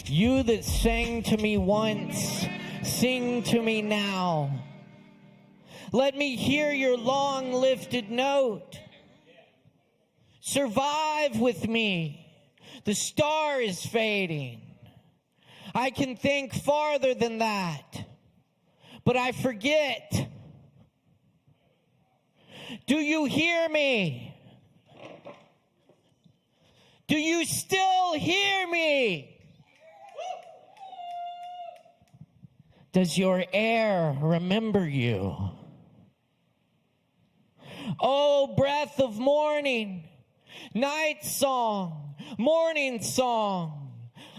You that sang to me once, sing to me now. Let me hear your long lifted note. Survive with me. The star is fading. I can think farther than that, but I forget. Do you hear me? Do you still hear me? Does your air remember you? Oh, breath of morning, night song, morning song.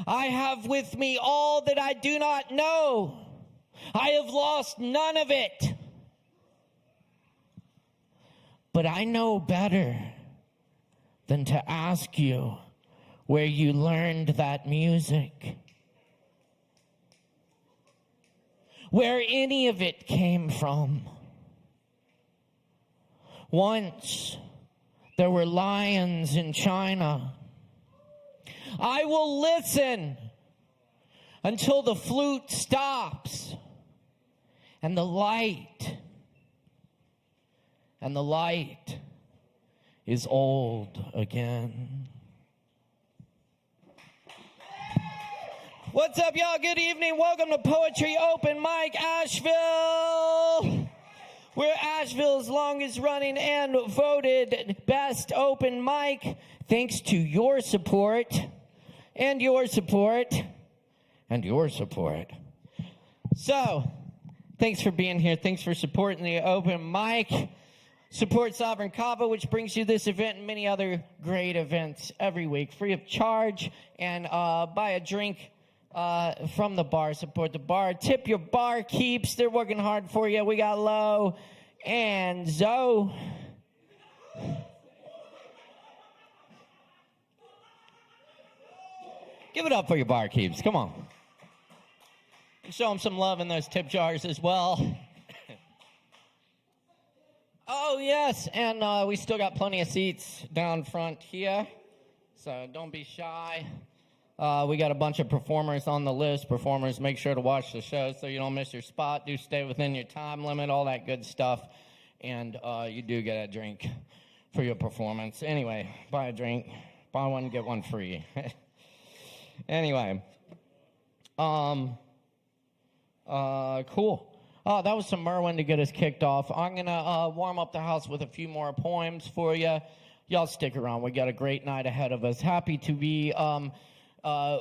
I have with me all that I do not know. I have lost none of it. But I know better than to ask you where you learned that music, where any of it came from. Once there were lions in China. I will listen until the flute stops and the light is old again. What's up, y'all? Good evening. Welcome to Poetry Open Mic Asheville. We're Asheville's longest running and voted best open mic, thanks to your support and your support and your support. So, thanks for being here. Thanks for supporting the open mic. Support Sovereign Kava, which brings you this event and many other great events every week, free of charge. And buy a drink from the bar. Support the bar. Tip your bar keeps. They're working hard for you. We got Lo and Zoe. Give it up for your bar keeps. Come on. Show them some love in those tip jars as well. Oh, yes, and we still got plenty of seats down front here, so don't be shy. We got a bunch of performers on the list. Performers, make sure to watch the show so you don't miss your spot. Do stay within your time limit, all that good stuff, and you do get a drink for your performance. Anyway, buy a drink. Buy one, get one free. Anyway, cool. Oh, that was some Merwin to get us kicked off. I'm going to warm up the house with a few more poems for you. Y'all stick around. We got a great night ahead of us. Happy to be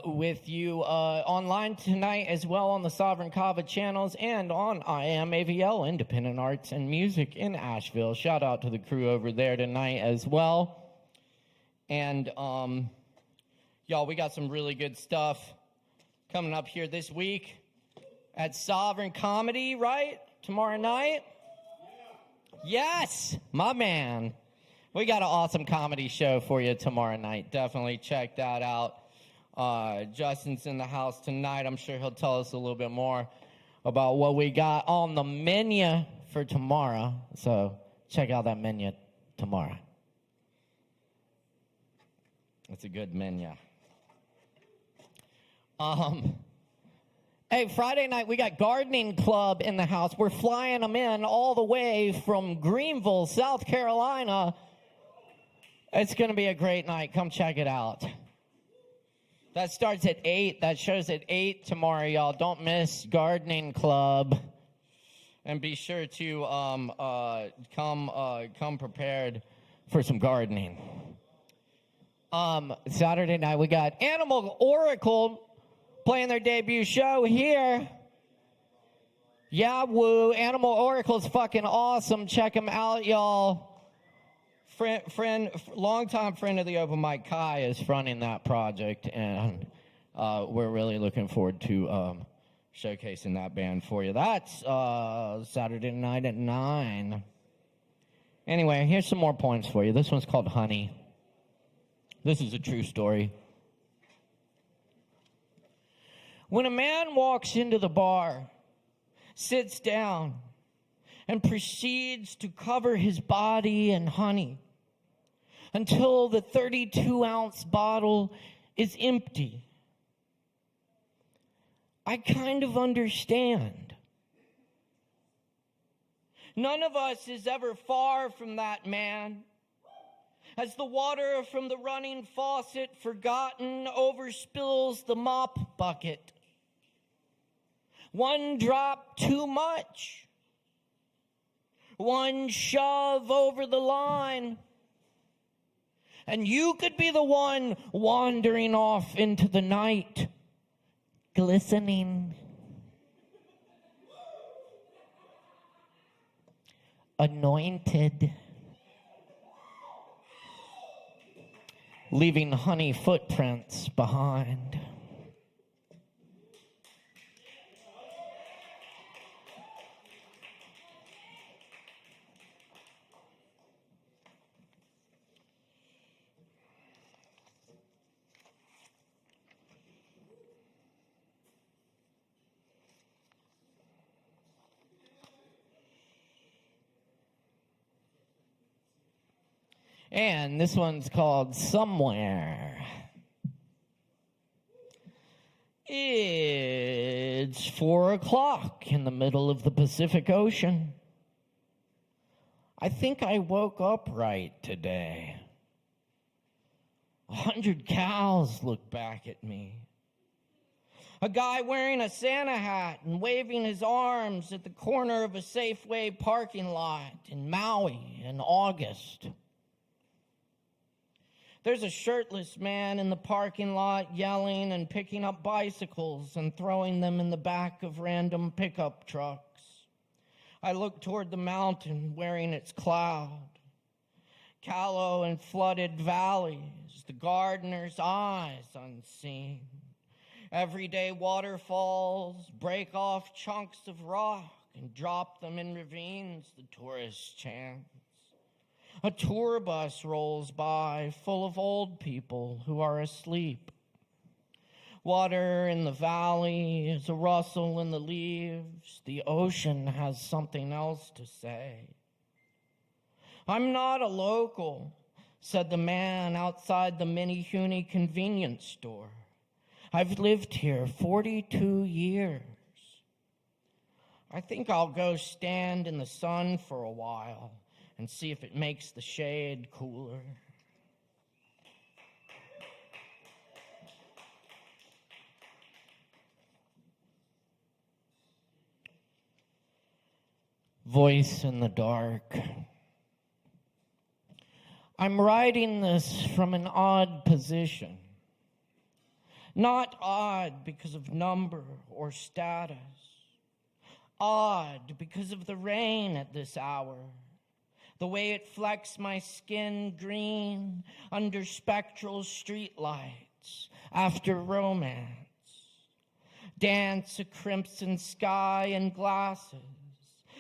with you online tonight as well on the Sovereign Kava channels and on ASHEViLLE, Independent Arts and Music in Asheville. Shout out to the crew over there tonight as well. And, y'all, we got some really good stuff coming up here this week at Sovereign Comedy, right? Tomorrow night? Yes, my man. We got an awesome comedy show for you tomorrow night. Definitely check that out. Justin's in the house tonight. I'm sure he'll tell us a little bit more about what we got on the menu for tomorrow. So check out that menu tomorrow. It's a good menu. Hey, Friday night, we got Gardening Club in the house. We're flying them in all the way from Greenville, South Carolina. It's going to be a great night. Come check it out. That starts at 8. That show's at 8 tomorrow, y'all. Don't miss Gardening Club. And be sure to come prepared for some gardening. Saturday night, we got Animal Oracle playing their debut show here. Yeah, woo. Animal Oracle's fucking awesome. Check them out, y'all. Longtime friend of the open mic, Kai, is fronting that project, and we're really looking forward to showcasing that band for you. That's Saturday night at 9. Anyway, here's some more points for you. This one's called Honey. This is a true story. When a man walks into the bar, sits down, and proceeds to cover his body in honey until the 32-ounce bottle is empty, I kind of understand. None of us is ever far from that man. As the water from the running faucet, forgotten, overspills the mop bucket. One drop too much. One shove over the line. And you could be the one wandering off into the night, glistening, anointed, leaving honey footprints behind. And this one's called Somewhere. It's 4 o'clock in the middle of the Pacific Ocean. I think I woke up right today. 100 cows look back at me. A guy wearing a Santa hat and waving his arms at the corner of a Safeway parking lot in Maui in August. There's a shirtless man in the parking lot yelling and picking up bicycles and throwing them in the back of random pickup trucks. I look toward the mountain wearing its cloud. Callow and flooded valleys, the gardener's eyes unseen. Everyday waterfalls break off chunks of rock and drop them in ravines, the tourists chant. A tour bus rolls by full of old people who are asleep. Water in the valley is a rustle in the leaves. The ocean has something else to say. I'm not a local, said the man outside the Minihuni convenience store. I've lived here 42 years. I think I'll go stand in the sun for a while and see if it makes the shade cooler. Voice in the dark. I'm writing this from an odd position. Not odd because of number or status. Odd because of the rain at this hour. The way it flecks my skin green under spectral streetlights after romance. Dance a crimson sky and glasses,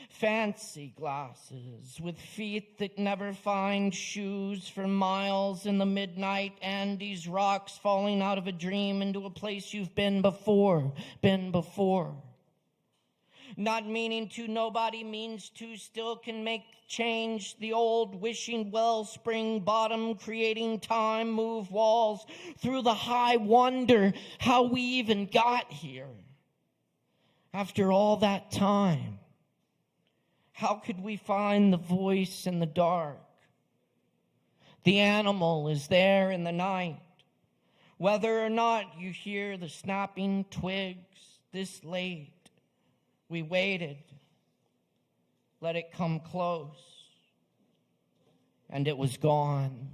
fancy glasses with feet that never find shoes for miles in the midnight Andes rocks falling out of a dream into a place you've been before. Not meaning to, nobody means to, still can make change. The old wishing wellspring bottom, creating time, move walls through the high wonder how we even got here. After all that time, how could we find the voice in the dark? The animal is there in the night. Whether or not you hear the snapping twigs this late, we waited, let it come close, and it was gone.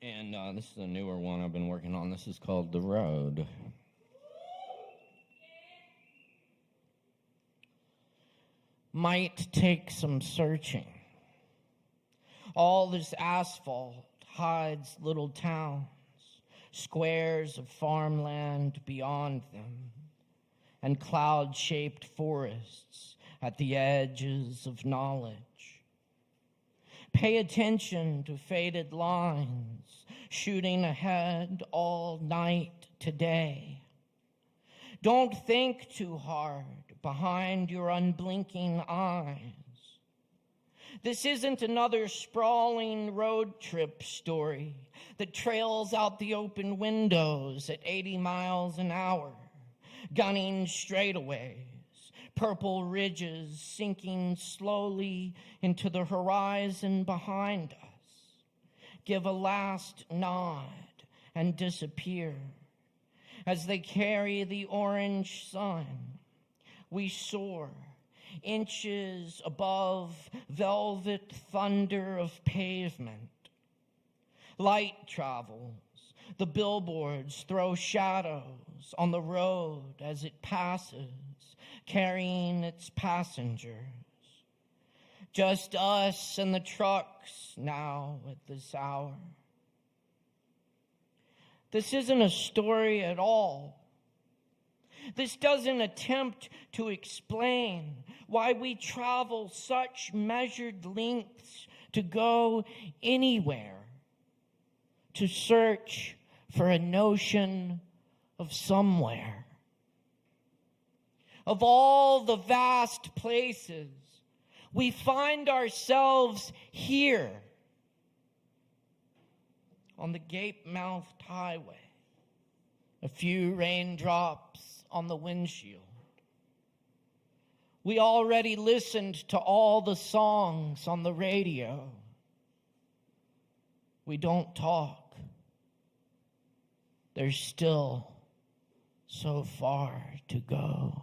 And this is a newer one I've been working on. This is called The Road. Might take some searching. All this asphalt hides little towns, squares of farmland beyond them, and cloud-shaped forests at the edges of knowledge. Pay attention to faded lines, shooting ahead all night today. Don't think too hard, behind your unblinking eyes. This isn't another sprawling road trip story that trails out the open windows at 80 miles an hour, gunning straightaways, purple ridges sinking slowly into the horizon behind us, give a last nod and disappear. As they carry the orange sun, we soar, inches above velvet thunder of pavement. Light travels. The billboards throw shadows on the road as it passes, carrying its passengers. Just us and the trucks now at this hour. This isn't a story at all. This doesn't attempt to explain why we travel such measured lengths to go anywhere, to search for a notion of somewhere. Of all the vast places, we find ourselves here on the gape-mouthed highway, a few raindrops on the windshield. We already listened to all the songs on the radio. We don't talk. There's still so far to go.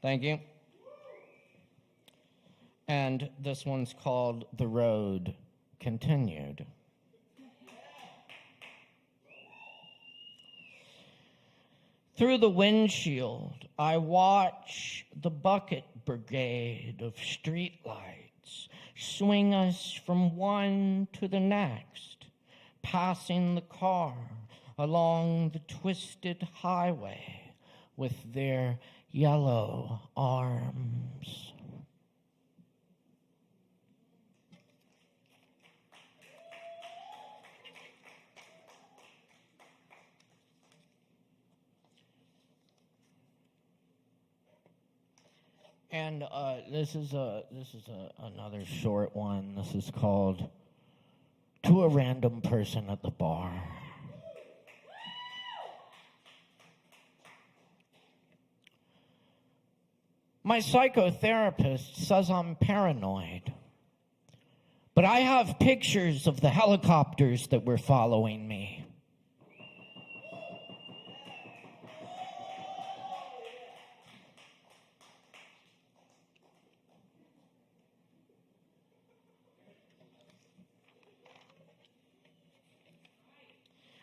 Thank you. And this one's called The Road Continued. Through the windshield, I watch the bucket brigade of streetlights swing us from one to the next, passing the car along the twisted highway with their yellow arms. And this is another short one. This is called To a Random Person at the Bar. My psychotherapist says I'm paranoid, but I have pictures of the helicopters that were following me.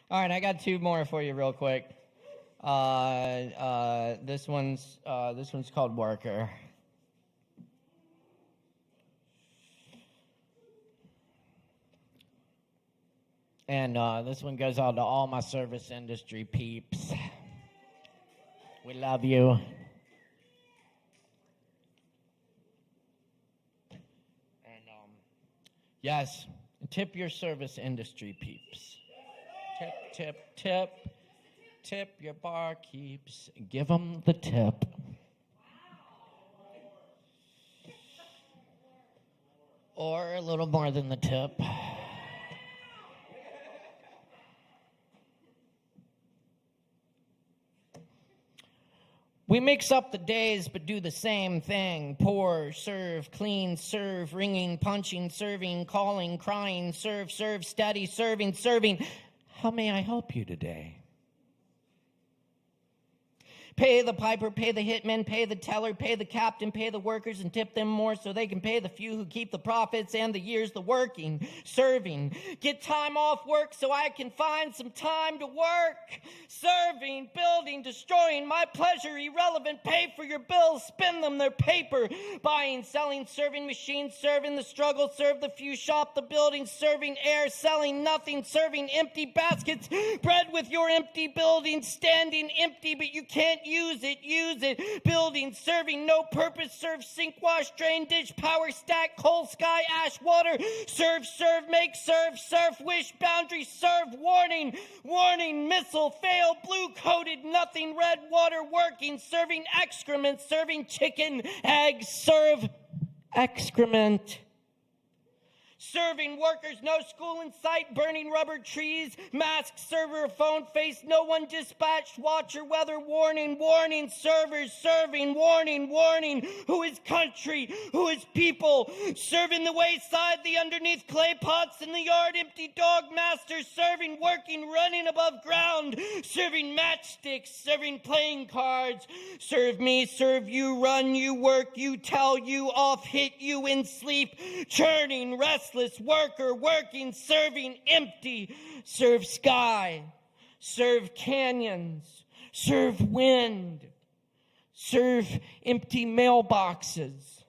All right, I got two more for you real quick. This one's called Worker. And this one goes out to all my service industry peeps. We love you. And yes, tip your service industry peeps. Tip, tip, tip. Tip your barkeeps. Give them the tip. Or a little more than the tip. We mix up the days but do the same thing. Pour, serve, clean, serve, ringing, punching, serving, calling, crying, serve, serve, steady, serving, serving. How may I help you today? Pay the piper, pay the hitman, pay the teller, pay the captain, pay the workers, and tip them more so they can pay the few who keep the profits and the years the working, serving. Get time off work so I can find some time to work. Serving, building, destroying, my pleasure, irrelevant. Pay for your bills, spend them, their paper. Buying, selling, serving machines, serving the struggle, serve the few, shop the building, serving air, selling nothing, serving empty baskets. Bread with your empty building, standing empty, but you can't use it. Building, serving, no purpose, serve, sink, wash, drain, dish, power, stack, coal, sky, ash, water, serve, make, serve, surf, wish, boundary, serve, warning, missile, fail, blue-coated, nothing, red water, working, serving excrement, serving chicken, egg, serve, excrement. Serving workers, no school in sight, burning rubber trees, mask, server, phone face, no one dispatched, watcher, weather, warning, servers, serving, warning, who is country, who is people, serving the wayside, the underneath clay pots in the yard, empty dog master, serving, working, running above ground, serving matchsticks, serving playing cards, serve me, serve you, run you, work you, tell you, off, hit you in sleep, churning, restless, worker, working, serving, empty, serve sky, serve canyons, serve wind, serve empty mailboxes,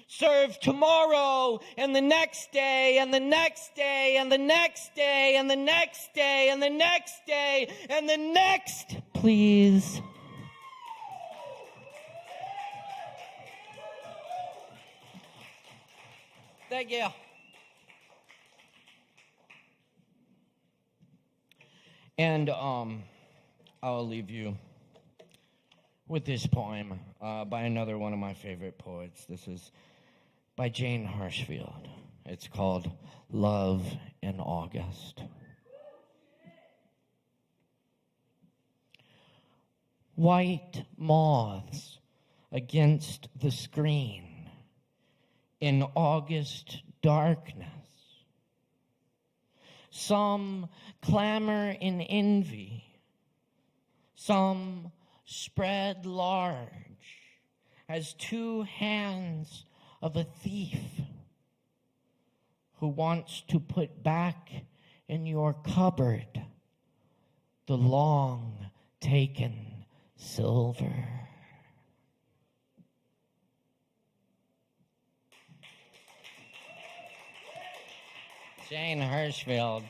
serve tomorrow and the next day and the next day and the next day and the next day and the next day and the next, please. Thank you. And I'll leave you with this poem by another one of my favorite poets. This is by Jane Hirshfield. It's called Love in August. White moths against the screen in August darkness. Some clamor in envy, some spread large as two hands of a thief who wants to put back in your cupboard the long taken silver. Jane Hirshfield.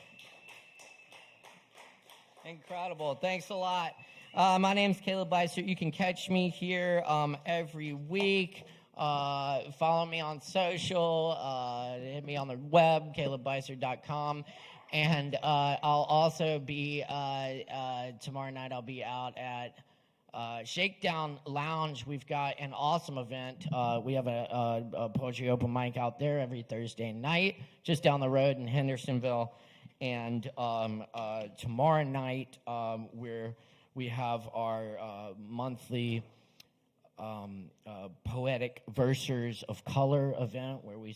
Incredible. Thanks a lot. My name's Caleb Beissert. You can catch me here every week. Follow me on social. Hit me on the web, calebbeissert.com. And I'll also be, tomorrow night, I'll be out at Shakedown Lounge. We've got an awesome event. We have a poetry open mic out there every Thursday night, just down the road in Hendersonville. And tomorrow night, we have our monthly Poetic Versers of Color event, where we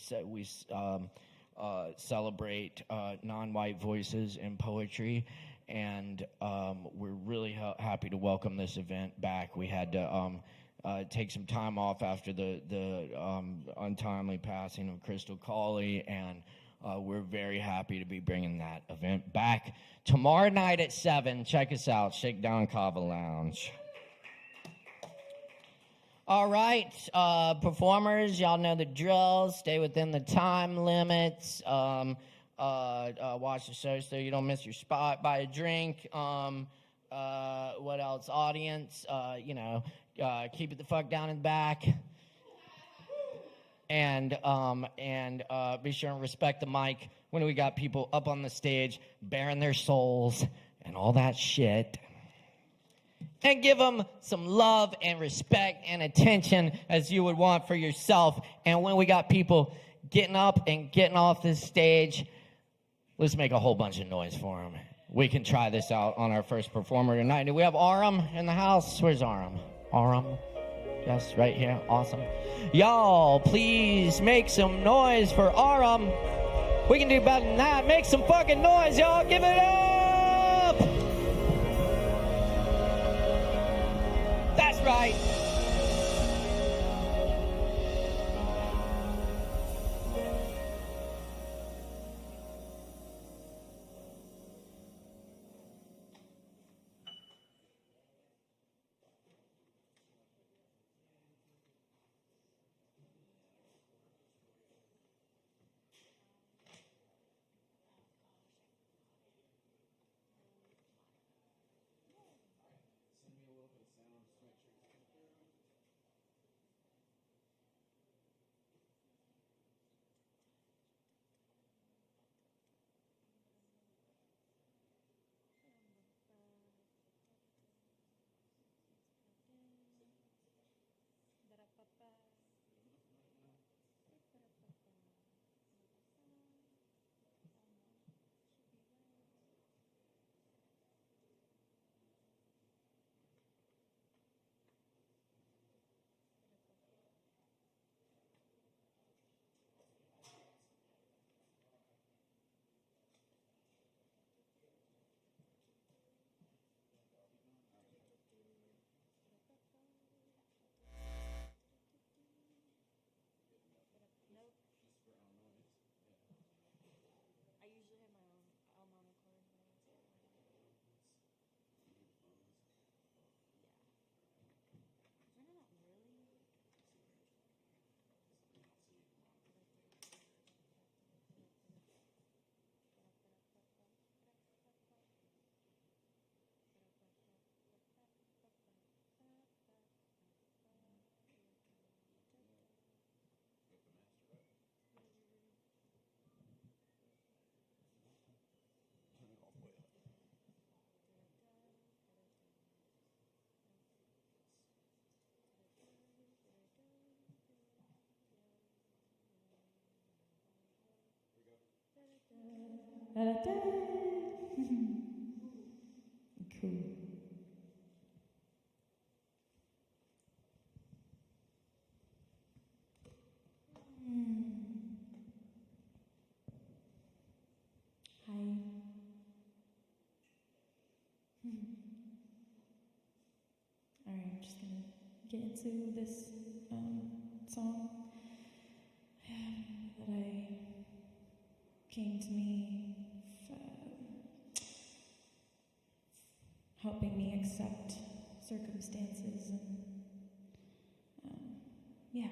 celebrate non-white voices in poetry. And we're really happy to welcome this event back. We had to take some time off after the untimely passing of Crystal Cawley, and we're very happy to be bringing that event back tomorrow night at 7. Check us out, Shakedown Kava Lounge. All right, performers, y'all know the drill. Stay within the time limits. Watch the show so you don't miss your spot. Buy a drink. What else? Audience, keep it the fuck down in the back. And be sure and respect the mic when we got people up on the stage bearing their souls and all that shit. And give them some love and respect and attention as you would want for yourself. And when we got people getting up and getting off this stage, let's make a whole bunch of noise for them. We can try this out on our first performer tonight. Do we have Aram in the house? Where's Aram? Aram? Yes, right here. Awesome. Y'all, please make some noise for Aram. We can do better than that. Make some fucking noise, y'all. Give it up! That's right. Da-da-da. Cool. Hi. All right, I'm just gonna get into this song that came to me, helping me accept circumstances and yeah.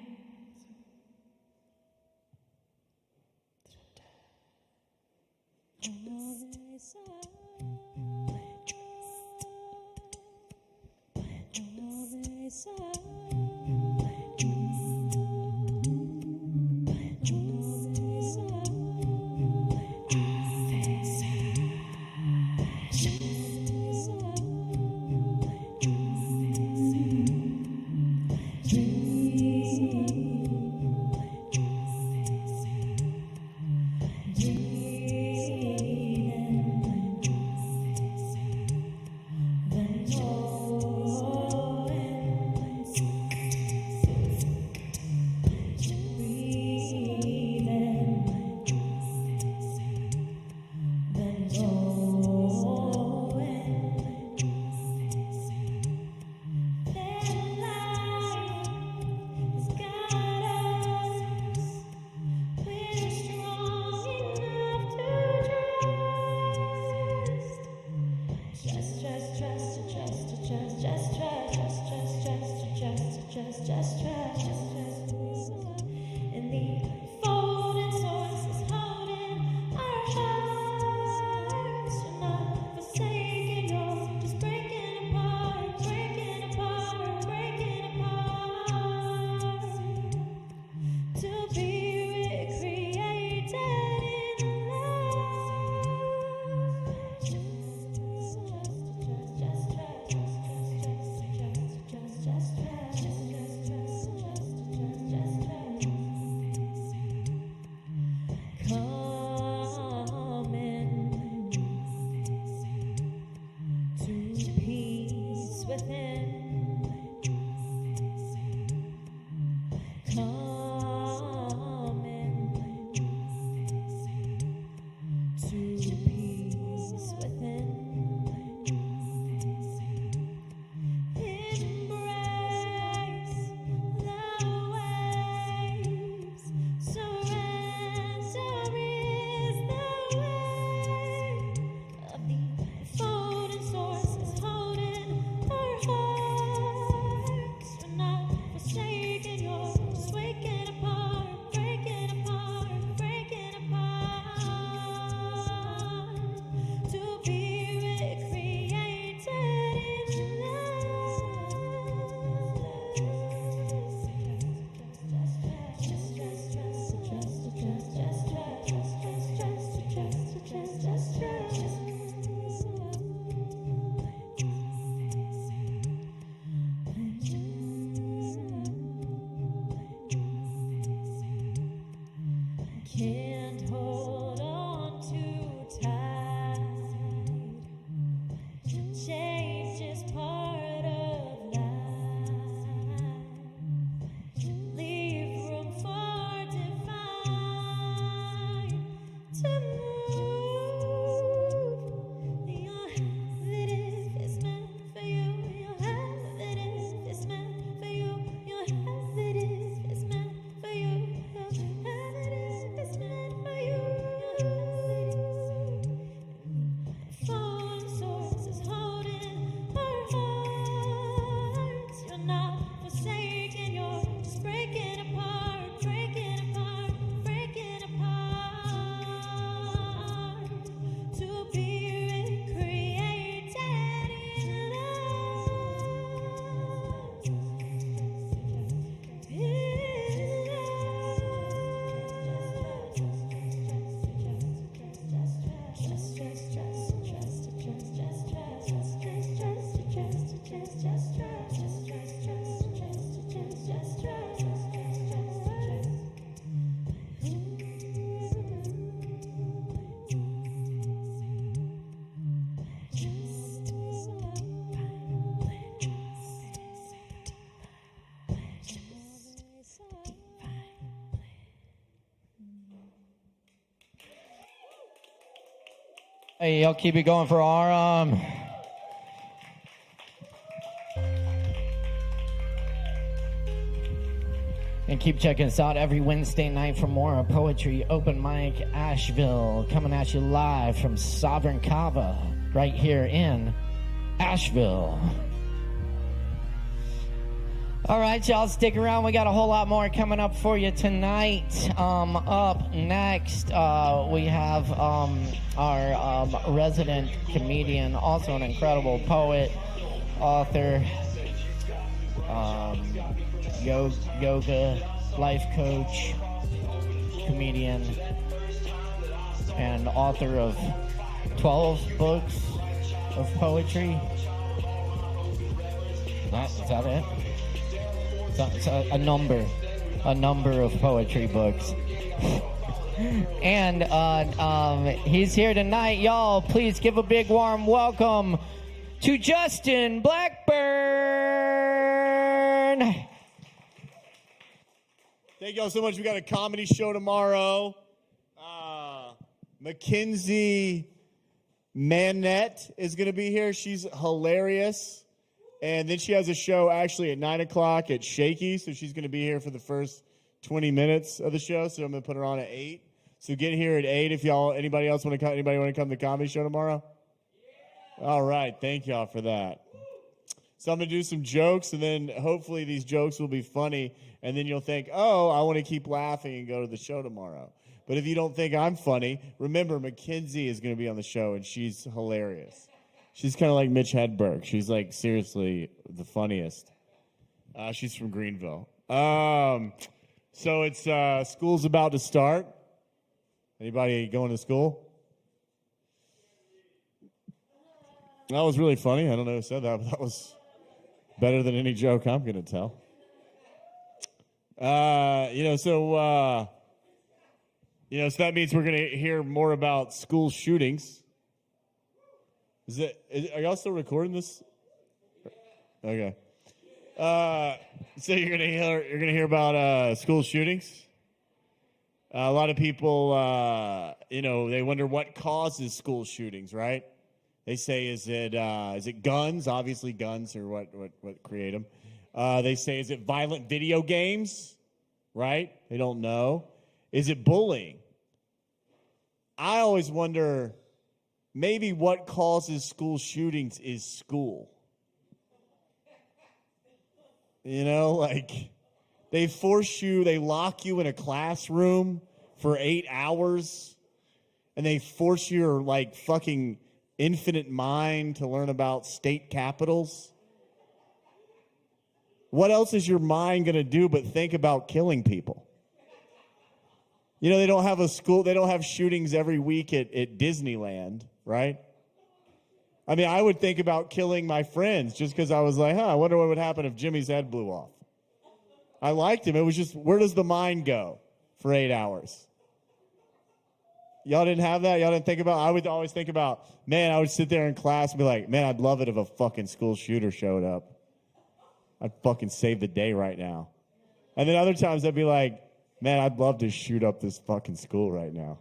Hey, y'all keep it going for our and keep checking us out every Wednesday night for more poetry open mic Asheville, coming at you live from Sovereign Kava right here in Asheville. All right, y'all, stick around. We got a whole lot more coming up for you tonight. Up next, we have our resident comedian, also an incredible poet, author, yoga, life coach, comedian, and author of 12 books of poetry. Is that it? It's a number of poetry books. And he's here tonight, y'all. Please give a big warm welcome to Justin Blackburn. Thank y'all so much. We got a comedy show tomorrow. Mackenzie Manette is going to be here. She's hilarious. And then she has a show actually at 9 o'clock at Shaky. So she's going to be here for the first 20 minutes of the show. So I'm going to put her on at 8. So get here at 8 if anybody else want to come. Anybody want to come to the comedy show tomorrow? Yeah. All right. Thank y'all for that. So I'm going to do some jokes, and then hopefully these jokes will be funny. And then you'll think, oh, I want to keep laughing and go to the show tomorrow. But if you don't think I'm funny, remember Mackenzie is going to be on the show, and she's hilarious. She's kind of like Mitch Hedberg. She's like seriously the funniest. She's from Greenville. So it's school's about to start. Anybody going to school? That was really funny. I don't know who said that, but that was better than any joke I'm going to tell. So that means we're going to hear more about school shootings. Are y'all still recording this? Okay. So you're gonna hear about school shootings. A lot of people, they wonder what causes school shootings, right? They say, is it guns? Obviously, guns are what create them. They say, is it violent video games? Right? They don't know. Is it bullying? I always wonder. Maybe what causes school shootings is school. They lock you in a classroom for 8 hours, and they force your, fucking infinite mind to learn about state capitals. What else is your mind going to do but think about killing people? They don't have shootings every week at Disneyland, right? I mean, I would think about killing my friends just because I was like, I wonder what would happen if Jimmy's head blew off. I liked him. It was just, where does the mind go for 8 hours? Y'all didn't have that? Y'all didn't think about, I would always think about, man, I would sit there in class and be like, man, I'd love it if a fucking school shooter showed up. I'd fucking save the day right now. And then other times I'd be like, man, I'd love to shoot up this fucking school right now.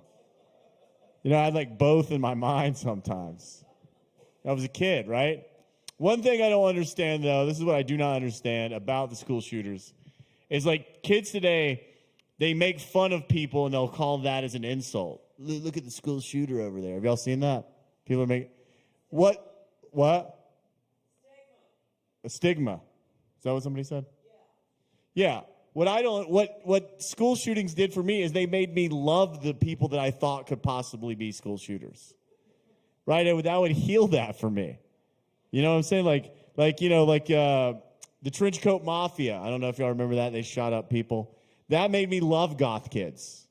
I'd like both in my mind sometimes. I was a kid, right? One thing I don't understand, though, this is what I do not understand about the school shooters, is kids today, they make fun of people and they'll call that as an insult. Look at the school shooter over there. Have y'all seen that? People are making... What? A stigma. Is that what somebody said? Yeah. What school shootings did for me is they made me love the people that I thought could possibly be school shooters. Right? That would heal that for me. You know what I'm saying? The trench coat mafia. I don't know if y'all remember that. They shot up people. That made me love goth kids.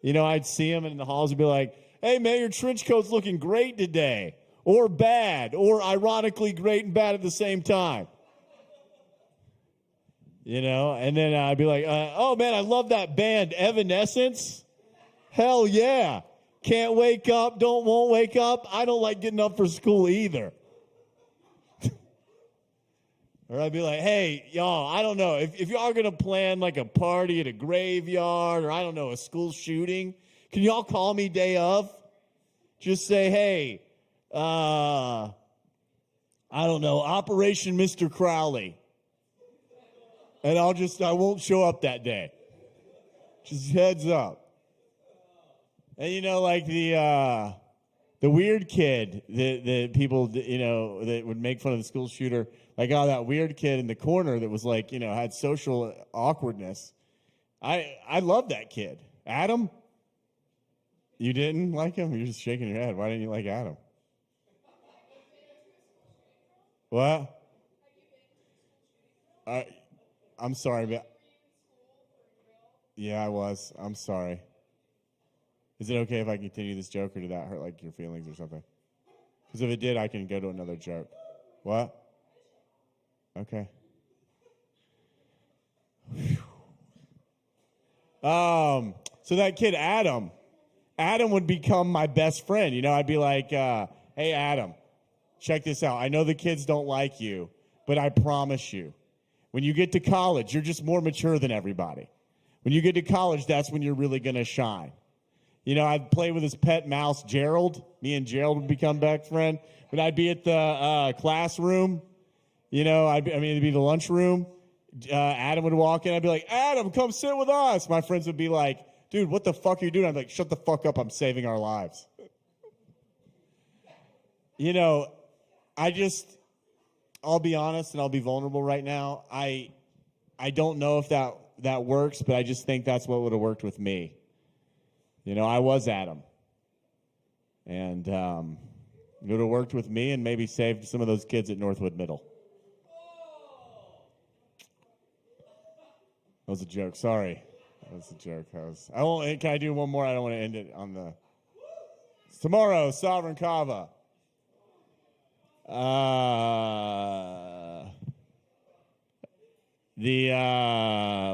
I'd see them in the halls and be like, hey, man, your trench coat's looking great today. Or bad. Or ironically great and bad at the same time. And then I'd be like, oh, man, I love that band, Evanescence. Hell yeah. Can't wake up, won't wake up. I don't like getting up for school either. Or I'd be like, hey, y'all, I don't know. If y'all are going to plan a party at a graveyard or, a school shooting, can y'all call me day of? Just say, hey, I don't know, Operation Mr. Crowley. And I won't show up that day. Just heads up. And you know, like the weird kid that people, you know, that would make fun of the school shooter, like, oh, that weird kid in the corner that was like, you know, had social awkwardness. I love that kid. Adam? You didn't like him? You're just shaking your head. Why didn't you like Adam? What? I'm sorry, but yeah, I was. I'm sorry. Is it okay if I continue this joke, or did that hurt like your feelings or something? Because if it did, I can go to another joke. What? Okay. So that kid Adam would become my best friend. You know, I'd be like, hey, Adam, check this out. I know the kids don't like you, but I promise you, when you get to college, you're just more mature than everybody. When you get to college, that's when you're really going to shine. You know, I'd play with his pet mouse, Gerald. Me and Gerald would become best friend. When I'd be at the classroom, you know, it'd be the lunchroom. Adam would walk in. I'd be like, Adam, come sit with us. My friends would be like, dude, what the fuck are you doing? I'd be like, shut the fuck up. I'm saving our lives. You know, I'll be honest and I'll be vulnerable right now. I don't know if that works, but I just think that's what would have worked with me. You know, I was Adam. And it would have worked with me and maybe saved some of those kids at Northwood Middle. That was a joke. Sorry. That was a joke. Can I do one more? I don't want to end it on the... Tomorrow, Sovereign Kava. What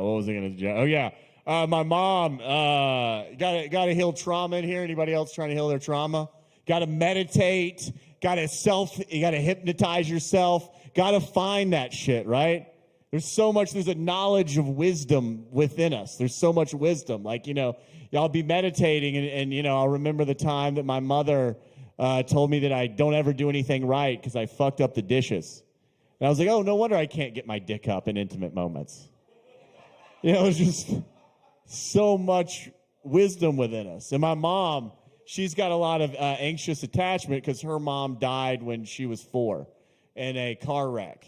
was I going to do? Oh, yeah. My mom got to heal trauma in here. Anybody else trying to heal their trauma? Got to meditate. You got to hypnotize yourself. Got to find that shit, right? There's a knowledge of wisdom within us. There's so much wisdom. Like, you know, y'all be meditating and you know, I'll remember the time that my mother told me that I don't ever do anything right because I fucked up the dishes. And I was like, oh, no wonder I can't get my dick up in intimate moments. You know, it's just so much wisdom within us. And my mom, she's got a lot of anxious attachment because her mom died when she was 4 in a car wreck.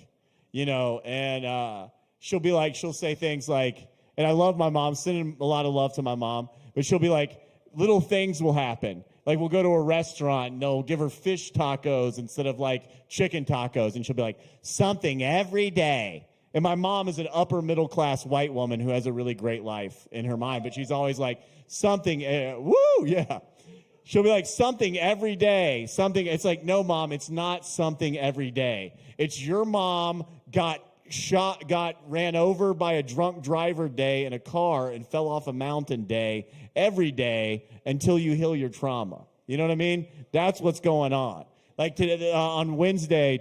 You know, and she'll say things like, and I love my mom, sending a lot of love to my mom, but she'll be like, little things will happen. Like, we'll go to a restaurant and they'll give her fish tacos instead of like chicken tacos. And she'll be like, something every day. And my mom is an upper middle class white woman who has a really great life in her mind, but she's always like, something, yeah. She'll be like, something every day, something. It's like, no, Mom, it's not something every day. It's your mom got ran over by a drunk driver day in a car and fell off a mountain day every day until you heal your trauma. You know what I mean? That's what's going on. Like on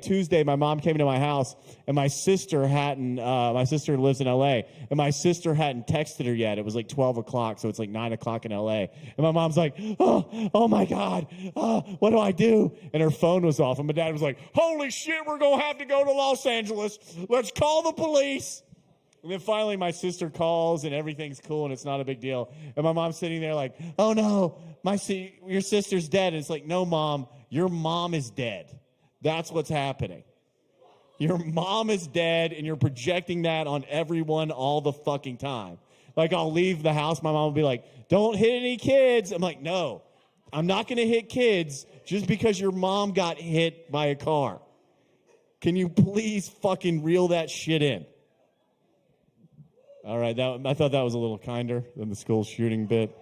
Tuesday, my mom came to my house, and my sister lives in L.A., and my sister hadn't texted her yet. It was like 12 o'clock, so it's like 9 o'clock in L.A., and my mom's like, oh my God, what do I do? And her phone was off, and my dad was like, holy shit, we're going to have to go to Los Angeles. Let's call the police. And then finally my sister calls, and everything's cool, and it's not a big deal. And my mom's sitting there like, oh no, your sister's dead. And it's like, no, Mom, your mom is dead. That's what's happening. Your mom is dead, and you're projecting that on everyone all the fucking time. Like, I'll leave the house, my mom will be like, don't hit any kids. I'm like, no, I'm not going to hit kids just because your mom got hit by a car. Can you please fucking reel that shit in? All right, I thought that was a little kinder than the school shooting bit.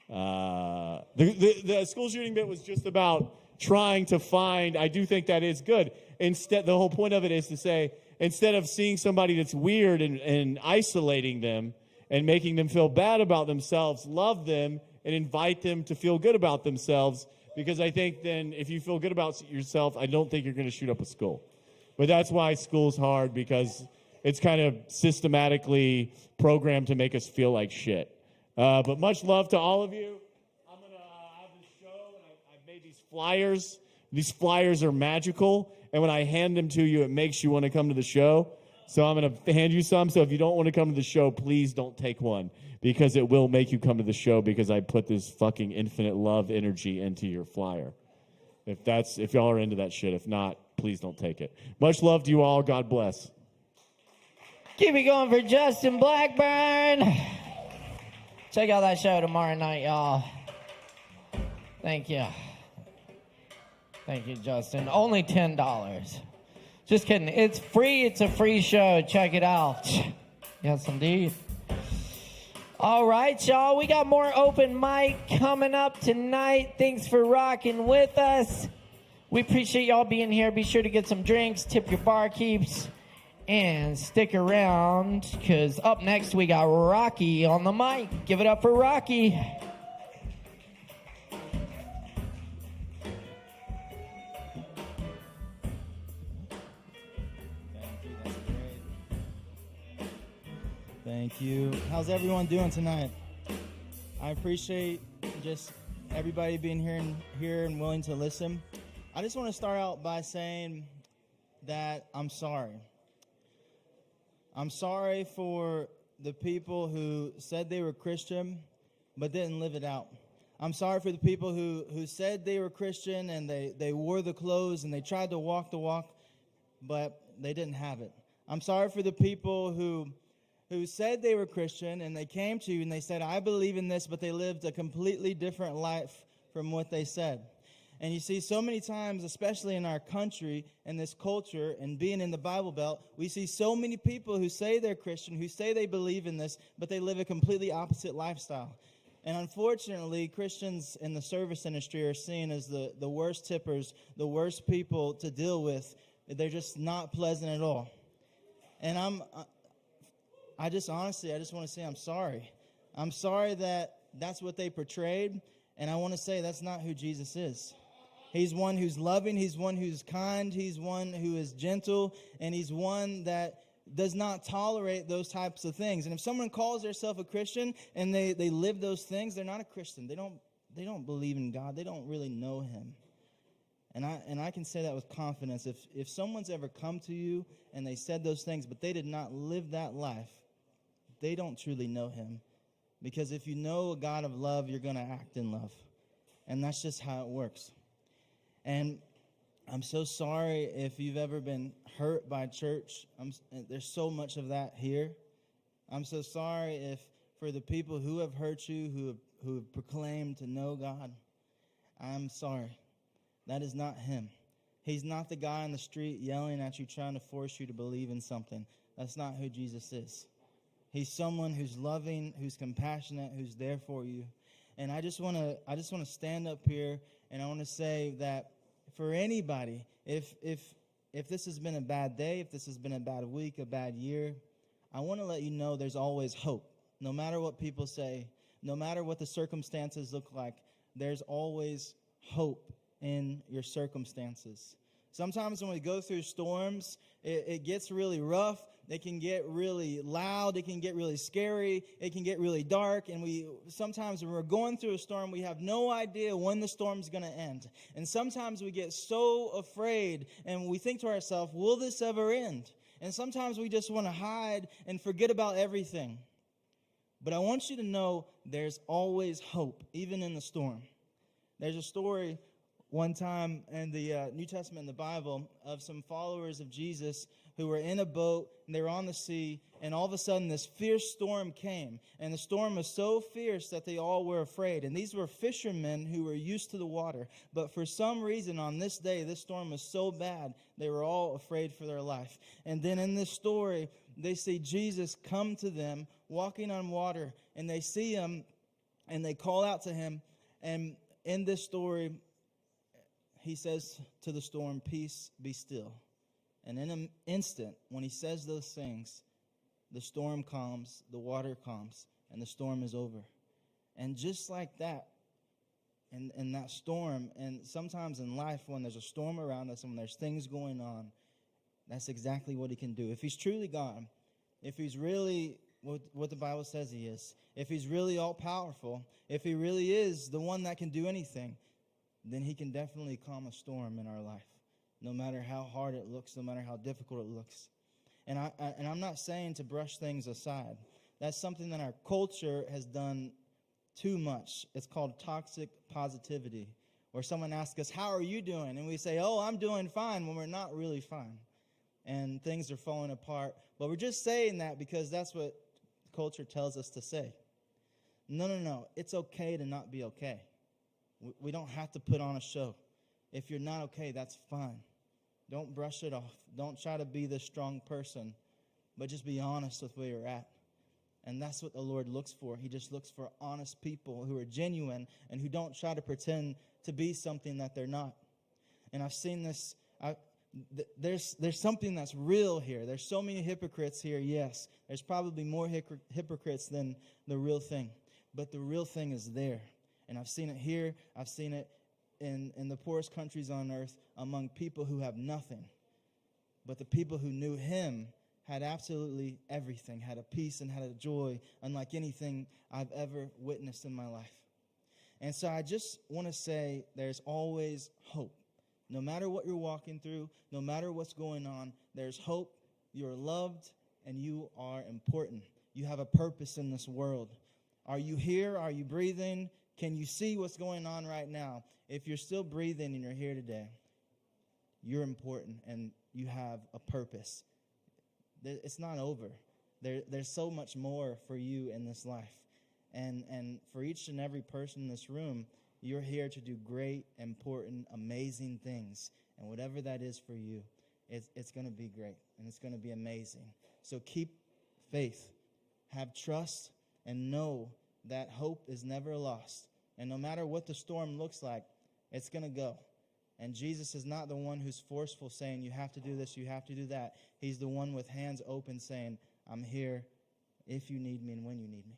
The school shooting bit was just about trying to find. I do think that is good. Instead, the whole point of it is to say, instead of seeing somebody that's weird and isolating them and making them feel bad about themselves, love them and invite them to feel good about themselves. Because I think then if you feel good about yourself, I don't think you're going to shoot up a school. But that's why school's hard, because it's kind of systematically programmed to make us feel like shit. But much love to all of you. I'm going to have this show, and I've made these flyers. These flyers are magical, and when I hand them to you, it makes you want to come to the show. So I'm going to hand you some. So if you don't want to come to the show, please don't take one, because it will make you come to the show, because I put this fucking infinite love energy into your flyer. If y'all are into that shit. If not, please don't take it. Much love to you all. God bless. Keep it going for Justin Blackburn. Check out that show tomorrow night, y'all. Thank you. Thank you, Justin. Only $10. Just kidding. It's free. It's a free show. Check it out. Yes, indeed. All right, y'all. We got more open mic coming up tonight. Thanks for rocking with us. We appreciate y'all being here. Be sure to get some drinks, tip your barkeeps, and stick around, because up next we got Rocky on the mic. Give it up for Rocky. Thank you. How's everyone doing tonight? I appreciate just everybody being here and willing to listen. I just want to start out by saying that I'm sorry. I'm sorry for the people who said they were Christian but didn't live it out. I'm sorry for the people who said they were Christian and they wore the clothes and they tried to walk the walk, but they didn't have it. I'm sorry for the people who said they were Christian and they came to you and they said, I believe in this, but they lived a completely different life from what they said. And you see, so many times, especially in our country and this culture and being in the Bible Belt, we see so many people who say they're Christian, who say they believe in this, but they live a completely opposite lifestyle. And unfortunately, Christians in the service industry are seen as the worst tippers, the worst people to deal with. They're just not pleasant at all. And I just want to say I'm sorry. I'm sorry that that's what they portrayed, and I want to say that's not who Jesus is. He's one who's loving, he's one who's kind, he's one who is gentle, and he's one that does not tolerate those types of things. And if someone calls themselves a Christian and they live those things, they're not a Christian. They don't believe in God. They don't really know him. And I can say that with confidence. If someone's ever come to you and they said those things, but they did not live that life, they don't truly know him. Because if you know a God of love, you're going to act in love. And that's just how it works. And I'm so sorry if you've ever been hurt by church. There's so much of that here. I'm so sorry if for the people who have hurt you, who have proclaimed to know God. I'm sorry. That is not him. He's not the guy on the street yelling at you, trying to force you to believe in something. That's not who Jesus is. He's someone who's loving, who's compassionate, who's there for you. And I just want to stand up here and I want to say that for anybody, if this has been a bad day, if this has been a bad week, a bad year, I want to let you know there's always hope. No matter what people say, no matter what the circumstances look like, there's always hope in your circumstances. Sometimes when we go through storms, it gets really rough. It can get really loud. It can get really scary. It can get really dark. And sometimes when we're going through a storm, we have no idea when the storm's going to end. And sometimes we get so afraid and we think to ourselves, will this ever end? And sometimes we just want to hide and forget about everything. But I want you to know there's always hope, even in the storm. There's a story one time in the New Testament in the Bible of some followers of Jesus who were in a boat and they were on the sea, and all of a sudden this fierce storm came, and the storm was so fierce that they all were afraid. And these were fishermen who were used to the water, but for some reason on this day this storm was so bad they were all afraid for their life. And then in this story they see Jesus come to them walking on water, and they see him and they call out to him. And in this story he says to the storm, "Peace, be still." And in an instant, when he says those things, the storm calms, the water calms, and the storm is over. And just like that, in that storm, and sometimes in life when there's a storm around us and when there's things going on, that's exactly what he can do. If he's truly God, if he's really what the Bible says he is, if he's really all-powerful, if he really is the one that can do anything, then he can definitely calm a storm in our life, no matter how hard it looks, no matter how difficult it looks. And I'm not saying to brush things aside. That's something that our culture has done too much. It's called toxic positivity, where someone asks us, how are you doing? And we say, oh, I'm doing fine, when we're not really fine. And things are falling apart. But we're just saying that because that's what culture tells us to say. No. It's okay to not be okay. We don't have to put on a show. If you're not okay, that's fine. Don't brush it off. Don't try to be this strong person, but just be honest with where you're at. And that's what the Lord looks for. He just looks for honest people who are genuine and who don't try to pretend to be something that they're not. And I've seen this. There's something that's real here. There's so many hypocrites here, yes. There's probably more hypocrites than the real thing. But the real thing is there. And I've seen it here. I've seen it in the poorest countries on earth among people who have nothing. But the people who knew him had absolutely everything, had a peace and had a joy unlike anything I've ever witnessed in my life. And so I just want to say there's always hope. No matter what you're walking through, no matter what's going on, there's hope. You're loved and you are important. You have a purpose in this world. Are you here? Are you breathing? Can you see what's going on right now? If you're still breathing and you're here today, you're important and you have a purpose. It's not over. There's so much more for you in this life. And for each and every person in this room, you're here to do great, important, amazing things. And whatever that is for you, it's going to be great and it's going to be amazing. So keep faith, have trust, and know that hope is never lost. And no matter what the storm looks like, it's going to go. And Jesus is not the one who's forceful saying, you have to do this, you have to do that. He's the one with hands open saying, I'm here if you need me and when you need me.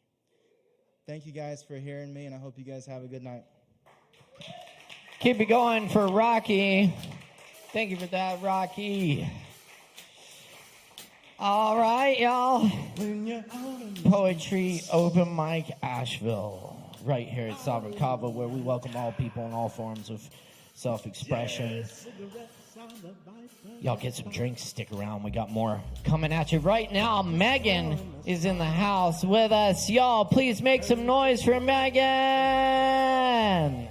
Thank you guys for hearing me, and I hope you guys have a good night. Keep it going for Rocky. Thank you for that, Rocky. All right, y'all. Poetry Open Mic Asheville. Right here at Sovereign Kava, where we welcome all people in all forms of self-expression. Y'all get some drinks, stick around. We got more coming at you right now. Megan is in the house with us. Y'all, please make some noise for Megan. I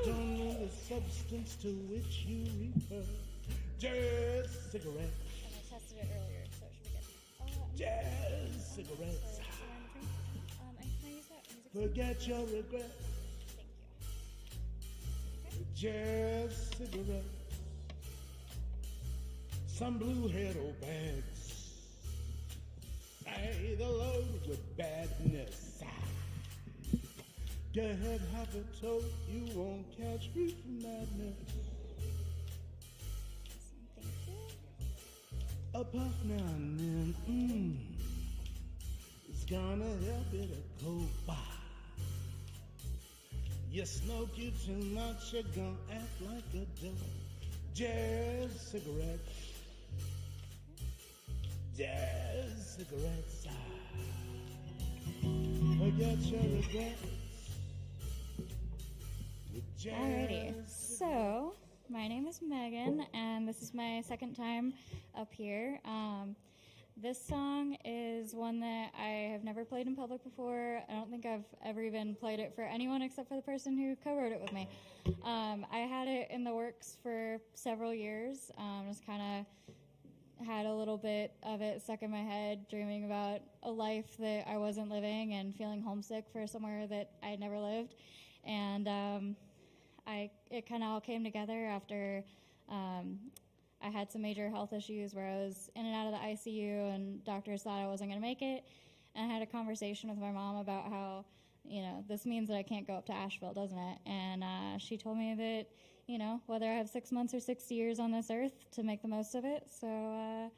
don't know the substance to which you refer. Just cigarettes. I tested it earlier, so it should be good. Just cigarettes. And can I use that music? Forget your regrets. Just cigarettes. Some blue-haired old bags. Say the load with badness. Go ahead, have a toast. You won't catch reef madness. Thank you. A puff now and then. It's gonna help it to go by. You smoke you too much, you're gonna act like a dope. Just cigarettes. Just cigarettes. Forget your regrets. Alrighty, so my name is Megan, and this is my second time up here. This song is one that I have never played in public before. I don't think I've ever even played it for anyone except for the person who co-wrote it with me. I had it in the works for several years, just kind of had a little bit of it stuck in my head, dreaming about a life that I wasn't living and feeling homesick for somewhere that I had never lived. And it kind of all came together after I had some major health issues where I was in and out of the ICU and doctors thought I wasn't going to make it. And I had a conversation with my mom about how, this means that I can't go up to Asheville, doesn't it? And she told me that, whether I have 6 months or 6 years on this earth to make the most of it. So,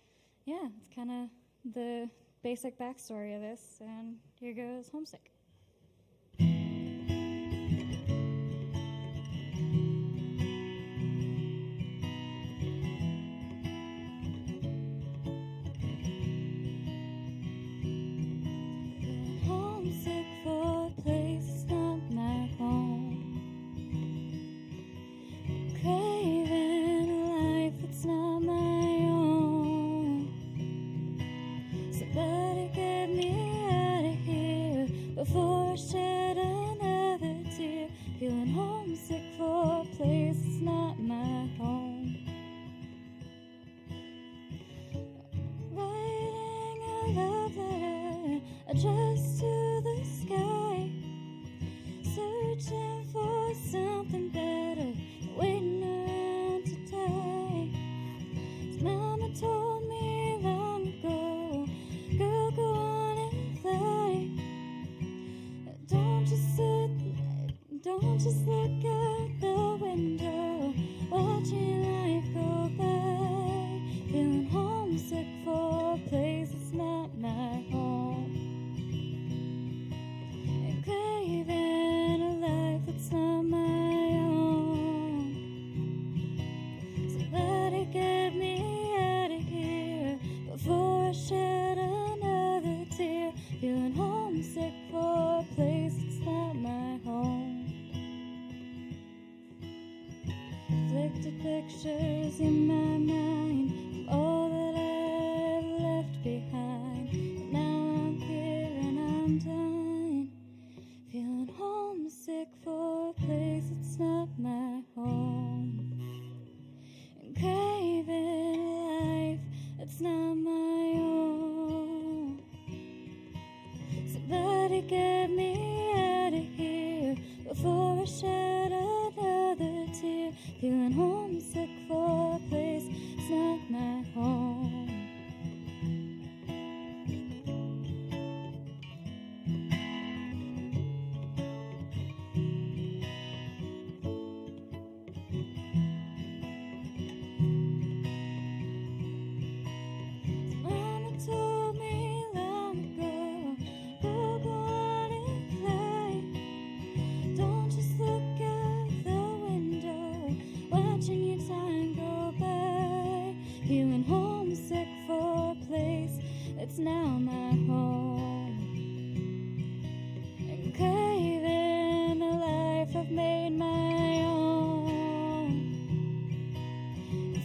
it's kind of the basic backstory of this. And here goes Homesick. Homesick for a place not my home. pictures in my mind, all that I've left behind. But now I'm here and I'm done, feeling homesick for a place that's not my home, and craving a life that's not my own. Somebody get me out of here before I shed another tear. Feeling homesick for a place that's not my home. Mama told me long ago, go on and fly. Don't just look out the window, watching your time go by. Feeling homesick for a place that's now my home, and craving a life I've made my own.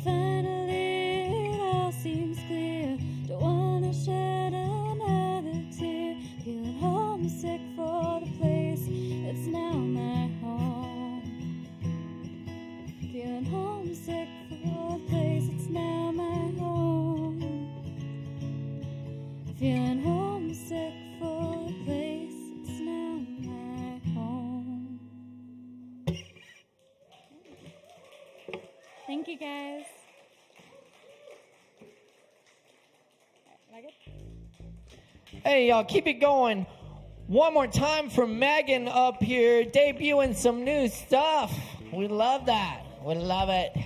Finally, it all seems clear. Don't wanna shed another tear. Feeling homesick for the place that's now my home. Feeling homesick for a place that's now my home. Feeling homesick for a place that's now my home. Thank you, guys. Megan? Hey, y'all, keep it going. One more time for Megan up here, debuting some new stuff. We love that. We love it.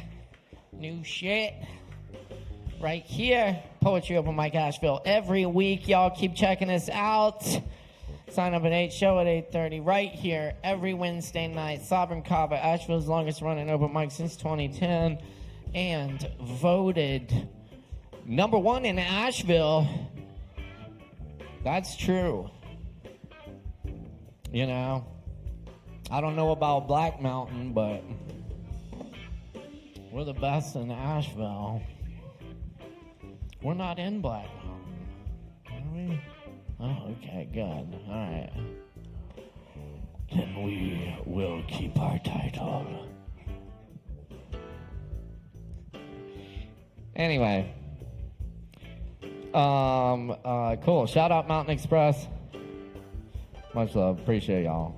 New shit. Right here, Poetry Open Mic Asheville. Every week, y'all keep checking us out. Sign up at 8, show at 8:30. Right here, every Wednesday night. Sovereign Kava, Asheville's longest running open mic since 2010. And voted #1 in Asheville. That's true. You know, I don't know about Black Mountain, but we're the best in Asheville. We're not in Black Mountain, are we? Oh, okay, good. All right. Then we will keep our title. Anyway. Cool. Shout out Mountain Express. Much love. Appreciate y'all.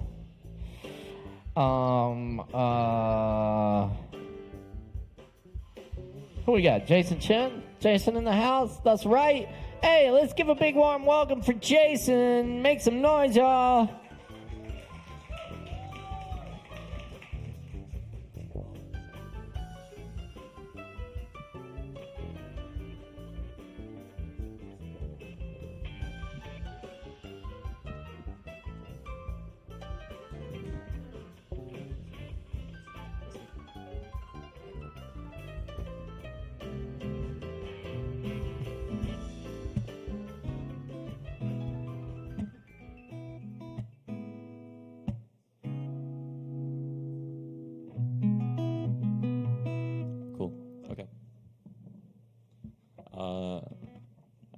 Who we got? Jason Chen? Jason in the house? That's right. Hey, let's give a big warm welcome for Jason. Make some noise, y'all.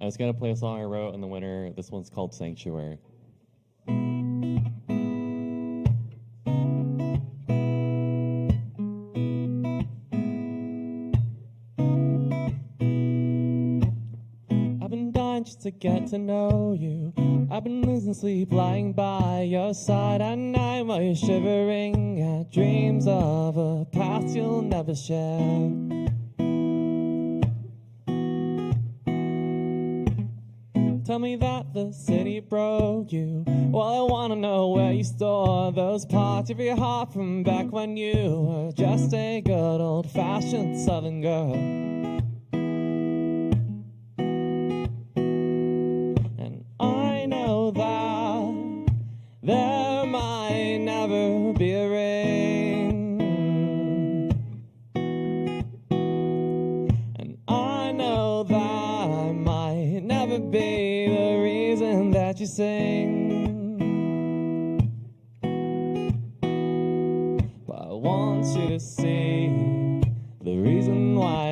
I was going to play a song I wrote in the winter. This one's called Sanctuary. I've been dying just to get to know you. I've been losing sleep lying by your side at night while you're shivering at dreams of a past you'll never share. Tell me that the city broke you. Well, I want to know where you store those parts of your heart from back when you were just a good old-fashioned Southern girl. And I know that there might never be a ring. And I know that I might never be that you sing, but I want you to see the reason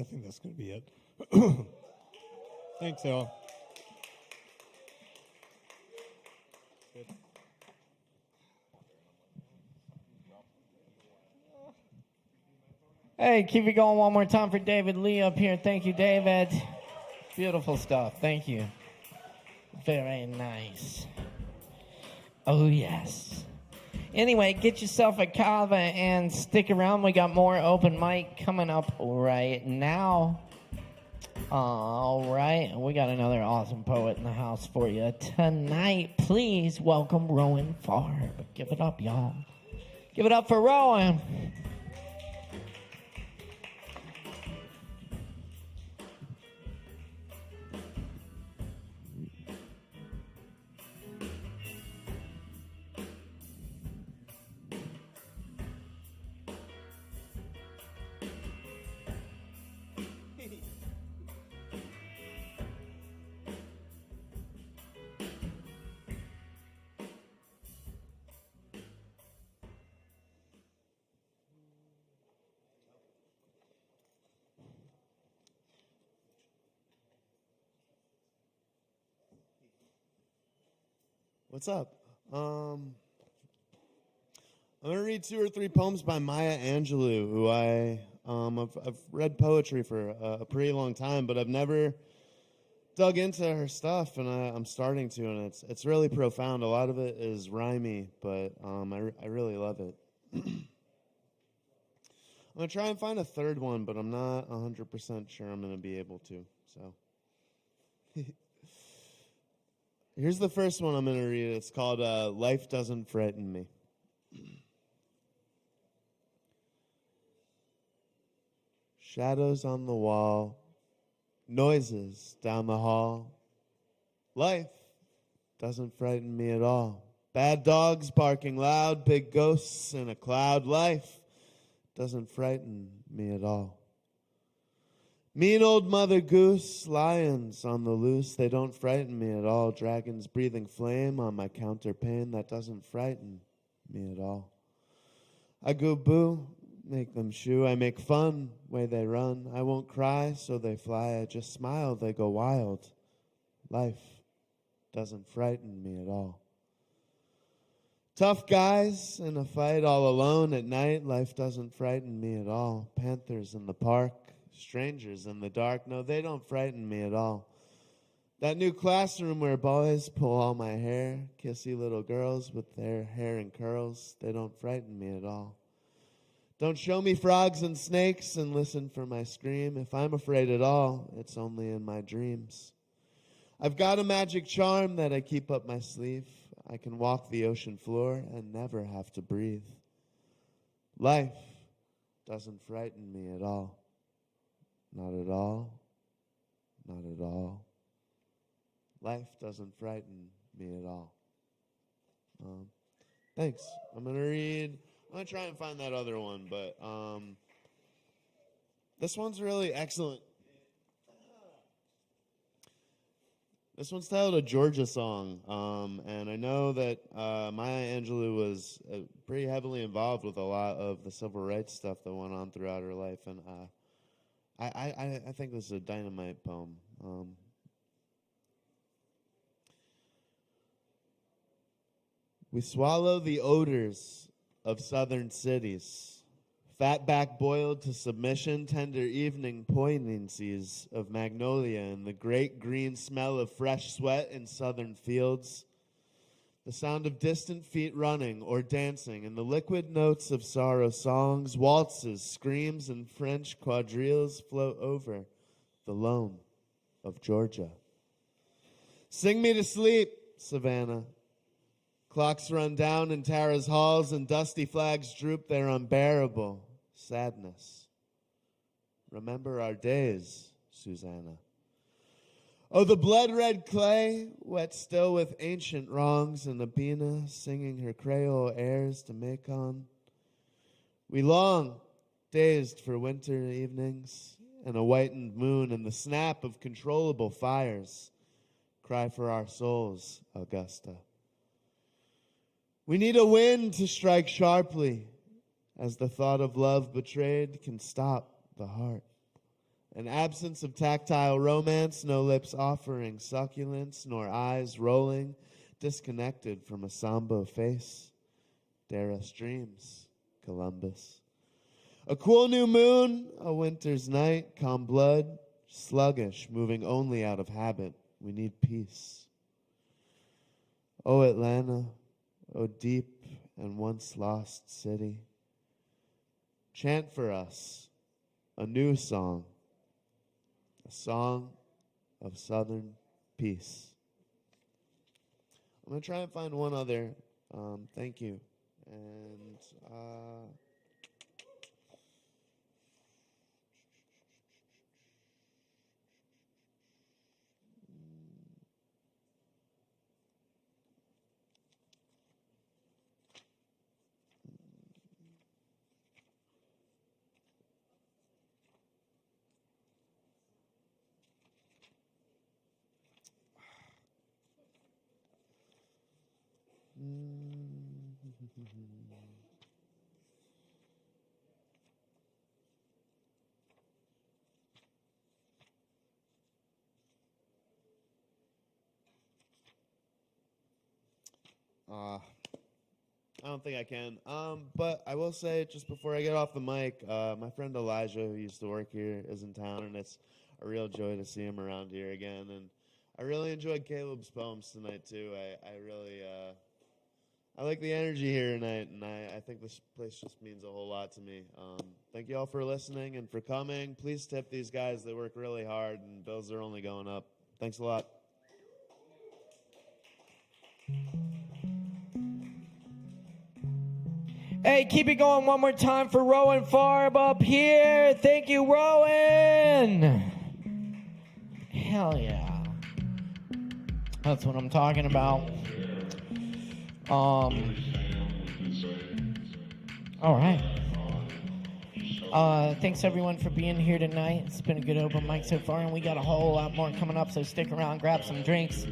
I think that's going to be it. Thanks, y'all. Hey, keep it going one more time for David Lee up here. Thank you, David. Beautiful stuff. Thank you. Very nice. Oh, yes. Anyway, get yourself a Kava and stick around. We got more open mic coming up right now. All right. We got another awesome poet in the house for you tonight. Please welcome Rowan Farr. Give it up, y'all. Give it up for Rowan. What's up? I'm gonna read 2 or 3 poems by Maya Angelou, who I've read poetry for a pretty long time, but I've never dug into her stuff, and I'm starting to, and it's really profound. A lot of it is rhymey, but I really love it. I'm gonna try and find a third one, but I'm not 100% sure I'm gonna be able to. So. Here's the first one I'm going to read. It's called Life Doesn't Frighten Me. Shadows on the wall, noises down the hall. Life doesn't frighten me at all. Bad dogs barking loud, big ghosts in a cloud. Life doesn't frighten me at all. Mean old Mother Goose, lions on the loose, they don't frighten me at all. Dragons breathing flame on my counterpane, that doesn't frighten me at all. I go boo, make them shoo, I make fun, way they run. I won't cry, so they fly, I just smile, they go wild. Life doesn't frighten me at all. Tough guys in a fight all alone at night, life doesn't frighten me at all. Panthers in the park, strangers in the dark, no, they don't frighten me at all. That new classroom where boys pull all my hair, kissy little girls with their hair in curls, they don't frighten me at all. Don't show me frogs and snakes and listen for my scream. If I'm afraid at all, it's only in my dreams. I've got a magic charm that I keep up my sleeve. I can walk the ocean floor and never have to breathe. Life doesn't frighten me at all. Not at all. Not at all. Life doesn't frighten me at all. Thanks. I'm going to try and find that other one, but this one's really excellent. This one's titled A Georgia Song, and I know that Maya Angelou was pretty heavily involved with a lot of the civil rights stuff that went on throughout her life, and I think this is a dynamite poem. We swallow the odors of southern cities, fatback boiled to submission, tender evening poignancies of magnolia and the great green smell of fresh sweat in southern fields, the sound of distant feet running or dancing, and the liquid notes of sorrow songs, waltzes, screams, and French quadrilles float over the loam of Georgia. Sing me to sleep, Savannah. Clocks run down in Tara's halls, and dusty flags droop their unbearable sadness. Remember our days, Susanna. Oh, the blood-red clay, wet still with ancient wrongs, and Abina singing her Creole airs to Macon. We long, dazed for winter evenings, and a whitened moon, and the snap of controllable fires. Cry for our souls, Augusta. We need a wind to strike sharply, as the thought of love betrayed can stop the heart. An absence of tactile romance, no lips offering succulence, nor eyes rolling, disconnected from a somber face. Dare us dreams, Columbus. A cool new moon, a winter's night, calm blood, sluggish, moving only out of habit. We need peace. Oh, Atlanta, oh, deep and once lost city. Chant for us a new song, a song of Southern peace. I'm going to try and find one other. Thank you. And I don't think I can. But I will say, just before I get off the mic, my friend Elijah, who used to work here, is in town, and it's a real joy to see him around here again. And I really enjoyed Caleb's poems tonight, too. I really, I like the energy here tonight, and I think this place just means a whole lot to me. Thank you all for listening and for coming. Please tip these guys. They work really hard, and bills are only going up. Thanks a lot. Hey, keep it going one more time for Rowan Farb up here. Thank you, Rowan. Hell yeah. That's what I'm talking about. All right. Thanks everyone for being here tonight. It's been a good open mic so far, and we got a whole lot more coming up, so stick around, grab some drinks.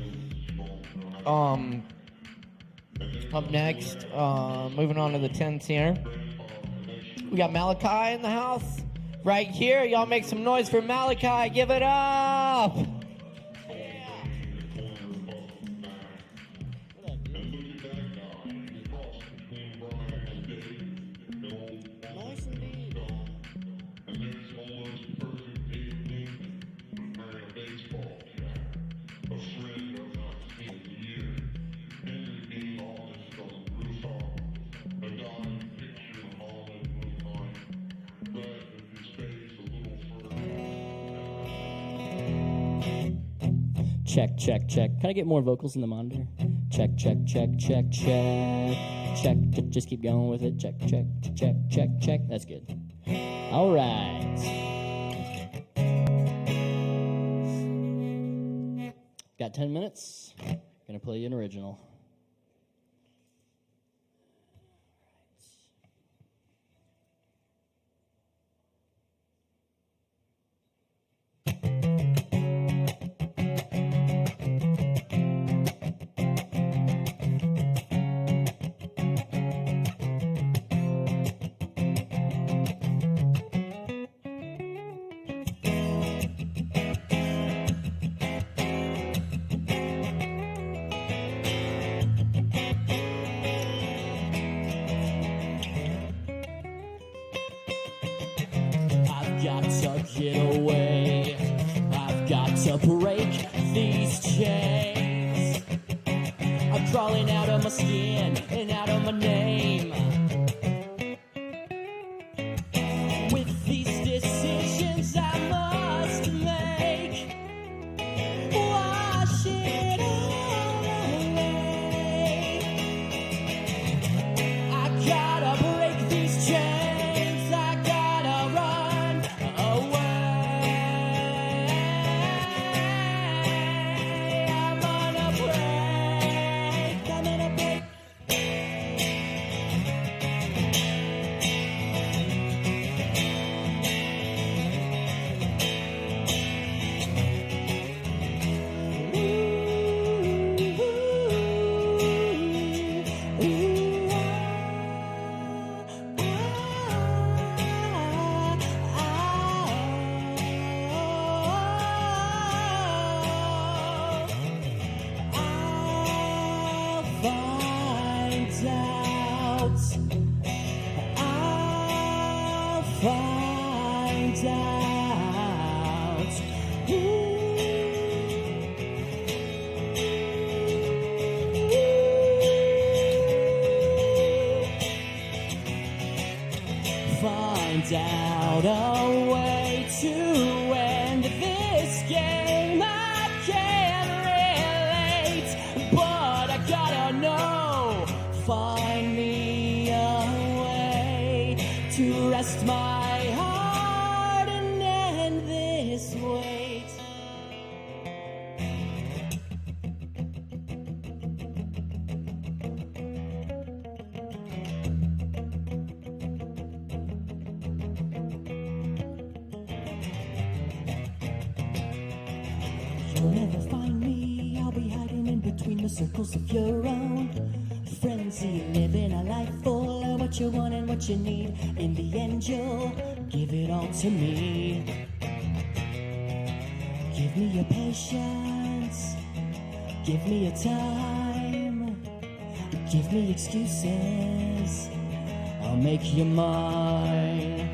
Up next, moving on to the tents here. We got Malachi in the house right here. Y'all make some noise for Malachi. Give it up. Check, check, check. Can I get more vocals in the monitor? Check, check, check, check, check. Check, just keep going with it. Check, check, check, check, check. That's good. All right. Got 10 minutes. Gonna play you an original. Get away. I've got to break these chains. I'm crawling out of my skin and out of my name. With these decisions I must make, wash it all away. I gotta break these chains. I gotta run away. I'm gonna break. out. I'll find out. Find out a way to end this game. I can't relate, but I gotta know. Find me a way to rest my heart and end this wait. You'll never find me, I'll be hiding in between the circles of your own frenzy, living a life full of what you want and what you need. In the end, you'll give it all to me. Give me your patience, give me your time, give me excuses, I'll make you mine.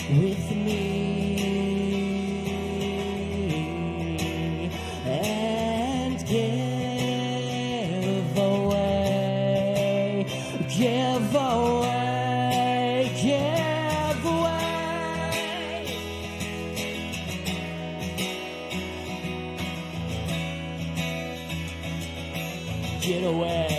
With me and give away, give away, give away. Get away.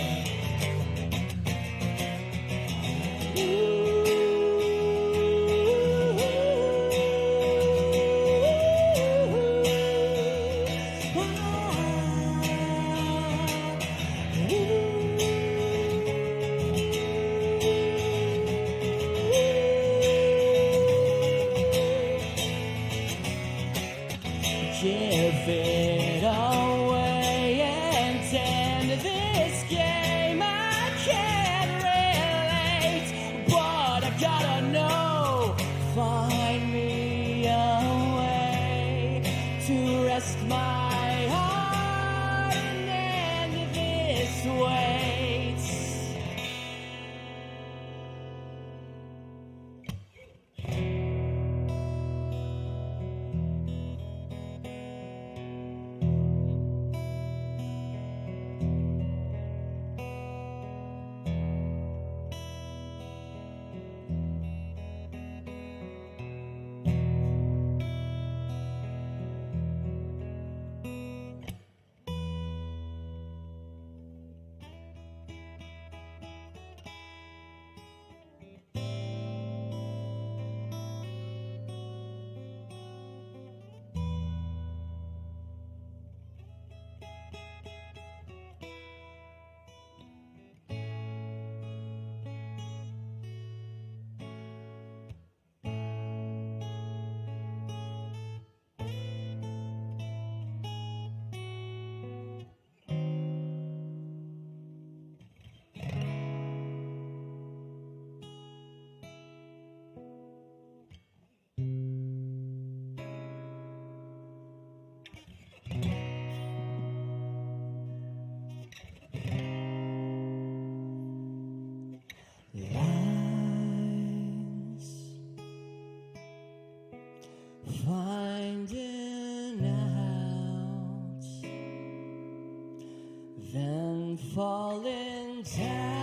Give it away and end this game. I can't relate, but I gotta know. Find me a way to rest my heart and end this wait. Lines finding out, then falling down.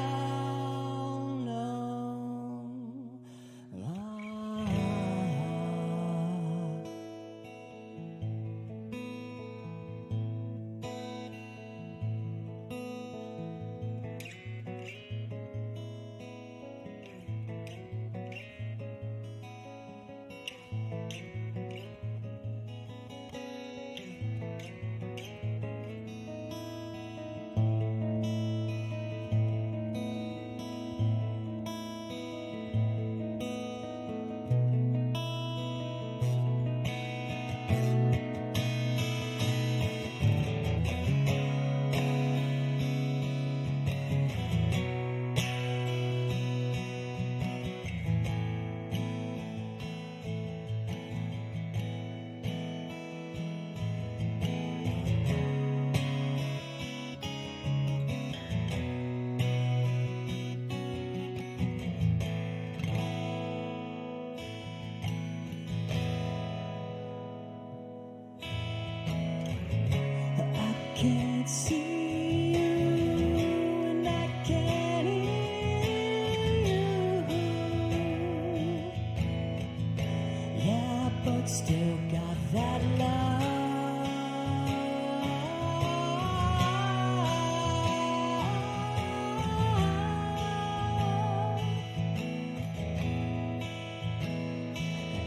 that love.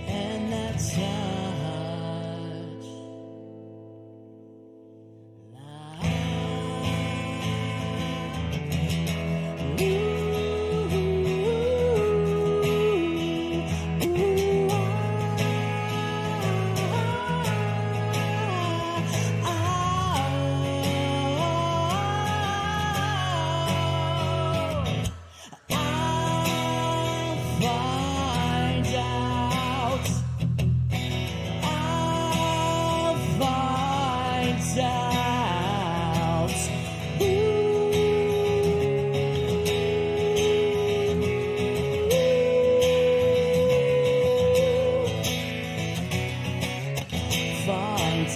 And that touch.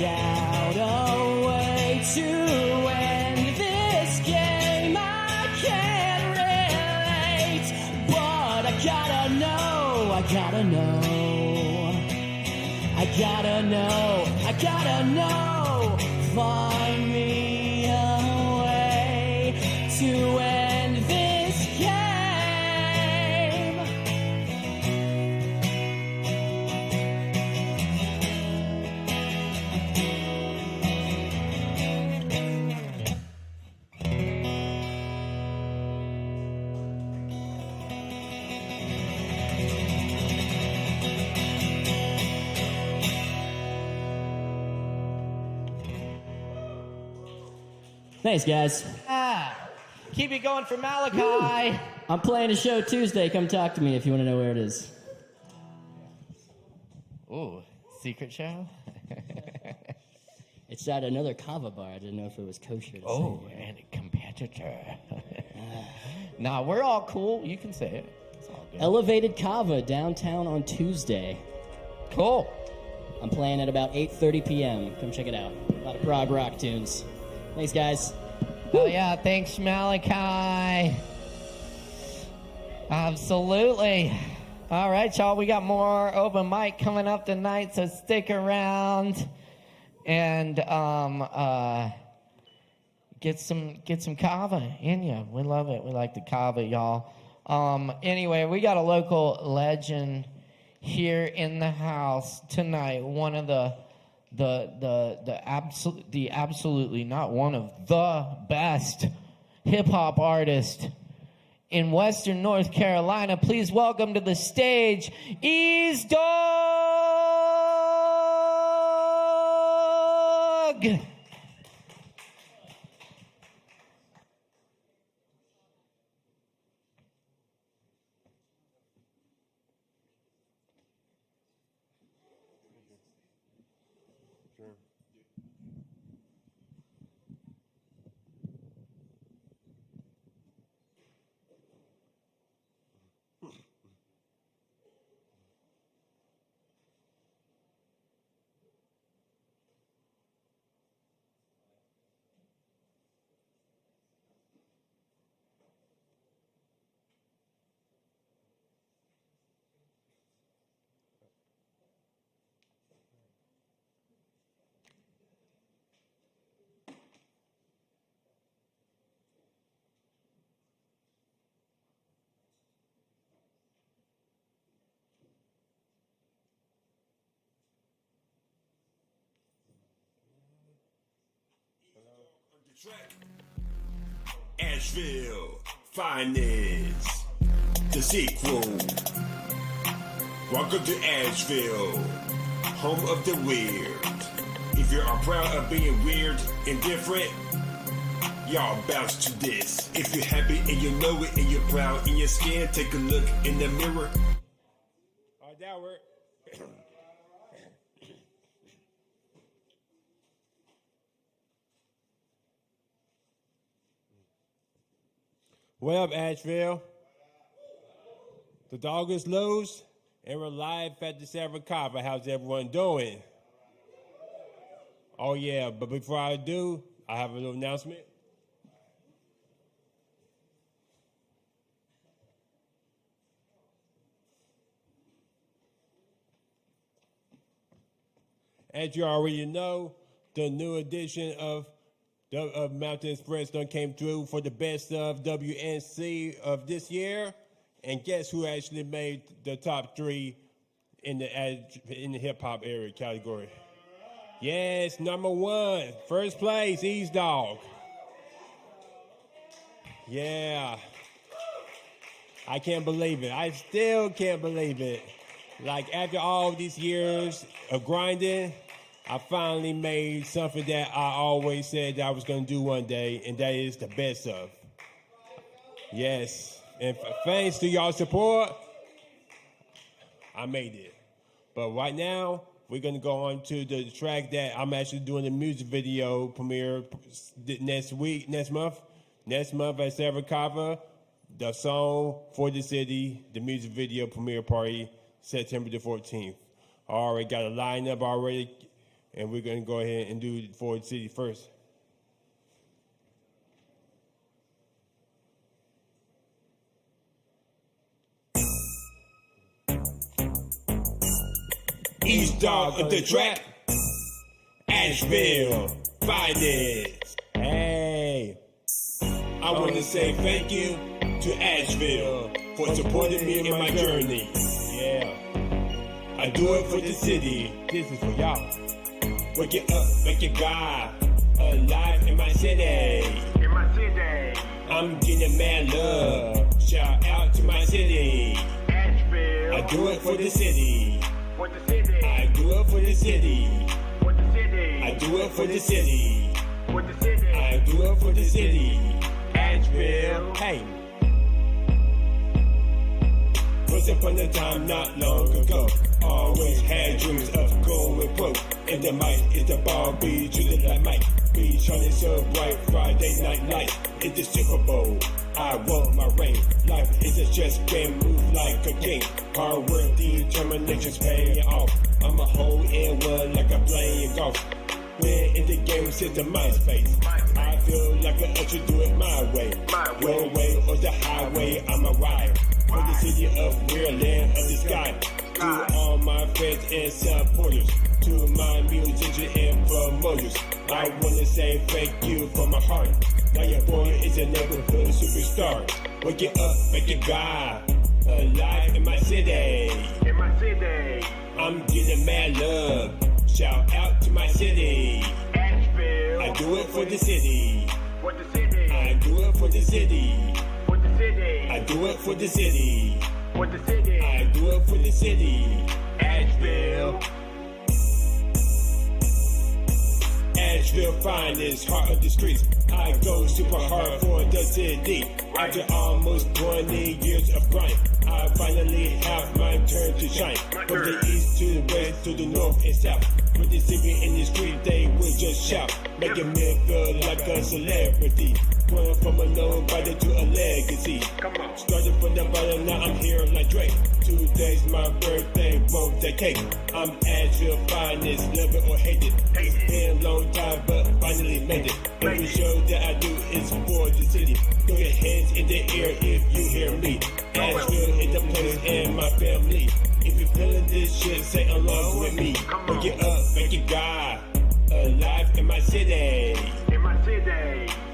Out a way to end this game. I can't relate, but I gotta know, I gotta know, I gotta know, I gotta know. Find me a way to end this game. Thanks, guys. Keep it going for Malachi. I'm playing a show Tuesday. Come talk to me if you want to know where it is. Ooh, secret show? It's at another Kava bar. I didn't know if it was kosher to Oh, say. and a competitor. Nah, we're all cool. You can say it. It's all good. Elevated Kava downtown on Tuesday. Cool. I'm playing at about 8:30 p.m. Come check it out. A lot of prog rock tunes. Thanks, guys. Oh, yeah. Thanks, Malachi. Absolutely. All right, y'all. We got more open mic coming up tonight, so stick around and get some Kava in you. We love it. We like the Kava, y'all. Anyway, we got a local legend here in the house tonight. One of the absolutely not one of the best hip hop artists in Western North Carolina. Please welcome to the stage, Ease Dog. Asheville, finest, the sequel. Welcome to Asheville, home of the weird. If you are proud of being weird and different, y'all bounce to this. If you're happy and you know it and you're proud in your skin, take a look in the mirror. All right, that work. What up, Asheville? The dog is loose, and we're live at the Kava. How's everyone doing? Oh, yeah, but before I do, I have a little announcement. As you already know, the new edition of Mountain Express done came through for the best of WNC of this year. And guess who actually made the top 3 in the hip-hop area category? Yes, number 1, first place, East Dog. Yeah. I can't believe it. I still can't believe it. Like, after all these years of grinding, I finally made something that I always said that I was going to do one day, and that is the best of. Yes. And thanks to y'all support, I made it. But right now, we're going to go on to the track that I'm actually doing the music video premiere next month at Kava. The song For the City, the music video premiere party, September the 14th. I already got a lineup already, and we're going to go ahead and do For the City first. East Dog of the track, Asheville, finest. Hey, I want to say thank you to Asheville for supporting me in my journey. Yeah, I do it for the city. This is for y'all. Wake it up, make it God alive in my city. I'm getting mad love. Shout out to my city. Asheville. I do it for the city. I do it for the city. I do it for the city. I do it for the city. Asheville. Hey. Once upon a time, not long ago, always had dreams of going pro. And the mic is the ball, be treated like Mike. Be shining so bright, Friday night lights. It's the Super Bowl. I want my ring. Life is a chess game, move like a king. Hard work, determination's paying off. I'm a hole in one like I'm playing golf. Been in the game since the MySpace. I feel like I should do it my way. Your way or the highway, I'm a ride. For the city of weird land of the sky. To all my fans and supporters. To my musicians and promoters. I wanna say thank you from my heart. Now your boy is a neighborhood superstar. Wake it up, make it God alive in my city. I'm getting mad love. Shout out to my city. Asheville. I do it for the city. I do it for the city. I do it for the city. I do it for the city. Asheville. Asheville finest, heart of the streets. I go super hard for the city. After almost 20 years of grind, I finally have my turn to shine. From the east to the west to the north and south. With the city in the street, they will just shout, making me feel like a celebrity. Going from a nobody to a legacy. Started from the bottom, now I'm here like Drake. Today's my birthday, won't that cake. I'm Asheville finest, love it or hate it. It's been a long time, but finally made it. Every show that I do is for the city. Throw your hands in the air if you hear me. Asheville is the place and my family. If you're feeling this shit, say along with me. Wake it up, make it God alive in my city.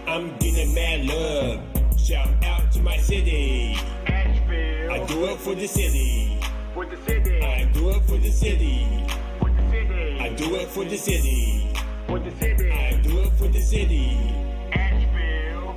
I'm getting mad love. Shout out to my city. Asheville. I do it for the city. I do it for the city. I do it for the city. I do it for the city. Asheville.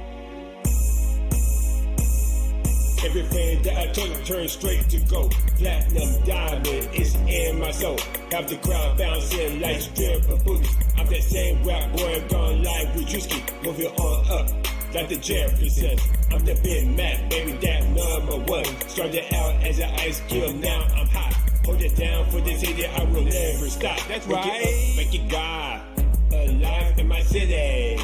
Everything that I took turns straight to gold. Platinum diamond is in my soul. Have the crowd bouncing like stripper booties. I'm that same rap boy gone live with Drewski. Moving on up like the Jeffersons. I'm the Big Mac, baby, that number one. Started out as an ice cube, now I'm hot. Hold it down for the city, I will never stop. That's right. Make it up, make it God alive in my city.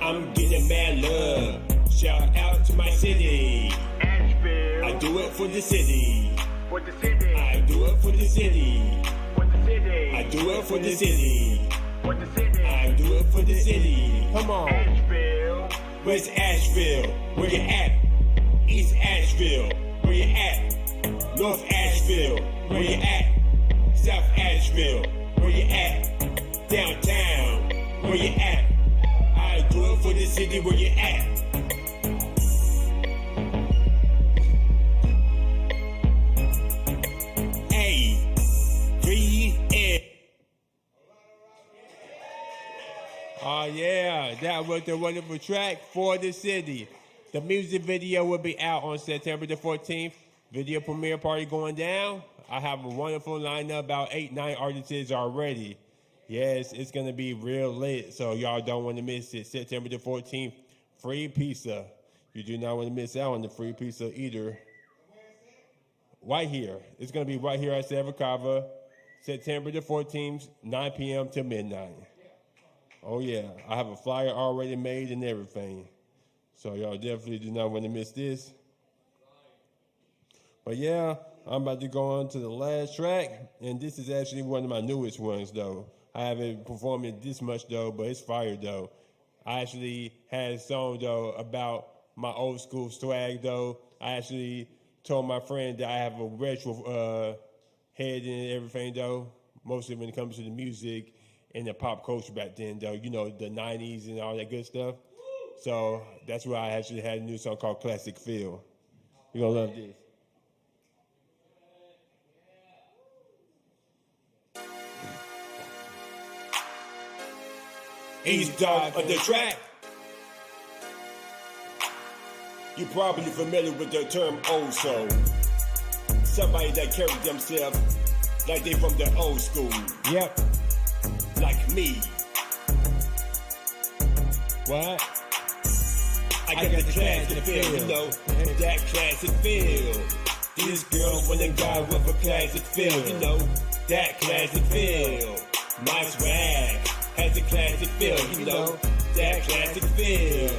I'm getting mad love. Shout out to my city. Asheville. I do it for the city. I do it for the city. I do it for the city. I do it for the city. Come on. Asheville. Where's Asheville? Where you at? East Asheville. Where you at? North Asheville. Where you at? South Asheville. Where you at? Downtown. Where you at? I do it for the city. Where you at? A-V-N. Oh yeah, that was the wonderful track for the city. The music video will be out on September the 14th. Video premiere party going down. I have a wonderful lineup, about 8-9 artists already. Yes, it's gonna be real lit, so y'all don't want to miss it. September the 14th, free pizza. You do not want to miss out on the free pizza either. Right here. It's gonna be right here at Kava, September the 14th, 9 p.m. to midnight. Oh yeah, I have a flyer already made and everything. So y'all definitely do not want to miss this. But yeah, I'm about to go on to the last track, and this is actually one of my newest ones though. I haven't performed it this much though, but it's fire though. I actually had a song though about my old school swag though. I actually told my friend that I have a retro head and everything though, mostly when it comes to the music and the pop culture back then though, you know, the 90s and all that good stuff. So that's why I actually had a new song called Classic Feel. You're gonna love this. East dog of the track. You're probably familiar with the term old soul. Somebody that carries themselves like they from the old school. Yep. Like me. What? I got the classic feel, you know, that classic feel. These girls want a guy with a classic feel, you know, that classic feel. My swag has a classic feel, you know, that classic feel.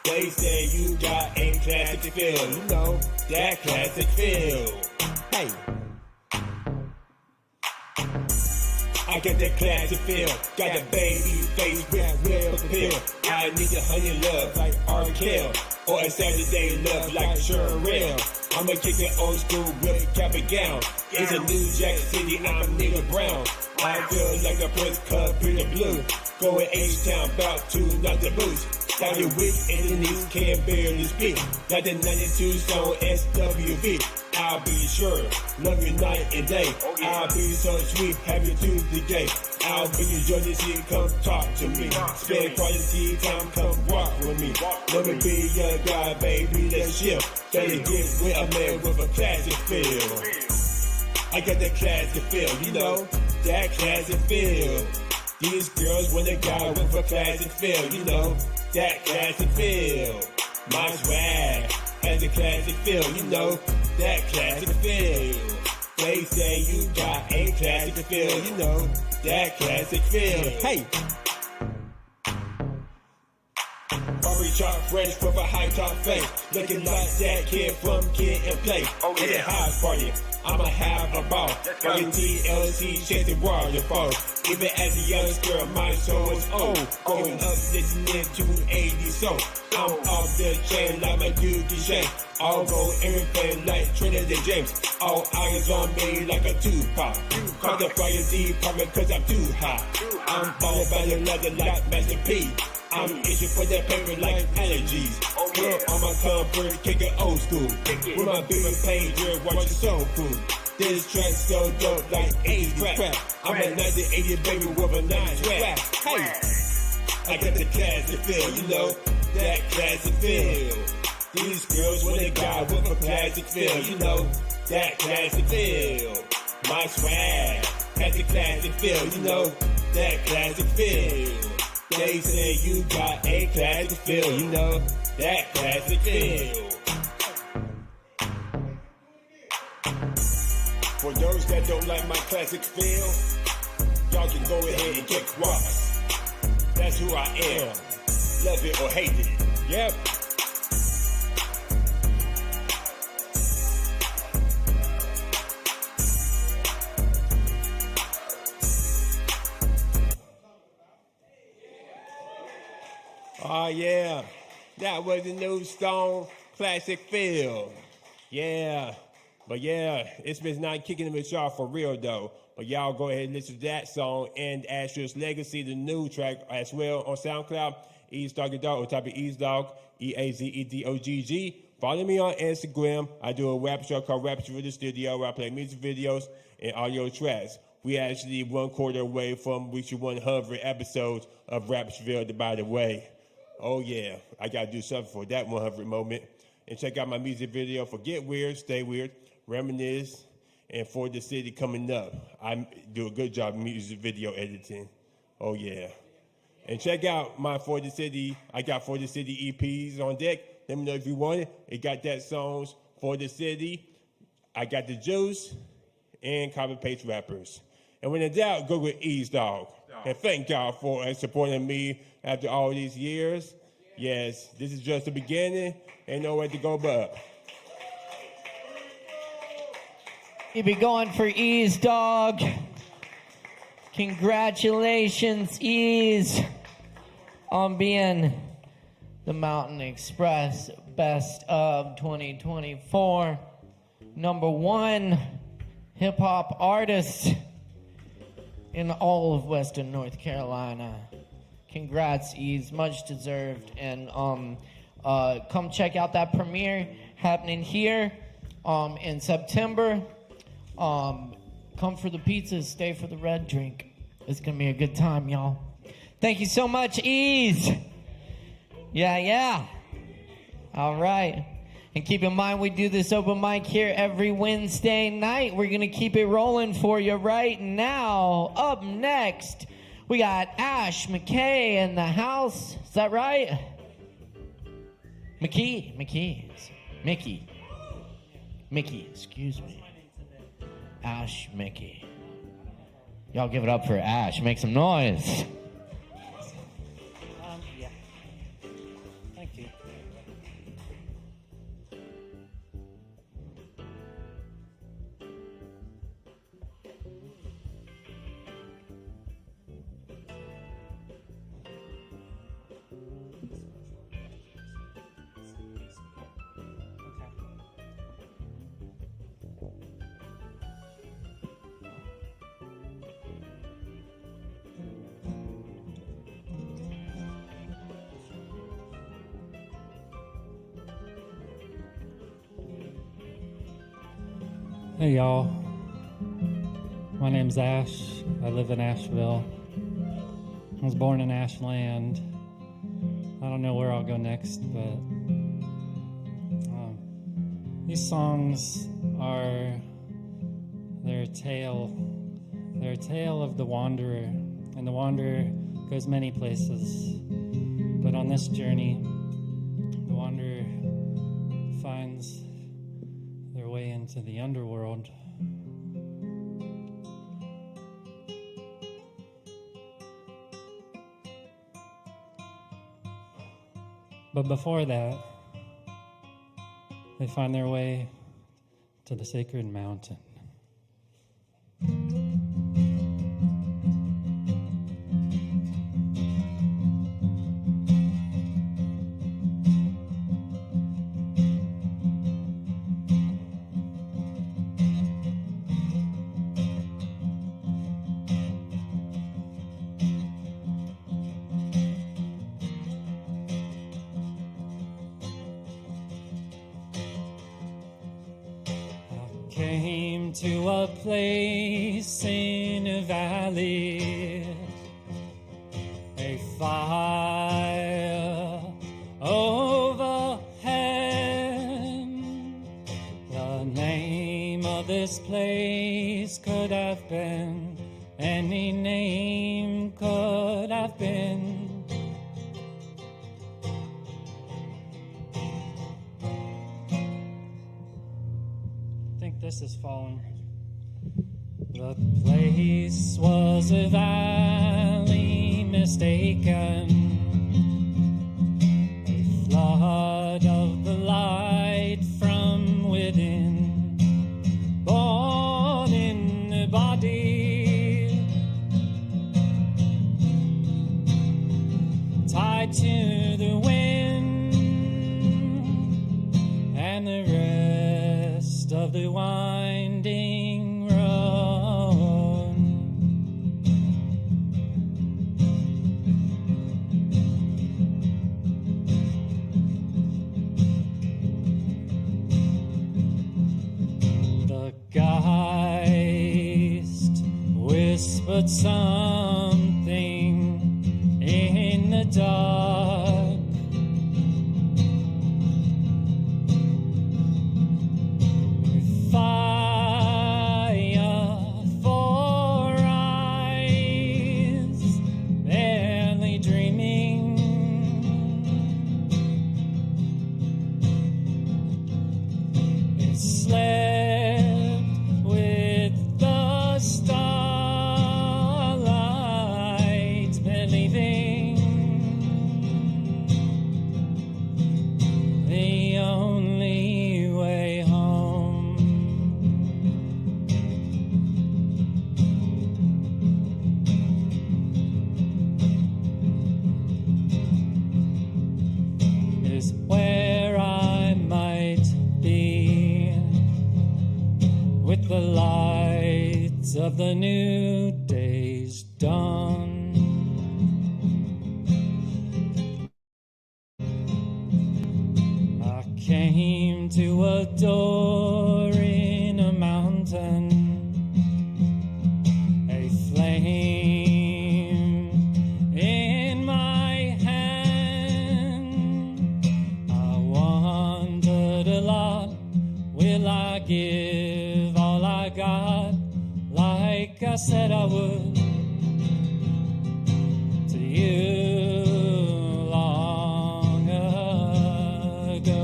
They say you got a classic feel, you know, that classic feel. Hey. I got that classic feel, got a baby face with real appeal. I need a honey love like R. Kelly, or a Saturday love like Sherelle. I'ma kick it old school with a cap and gown. It's a New Jack City, I'm nigga brown. I feel like a Prince Cup in the blue. Going H-Town, bout to knock the boots. Got your weak and the knees can't barely speak. Like the 92 song SWV. I'll be sure, love you night and day. I'll be so sweet, happy to the gate. I'll be your Jordan City, come talk to me. Spend quality time, come walk with me. Let me be your guy, baby, let's chill. Gotta get with a man with a classic feel. I got that classic feel, you know, that classic feel. These girls want a guy with a classic feel, you know, that classic feel. My swag has a classic feel, you know, that classic feel. They say you got a classic feel, you know, that classic feel. Hey! Barbie chart fresh with a high top face. Looking like that kid from Kid and Play. Oh, yeah. At the house party, I'ma have a ball. Fucking TLC, chasing waterfalls. Even as a young girl, my soul is old. Growing up listening to 80s soul. I'm off the chain like my dude Shane. All gold, everything like Trinity James. All eyes on me like a Tupac. Call the fire department cause I'm too hot. I'm falling by the leather like Master P. I'm itching for that paper like allergies. Girl on my comfort, kick it old school. With my bigger pager, watching soul food. This track so dope like 80s crap. I'm a 1980 baby with a nice rap. Hey, I got the classic feel, you know, that classic feel. These girls want a guy with a classic feel, you know, that classic feel. My swag has a classic feel, you know, that classic feel. They say you got a classic feel, you know, that classic feel. For those that don't like my classic feel, y'all can go ahead and get crossed. That's who I am. Love it or hate it. Yep. Oh yeah, that was the new Stone Classic Feel. Yeah, But yeah, it's been not kicking it with y'all for real though. But y'all go ahead and listen to that song and Asheville's Legacy, the new track as well on SoundCloud. Ease Dog Dog, or type of Ease Dog, EAZEDOGG. Follow me on Instagram. I do a rap show called Rapture for the Studio where I play music videos and audio tracks. We actually 1/4 away from reaching 100 episodes of ASHEViLLE, by the way. Oh yeah, I gotta do something for that 100 moment. And check out my music video for Get Weird, Stay Weird, Reminisce, and For the City coming up. I do a good job music video editing. Oh yeah. And check out my For the City. I got For the City EPs on deck. Let me know if you want it. It got that songs For the City. I got the Juice and Kava Pace rappers. And when in doubt, go with Ease Dog. And thank y'all for supporting me after all these years. Yes, this is just the beginning. Ain't nowhere to go but up. You be going for Ease Dog. Congratulations, Ease, on being the Mountain Express Best of 2024 #1 hip-hop artist in all of Western North Carolina. Congrats, Ease, much deserved. And come check out that premiere happening here in September. Come for the pizzas, stay for the red drink. It's gonna be a good time, y'all. Thank you so much, Ease. Yeah. All right. And keep in mind, we do this open mic here every Wednesday night. We're going to keep it rolling for you right now. Up next, we got Ash McKay in the house. Is that right? Mickey, excuse me. Ash Mickey. Y'all give it up for Ash. Make some noise. Yeah. Thank you. Hey y'all, my name's Ash. I live in Asheville. I was born in Ashland. I don't know where I'll go next, but these songs are they're a tale of the wanderer, and the wanderer goes many places, but on this journey, the wanderer finds their way into the underworld. But before that, they find their way to the sacred mountain. Came to a place in a valley, a fire overhead. The name of this place could have been, any name could have been. This is falling. The place was a valley mistaken, a flood of the light from within, born in a body, tied to the wind, and the rest rest of the winding road. The geist whispered something in the dark. Fire for eyes, barely dreaming. It slept with the starlight, believing the only way home is where I might be, with the lights of the new day's dawn. I came to adore in a mountain a flame in my hand. I wandered a lot. Will I give all I got, like I said I would, to you long ago,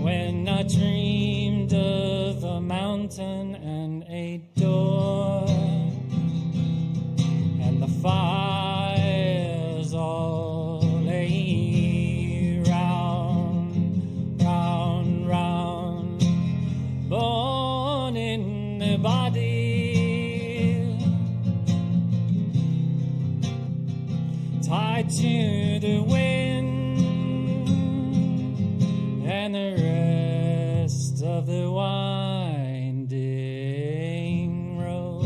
when I dreamed of a mountain and a door, and the fires all lay round, round, round, born in the body, tied to the wind, and the rest of the winding road.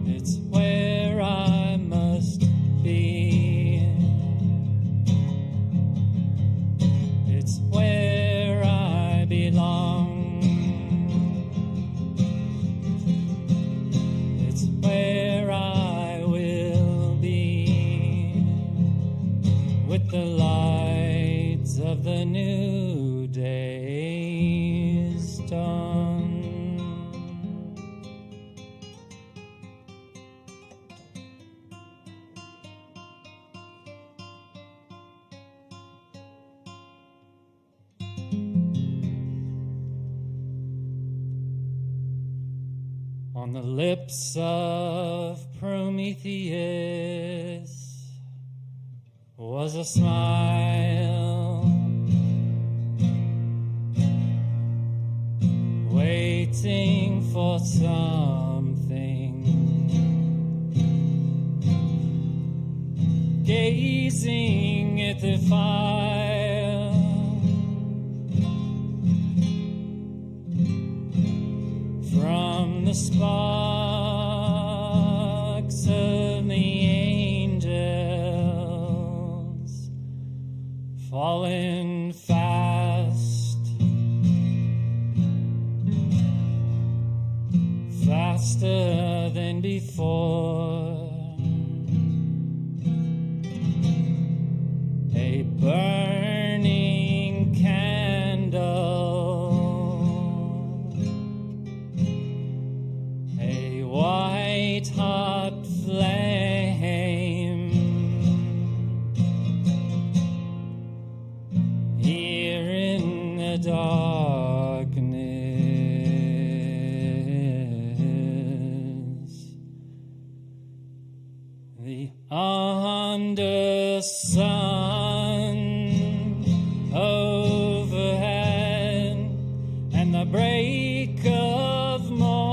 It's where I must be. It's where I belong. It's where I will be, with the lights of the new day's dawn. On the lips of Prometheus was a smile, waiting for something, gazing at the fire. From the sparks of the angels falling fast, faster than before. A burning candle, a white hot flame, here in the darkness. The undersun overhead, and the break of morning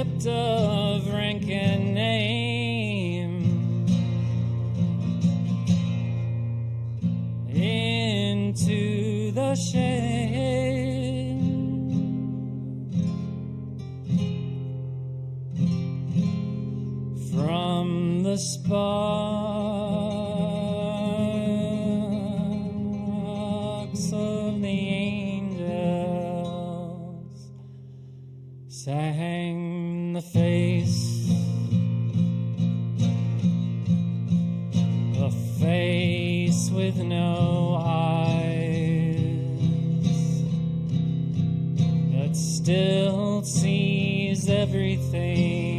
stripped of rank and name into the shade. From the sparks of the angels sang the face, a face with no eyes that still sees everything.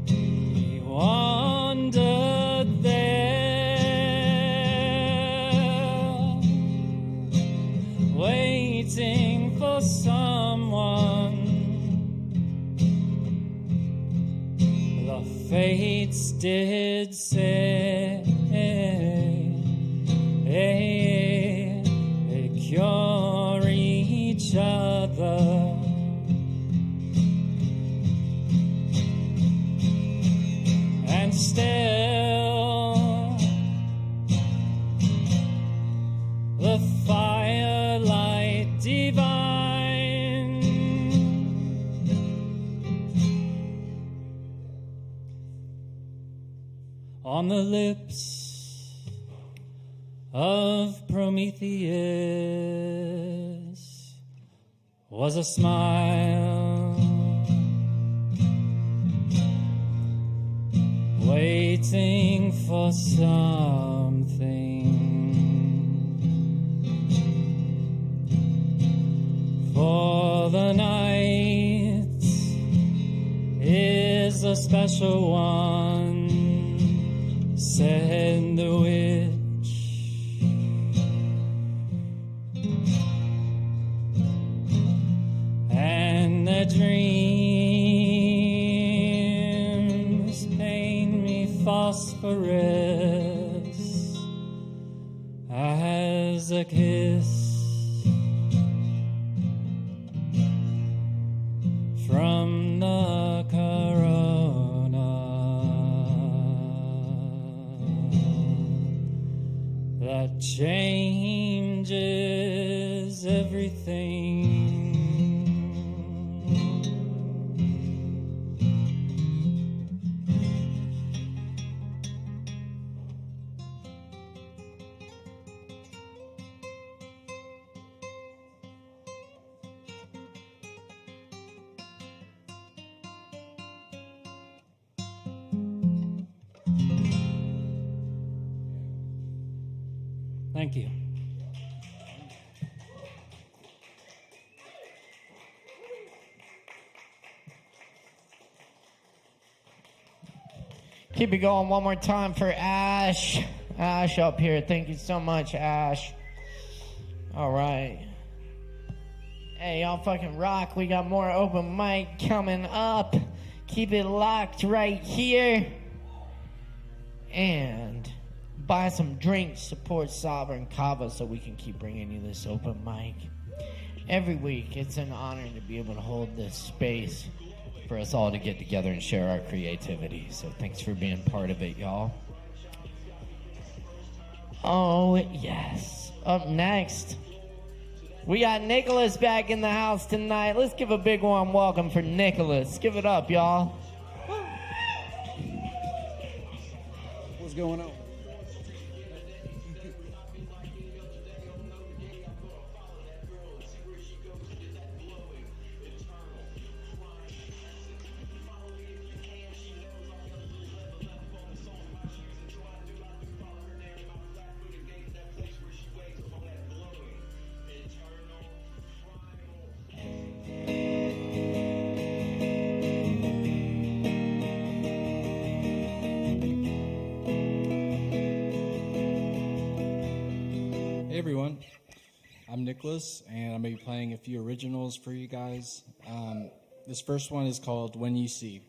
He wandered there, waiting for someone. The fates did say they cure each other. And still the firelight divine on the lips of Prometheus was a smile, waiting for something. For the night is a special one, said the witch. And the dreams paint me phosphorus as a kiss from the corona that changes everything. Thank you. Keep it going one more time for Ash. Ash up here. Thank you so much, Ash. All right. Hey, y'all fucking rock. We got more open mic coming up. Keep it locked right here. And buy some drinks. Support Sovereign Kava so we can keep bringing you this open mic. Every week, it's an honor to be able to hold this space for us all to get together and share our creativity. So thanks for being part of it, y'all. Oh, yes. Up next, we got Nicholas back in the house tonight. Let's give a big warm welcome for Nicholas. Give it up, y'all. What's going on? Hey everyone, I'm Nicholas, and I'm going to be playing a few originals for you guys. This first one is called When You See.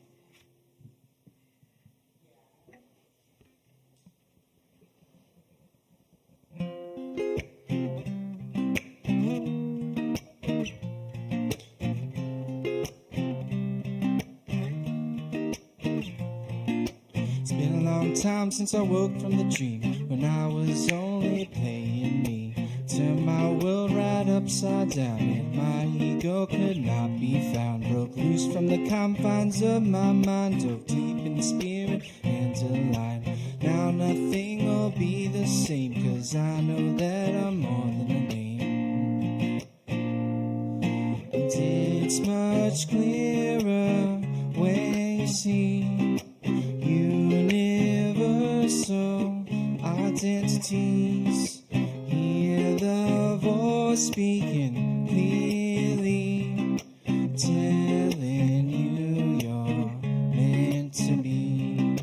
long time since I woke from the dream when I was only playing me. Turned my world right upside down and my ego could not be found. Broke loose from the confines of my mind, dove deep in the spirit and aligned. Now nothing will be the same, 'cause I know that I'm more than a name. And it's much clearer when you see universal identities. Hear the voice speaking clearly, telling you you're meant to be.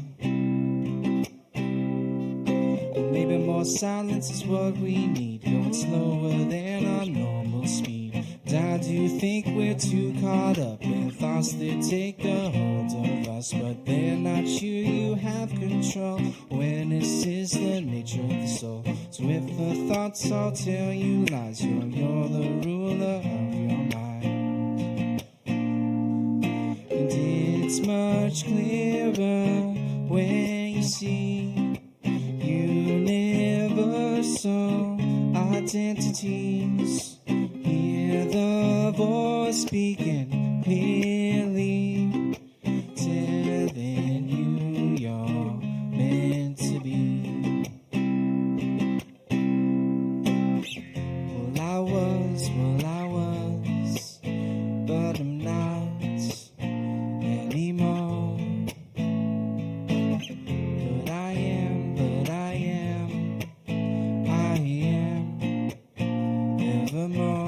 And maybe more silence is what we need, going slower than our normal speed. And I do think we're too caught up in thoughts that take a hold of us, but they're not you. You have control. Awareness is the nature of the soul. So if the thoughts all tell you lies, you're the ruler of your mind. And it's much clearer when you see universal identities. Hear the voice speaking clearly, telling you you're meant to be. Well, I was, but I'm not anymore. But I am, evermore.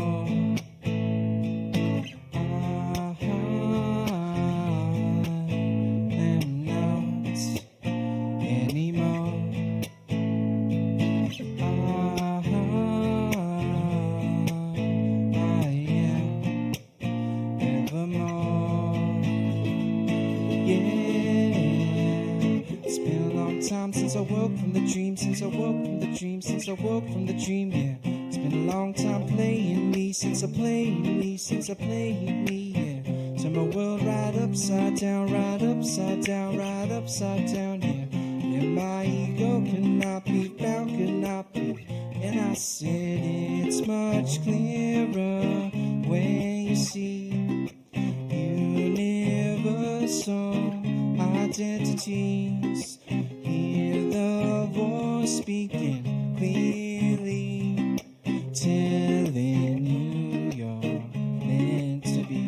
Since I woke from the dream, since I woke from the dream, since I woke from the dream, yeah. It's been a long time playing me, since I played me, since I played me, yeah. Turn my world right upside down, right upside down, right upside down, yeah. And my ego cannot be found, cannot be. And I said it's much clearer when you see universal identities. Hear the voice speaking clearly, telling you you're meant to be.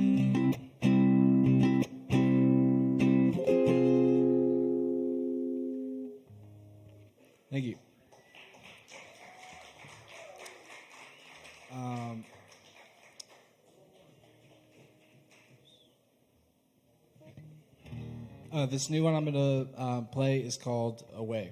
Thank you. This new one I'm going to play is called Away.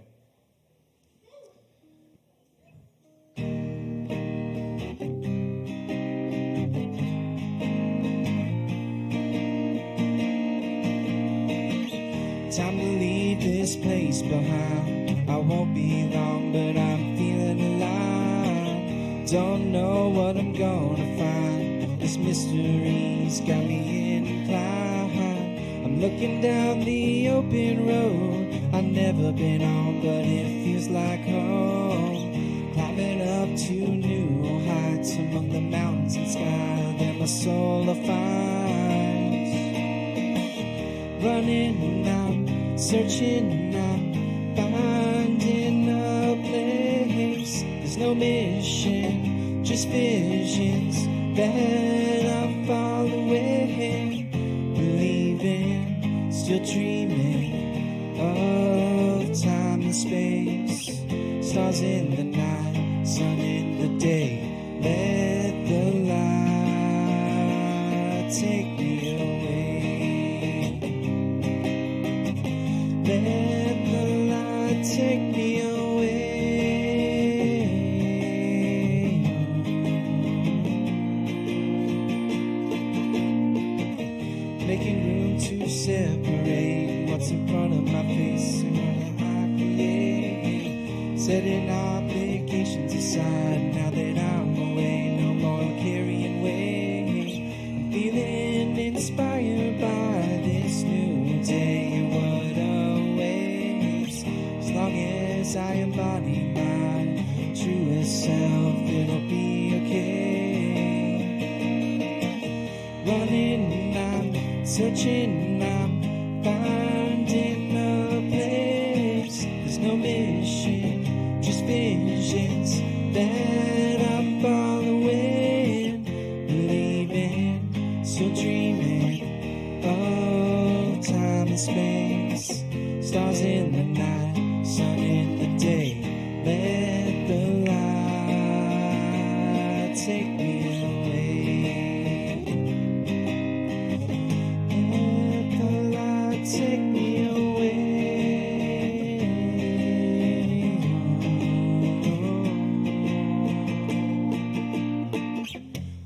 Time to leave this place behind. I won't be long, but I'm feeling alive. Don't know what I'm gonna find. This mystery's got me inclined. I'm looking down the open road I've never been on, but it feels like home. Climbing up to new heights among the mountains and sky that my soul finds. Running out, searching out, finding a place. There's no mission, just visions that I'm following. Believing, still dreaming of time and space. Stars in the night, sun in the day. Let the light take me away. Let the light take me away. Making room to separate what's in front of my face and what I create. Setting obligations aside now that I'm away. No more carrying weight. I'm feeling inspired by this new day and what awaits. searching, I'm finding a place. There's no mission, just visions that I'm following, believing, still dreaming of time and space. Stars in the night, sun in the day. Let the light take me away. Let the light take me away.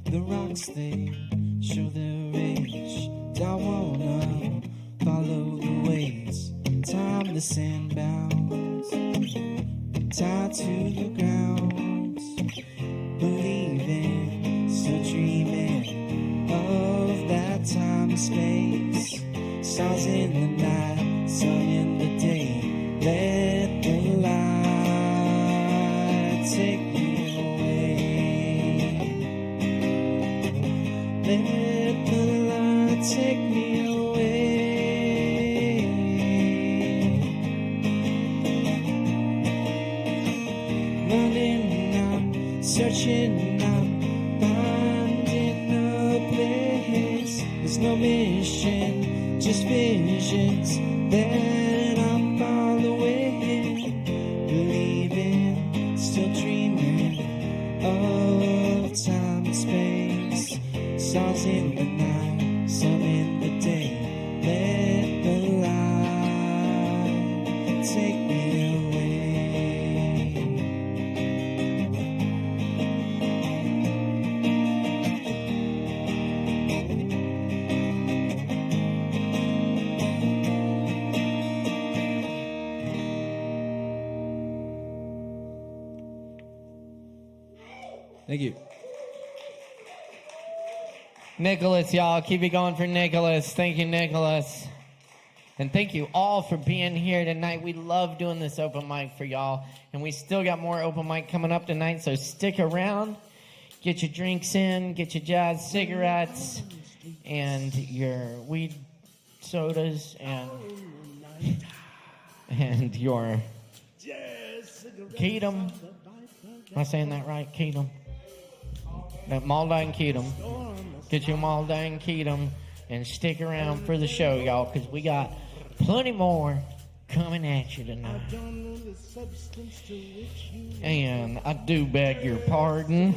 The rocks, they show their age. I wanna follow the waves. Timeless and bound, tied to the ground, believing, still dreaming of that time and space. Stars in the night, sun in the day. Let the light take me away. Let the light take me away. Running, I'm searching, I'm finding a place. There's no mission, just visions that I'm following, believing, still dreaming of time and space. Stars in the night, sun in the day. Let the light take me away. Thank you. Nicholas, y'all. Keep it going for Nicholas. Thank you, Nicholas. And thank you all for being here tonight. We love doing this open mic for y'all. And we still got more open mic coming up tonight, so stick around. Get your drinks in, get your jazz cigarettes, and your weed sodas, and your Kedem. Am I saying that right? Kedem. That Maldine Kedem. Get your Maldine Kedem and stick around for the show, y'all, because we got plenty more coming at you tonight. And I do beg your pardon.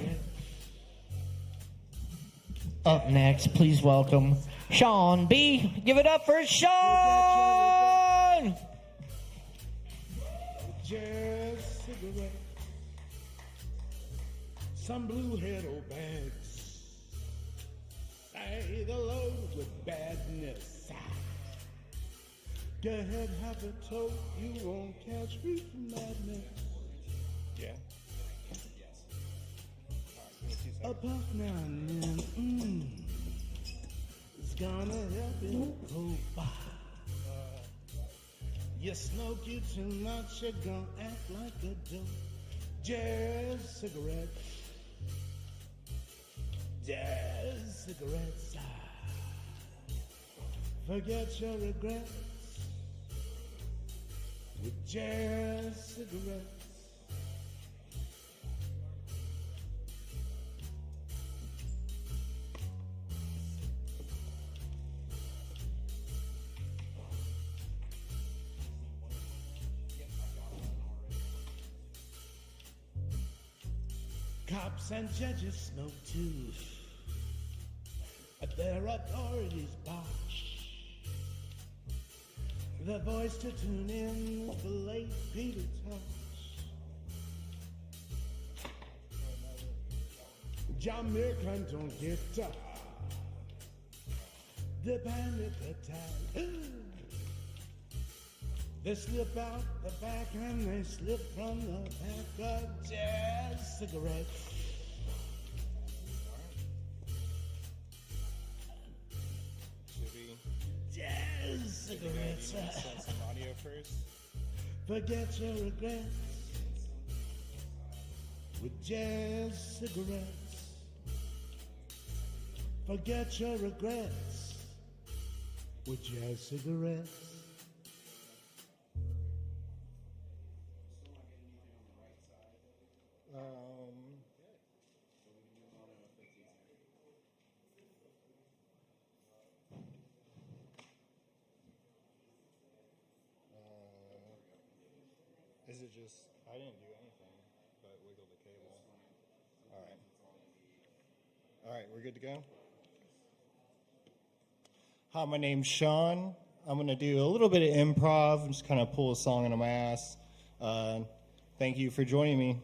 Up next, please welcome Sean B. Give it up for Sean! Jazz cigarette, some blue head old bags, say the load with badness. Go ahead, have a toke, you won't catch me from madness. Yeah. A puff now and then, it's gonna help it go by. You smoke you too much, you're gonna act like a dope. Jazz cigarettes, jazz cigarettes. Forget your regrets with jazz cigarettes. Cops and judges smoke too. Their authorities bosh. The voice to tune in is the late Peter Tosh. Jamaican on guitar. The bandit attack. They slip out the back and they slip from the back of jazz cigarettes. Jazz cigarettes. Some audio first. Forget your regrets with jazz cigarettes. Forget your regrets with jazz cigarettes. Is it just, I didn't do anything but wiggle the cable. All right. All right, we're good to go? Hi, my name's Sean. I'm going to do a little bit of improv, just kind of pull a song into my ass. Thank you for joining me.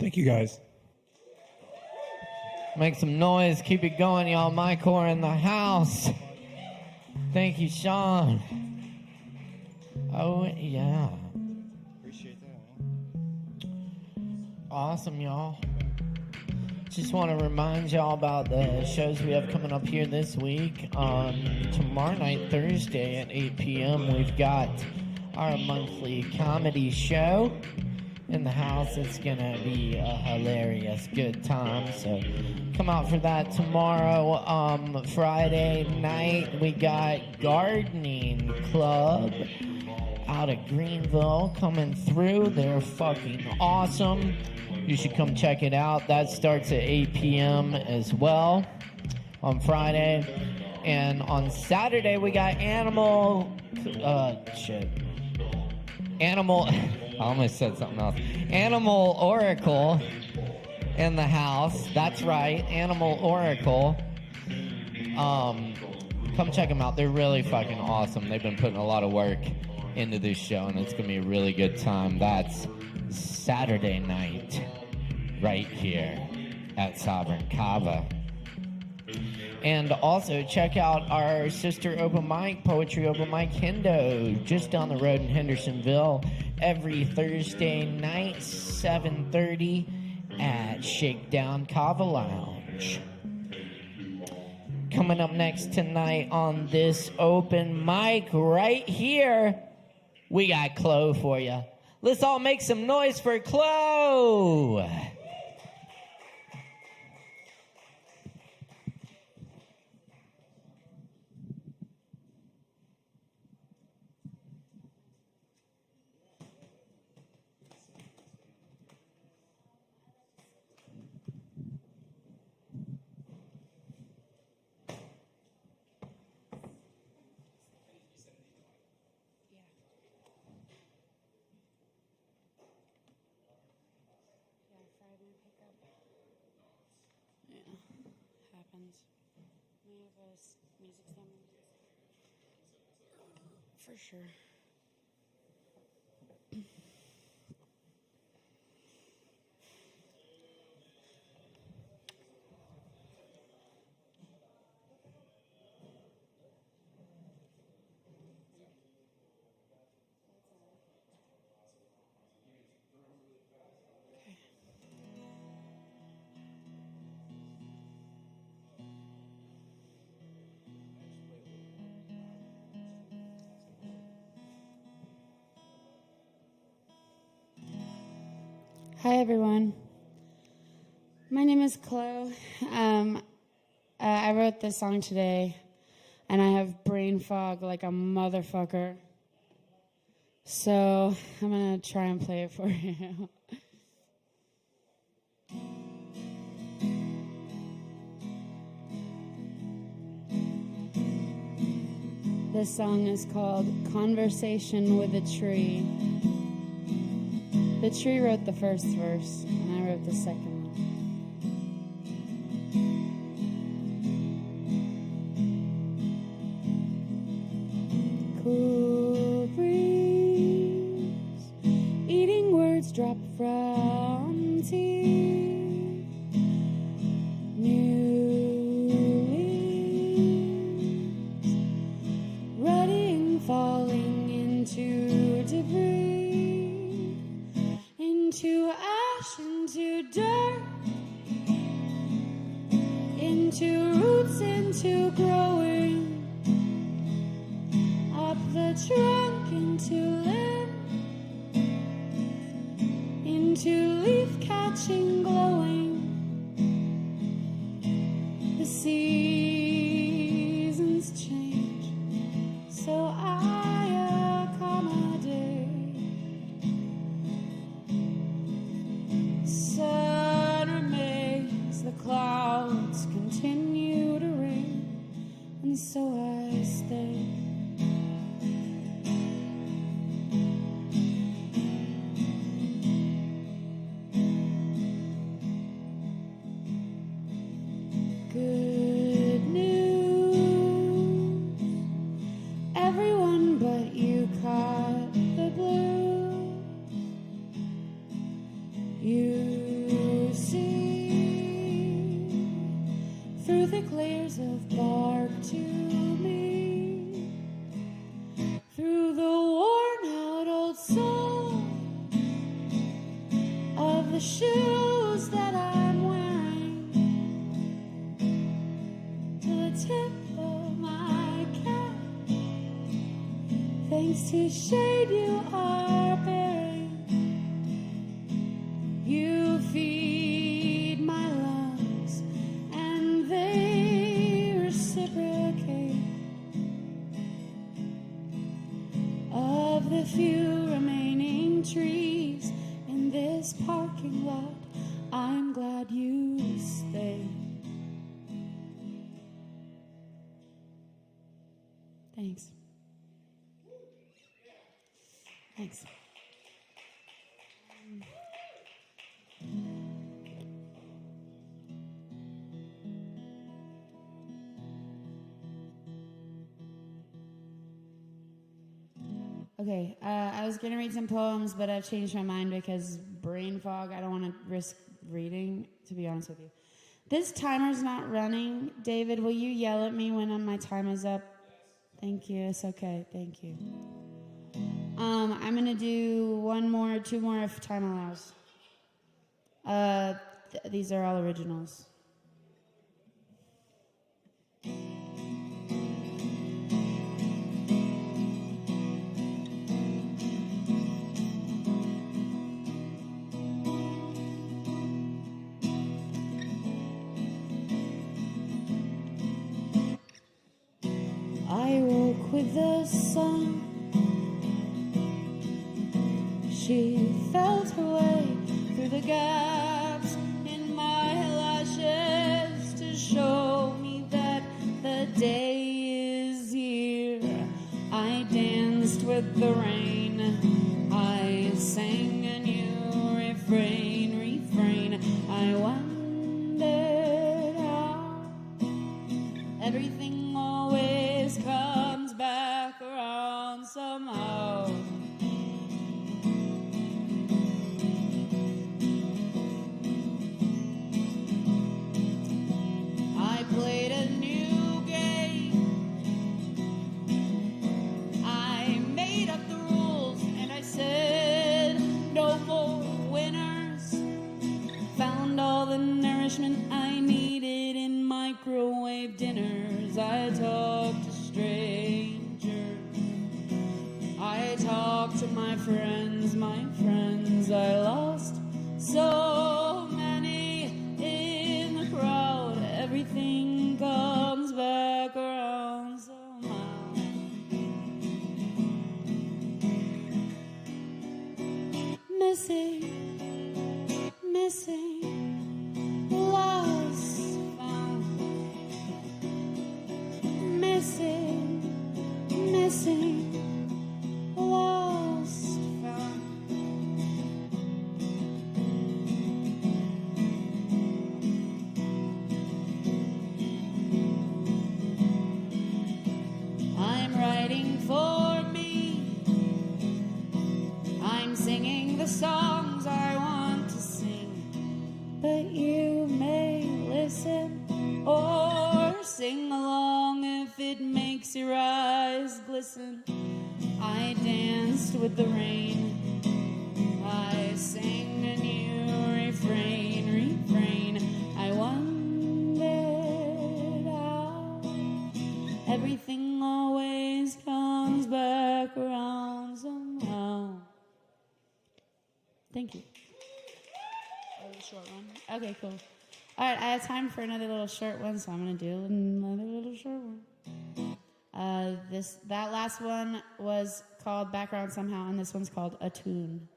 Thank you, guys. Make some noise. Keep it going, y'all. Mike Core in the house. Thank you, Sean. Oh, yeah. Appreciate that, man. Awesome, y'all. Just want to remind y'all about the shows we have coming up here this week. Tomorrow night, Thursday at 8 p.m., we've got our monthly comedy show in the house. It's going to be a hilarious good time. So come out for that tomorrow. Friday night, we got Gardening Club out of Greenville coming through. They're fucking awesome. You should come check it out. That starts at 8 p.m. as well on Friday. And on Saturday, we got Animal... I almost said something else. Animal Oracle in the house. That's right, Animal Oracle. Come check them out. They're really fucking awesome. They've been putting a lot of work into this show, and it's going to be a really good time. That's Saturday night right here at Sovereign Kava. And also check out our sister open mic, Poetry Open Mic Hendo, just down the road in Hendersonville, every Thursday night, 7:30 at Shakedown Kava Lounge. Coming up next tonight on this open mic right here, we got Chloe for you. Let's all make some noise for Chloe. Music stand for sure. Hi, everyone. My name is Chloe. I wrote this song today, and I have brain fog like a motherfucker. So I'm going to try and play it for you. This song is called Conversation with a Tree. The tree wrote the first verse, and I wrote the second one. Cool breeze, eating words drop from teeth. New leaves, rutting, falling into debris. Into ash, into dirt, into roots, into growing, up the trunk, into limb, into leaf catching, glowing. The seasons change, so I accommodate. Sun remains, the clouds continue to rain, and so I stay. Good news, everyone but you caught the blues. You mark to me. Through the worn out old sole of the shoes that I'm wearing, to the tip of my cap, thanks to shade you are bearing. You feed my lungs and they reciprocate. Of the few remaining trees in this parking lot, I'm glad you stayed. Thanks. Thanks. Okay, I was going to read some poems, but I've changed my mind because brain fog, I don't want to risk reading, to be honest with you. This timer's not running. David, will you yell at me when my time is up? Thank you. It's okay. Thank you. I'm going to do two more if time allows. These are all originals. I woke with the sun. She felt her way through the gaps in my lashes to show me that the day is here. I danced with the rain. I sang a new refrain. I wondered how everything always comes back around somehow. I played a new game. I made up the rules and I said no more winners. Found all the nourishment I needed in microwave dinners. I talked to strangers. I talked to my friends. I lost so many in the crowd. Everything comes back around somehow. Missing, lost, found. Missing, lost, found. I'm writing for me. I'm singing the songs I want to sing. But you may listen or sing along if it makes your eyes glisten. I danced with the rain. I sang a new refrain. I wondered how everything always comes back around somehow. Thank you. Oh, a short one. Okay, cool. All right, I have time for another little short one, so I'm gonna do another little short one. That last one was called Background Somehow, and this one's called A Tune.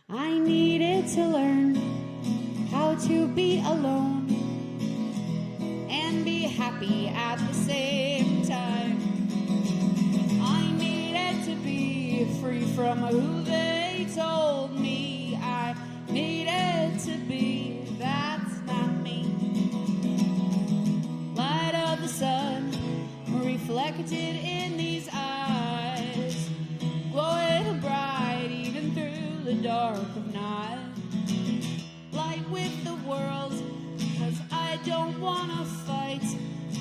I needed to learn how to be alone and be happy at the same time. I needed to be free from who they told me I needed to be. That's not me. Light of the sun reflected in these eyes, glowing bright even through the dark of night. Light with with the world, 'cause I don't wanna fight.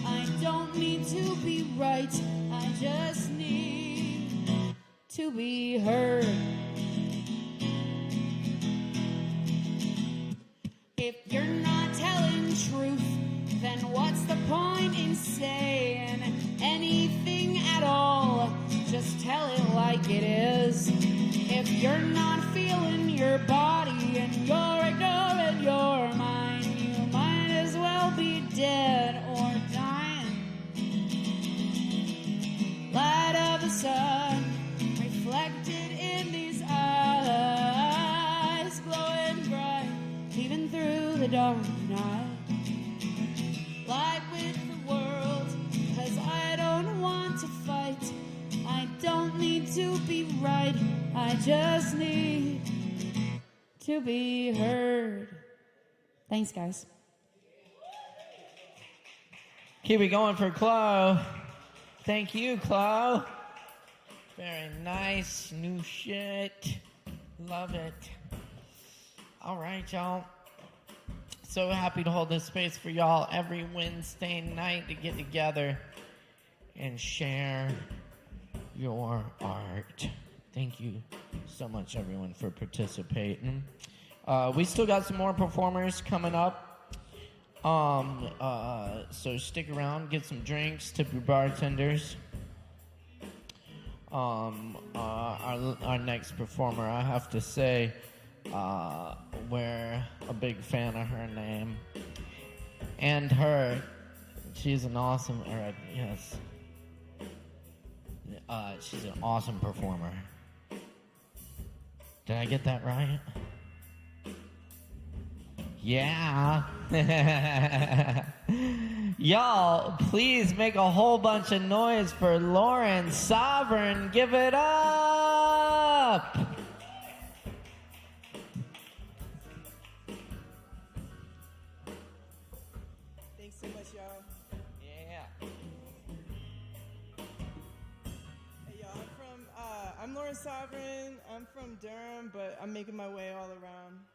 I don't need to be right, I just need to be heard. If you're not telling truth, then what's the point in saying anything at all? Just tell it like it is. If you're not feeling your body and you're ignoring your mind, you might as well be dead or dying. Light of the sun reflected in these eyes, glowing bright even through the dark night. Light with the world, 'cause I don't want to fight. I don't need to be right, I just need to be heard. Thanks, guys. Keep it going for Chloe. Thank you, Chloe. Very nice, new shit. Love it. All right, y'all. So happy to hold this space for y'all every Wednesday night to get together and share your art. Thank you so much, everyone, for participating. We still got some more performers coming up. So stick around, get some drinks, tip your bartenders. Our next performer, I have to say, we're a big fan of her name and her. She's an awesome, she's an awesome performer. Did I get that right? Yeah. Y'all, please make a whole bunch of noise for Lauren Sovereign. Give it up. Thanks so much, y'all. Yeah. Hey, y'all, I'm Lauren Sovereign. I'm from Durham, but I'm making my way all around.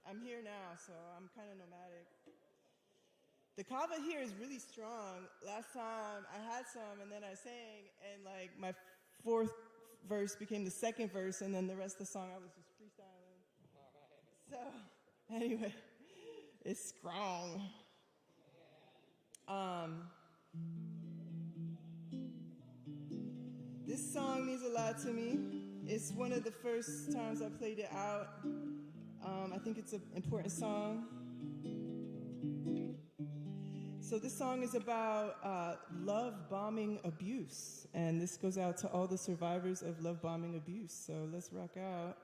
I'm here now, so I'm kind of nomadic. The Kava here is really strong. Last time I had some, and then I sang, and like my fourth verse became the second verse, and then the rest of the song I was just freestyling. So, anyway, it's strong. This song means a lot to me. It's one of the first times I played it out. I think it's an important song. So this song is about love bombing abuse, and this goes out to all the survivors of love bombing abuse. So let's rock out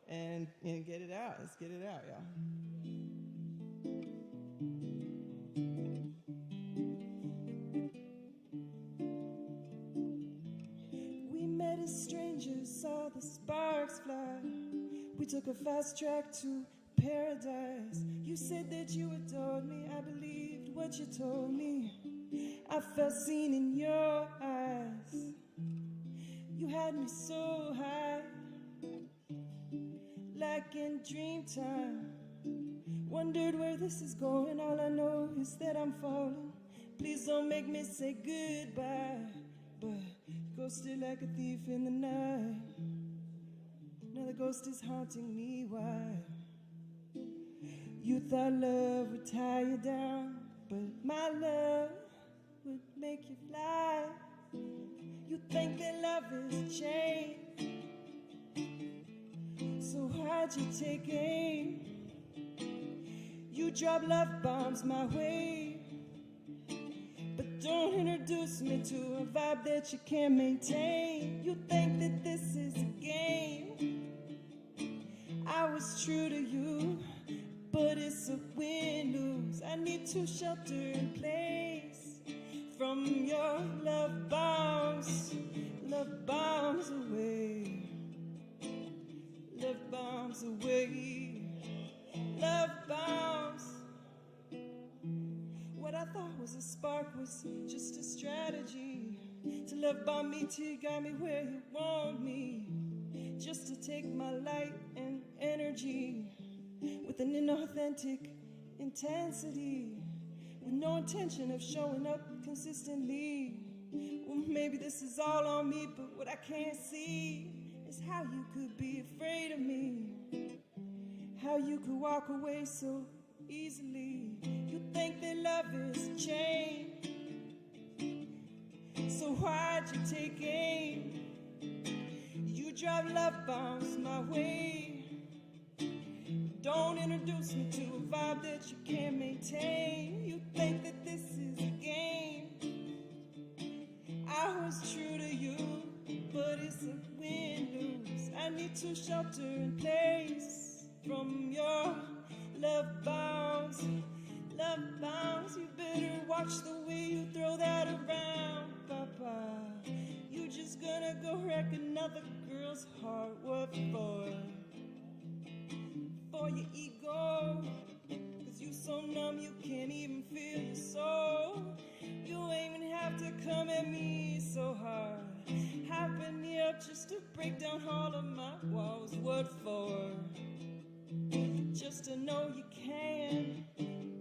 and get it out. Let's get it out, y'all. We met as strangers, saw the sparks fly. We took a fast track to paradise. You said that you adored me. I believed what you told me. I felt seen in your eyes. You had me so high, like in dream time. Wondered where this is going. All I know is that I'm falling. Please don't make me say goodbye. But ghosted like a thief in the night. Now the ghost is haunting me. Why? You thought love would tie you down, but my love would make you fly. You think that love is a chain, so why'd you take aim? You drop love bombs my way, but don't introduce me to a vibe that you can't maintain. You think that this is a game. I was true to you, but it's a win-lose. I need to shelter in place from your love bombs away, love bombs away, love bombs. What I thought was a spark was just a strategy to love bomb me till you got me where you want me, just to take my light and energy with an inauthentic intensity with no intention of showing up consistently. Well, maybe this is all on me, but what I can't see is how you could be afraid of me, how you could walk away so easily. You think that love is a chain, so why'd you take aim? You drop love bombs my way. Don't introduce me to a vibe that you can't maintain. You think that this is a game. I was true to you, but it's a win-lose. I need to shelter in place from your love bombs. Love bombs, you better watch the way you throw that around, Papa. You just gonna go wreck another girl's heart. What for? For your ego, 'cause you so numb you can't even feel your soul. You ain't even have to come at me so hard, hyping me up just to break down all of my walls. What for? Just to know you can.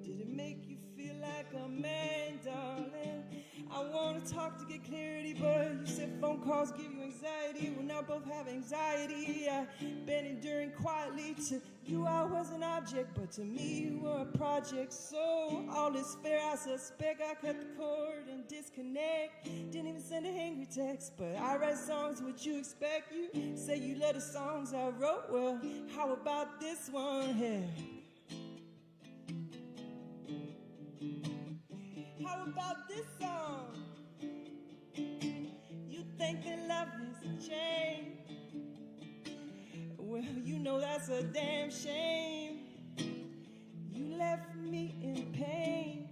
Did it make you feel like a man, darling? I wanna talk to get clarity, but you said phone calls give you anxiety. Well, now both have anxiety. I've been enduring quietly. To you I was an object, but to me you were a project. So all is fair, I suspect. I cut the cord and disconnect. Didn't even send an angry text, but I write songs, what you expect? You say you love the songs I wrote. Well, how about this one here? How about this song? You think that love is a chain? Well, you know that's a damn shame. You left me in pain.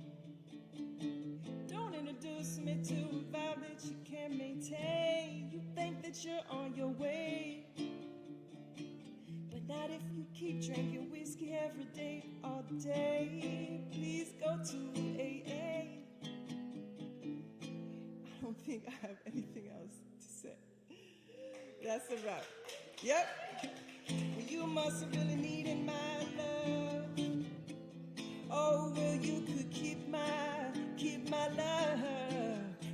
Don't introduce me to a vibe that you can't maintain. You think that you're on your way, but not if you keep drinking whiskey every day, all day. Please go to AA. I don't think I have anything else to say. That's a wrap. Yep. Well, you must have really needed my love. Oh, well, you could keep my love.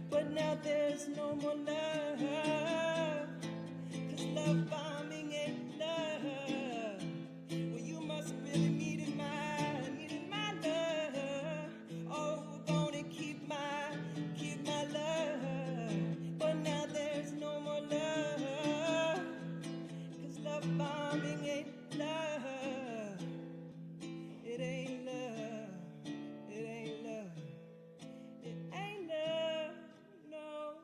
But now there's no more love. 'Cause love bombing ain't love. Well, you must have really needed my love. Oh, we're gonna keep my love. But now there's no more love. 'Cause love bombing ain't love. It ain't love. It ain't love. It ain't love. No.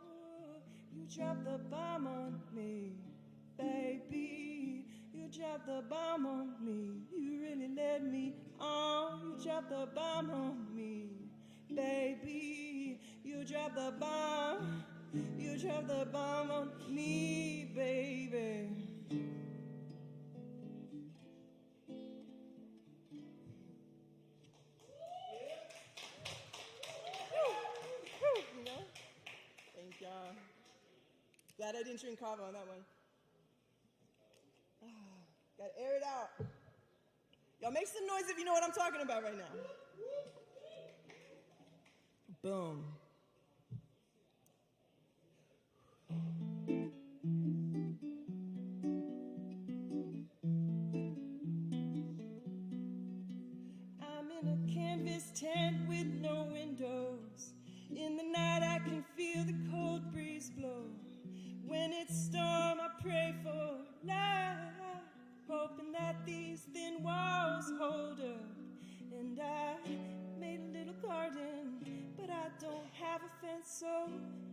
You dropped the bomb on me, baby. You dropped the bomb on me. You really led me on. You dropped the bomb on me, baby. You dropped the bomb. You dropped the bomb on me, baby. You know? Thank y'all. Glad I didn't drink Kava on that one. Gotta air it out. Y'all make some noise if you know what I'm talking about right now. Boom. I'm in a canvas tent with no windows. In the night I can feel the cold breeze blow. When it's storm I pray for love, hoping that these thin walls hold up. And I made a little garden, but I don't have a fence, so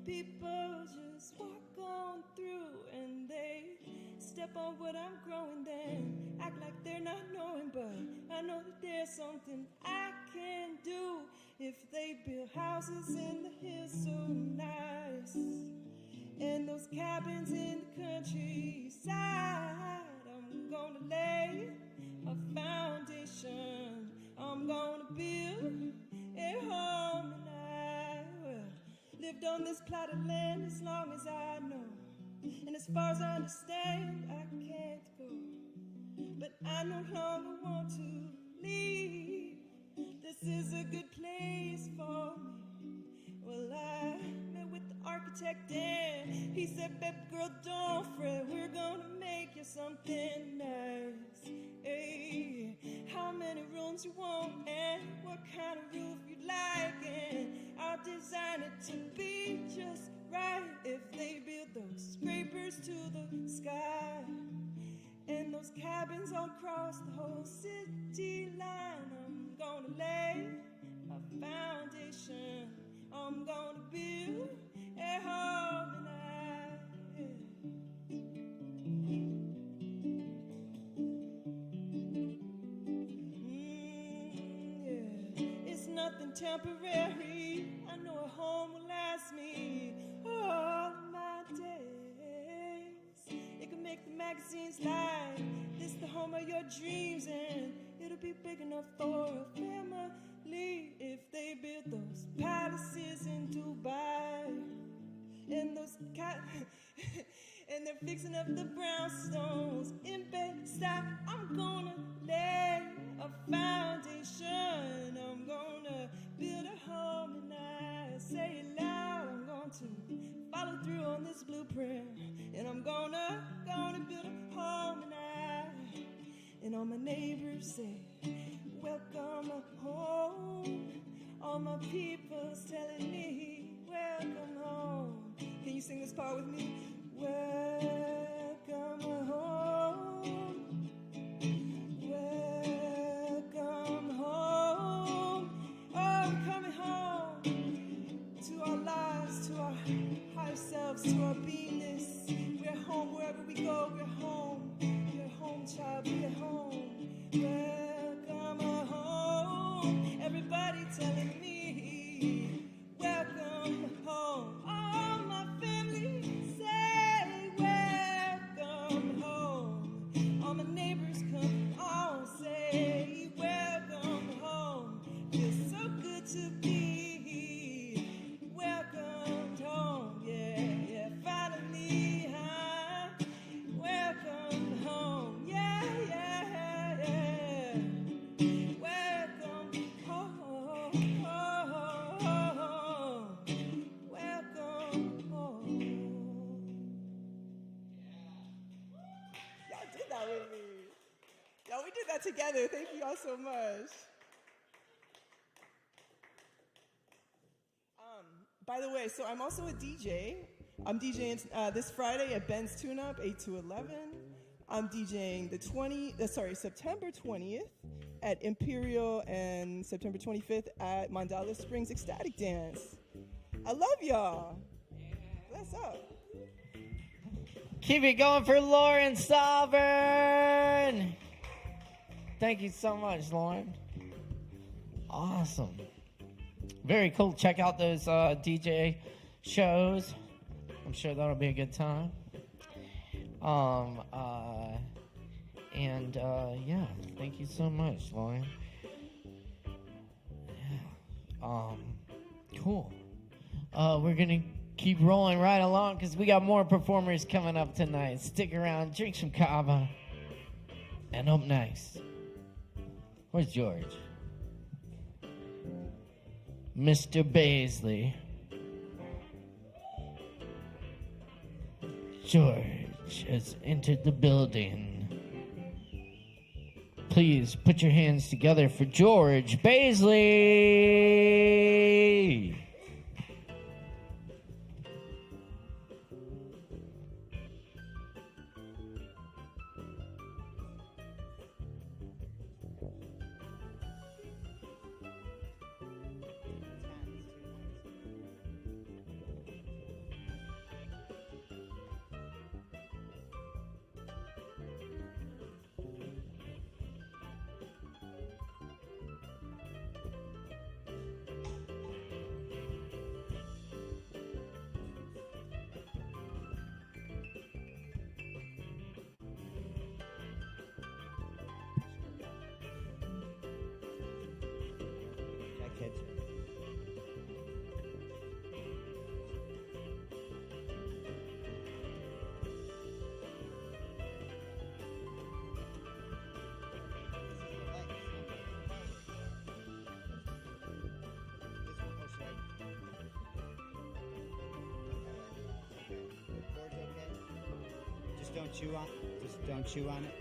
people just walk on through and they step on what I'm growing, then act like they're not knowing. But I know that there's something I can do if they build houses in the hills so nice, and those cabins in the countryside. I'm gonna lay a foundation. I'm gonna build a home, and I will lived on this plot of land as long as I know. And as far as I understand, I can't go. But I no longer want to leave. this is a good place for me. Well, I met with the architect and he said, baby girl, don't fret, we're gonna make you something nice. Hey, how many rooms you want and what kind of roof you like, and I'll design it to be just right. If they build those scrapers to the sky and those cabins all across the whole city line, I'm gonna lay a foundation. I'm gonna build a home and it's nothing temporary. I know a home will last me all my days. It can make the magazines like this the home of your dreams, and it'll be big enough for a family if they build those palaces in Dubai and those and they're fixing up the brownstones in Bed-Stuy. I'm gonna lay a foundation. I'm gonna build a home, and I say it loud. I'm going to follow through on this blueprint, and I'm gonna build a home, and all my neighbors say, welcome home. All my people's telling me, welcome home. Can you sing this part with me? Welcome home. Welcome home. Oh, I'm coming home to our lives, to our higher selves, to our beingness. We're home wherever we go. We're home. We're home, child. We're home. Welcome home. Everybody telling me, welcome home. All my family say, welcome home. All my neighbors come on, say, welcome home. Feels so good to be welcomed home. Yeah, yeah, finally, welcome home. Yeah, yeah, yeah. Welcome home. Welcome home. Y'all did that with me. Y'all, we did that together. Thank you all so much. By the way, so I'm also a DJ. I'm DJing this Friday at Ben's Tune Up, 8 to 11. I'm DJing September 20th at Imperial and September 25th at Mandala Springs Ecstatic Dance. I love y'all. Bless up. Keep it going for Lauren Sovereign. Thank you so much, Lauren. Awesome. Very cool. Check out those DJ shows. I'm sure that'll be a good time. Yeah, thank you so much, Lauren. Yeah. Cool. We're gonna keep rolling right along because we got more performers coming up tonight. Stick around, drink some Kava, and up next, where's George? Mr. Baisley. George has entered the building. Please put your hands together for George Baisley. Just don't chew on. Just don't chew on it.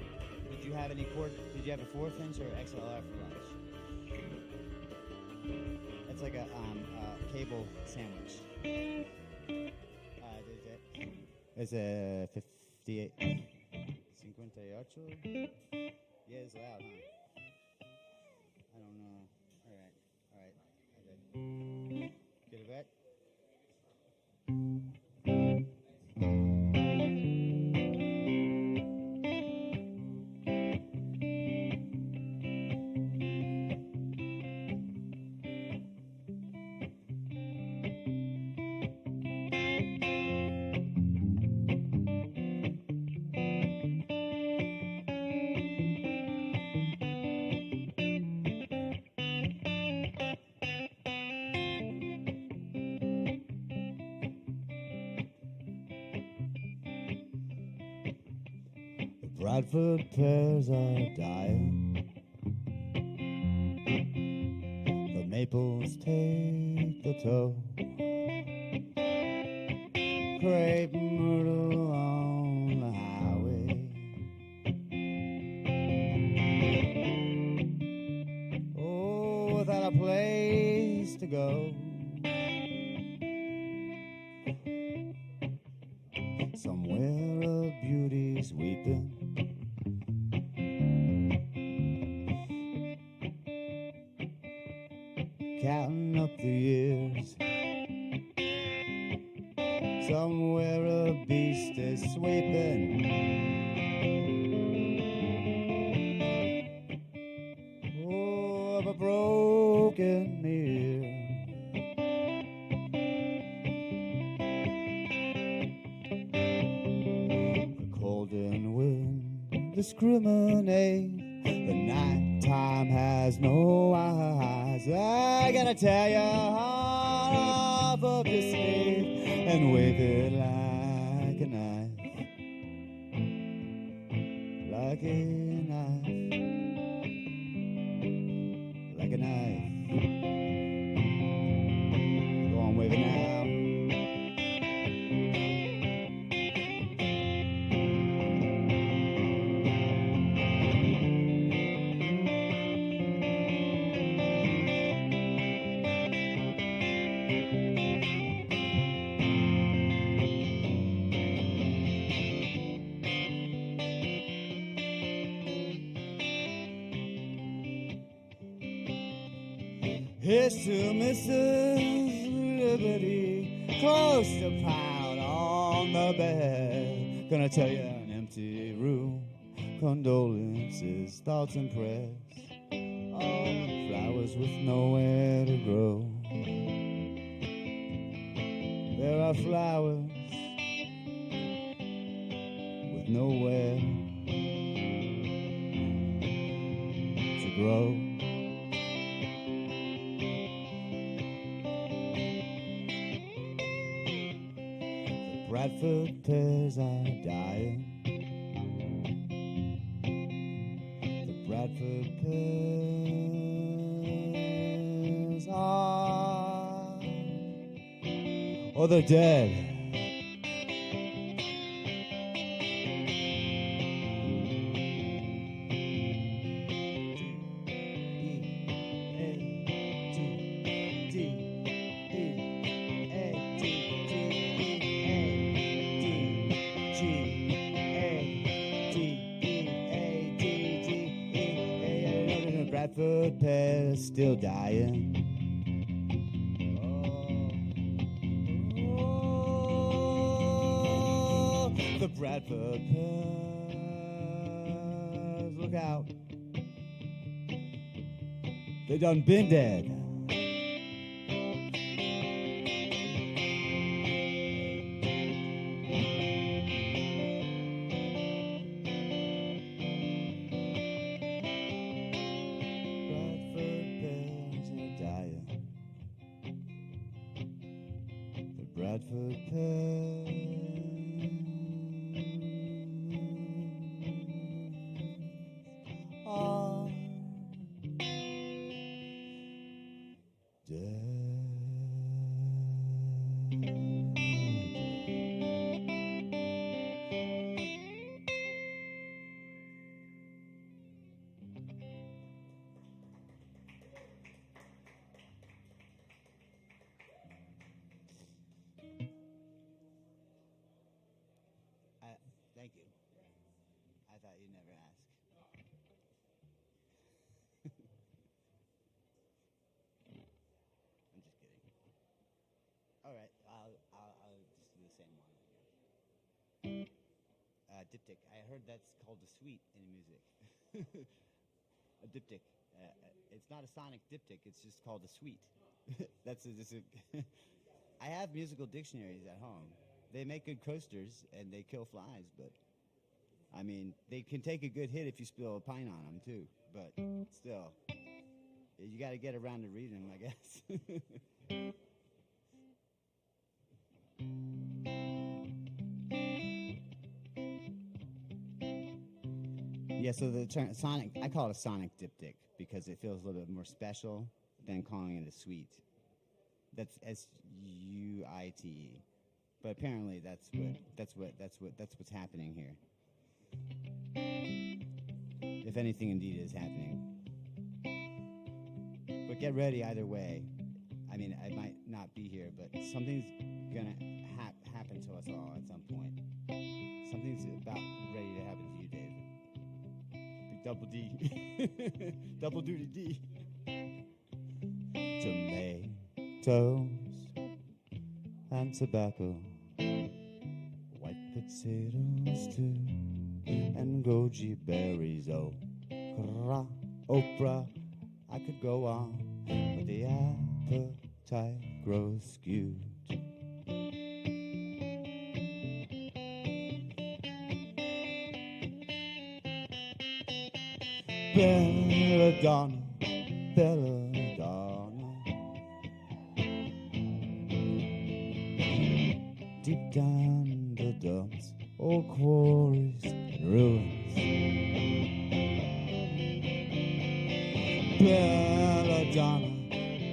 Did you have any pork? Did you have a 4th inch or XLR for lunch? That's like a cable sandwich. It's a 58. 58. Yeah, it's loud, huh? I don't know. All right. Okay. Get it back. Bradford pears are dying. The maples take the tow. Crepe myrtle on the highway. Oh, without a place to go. Somewhere a beauty's weeping. Counting up the years. Somewhere a beast is sweeping. Oh, of a broken mirror. The cold and wind discriminate. The nighttime has no eyes. I gotta tear your heart off of your sleeve and wave it like a knife. Like a knife. Like a knife. Go on, wave it now. Here's to Mrs. Liberty, close to pound on the bed. Gonna tell you an empty room, condolences, thoughts and prayers. All the flowers with nowhere to grow. There are flowers with nowhere to grow. Bradford pears are dying. The Bradford pears are, or they're dead. Bradford pears still dying. Oh, the Bradford pears, look out. They done been dead. Bradford pears are dead. diptych. I heard that's called a suite in music. A diptych. It's not a sonic diptych. It's just called a suite. I have musical dictionaries at home. They make good coasters and they kill flies, but I mean, they can take a good hit if you spill a pint on them too. But still, you got to get around to reading them, I guess. Yeah, so the term sonic, I call it a sonic diptych because it feels a little bit more special than calling it a suite. That's S-U-I-T-E. But apparently that's what's happening here. If anything indeed is happening. But get ready either way. I mean, I might not be here, but something's gonna happen to us all at some point. Something's about ready to happen to you, David. Big double D. Double duty D. Tomatoes and tobacco, white potatoes too, and goji berries. Oprah, I could go on, but the appetite grows skewed. Belladonna, belladonna, deep down in the dumps, old quarries and ruins. Belladonna,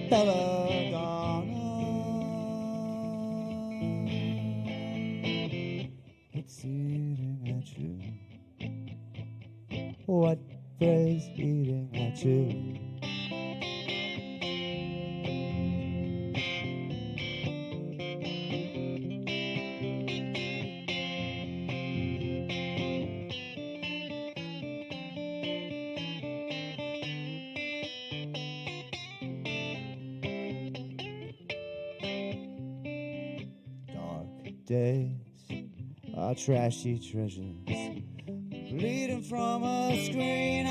belladonna, it's eating at you. What phrase eating at you? Days are trashy treasures bleeding from a screen,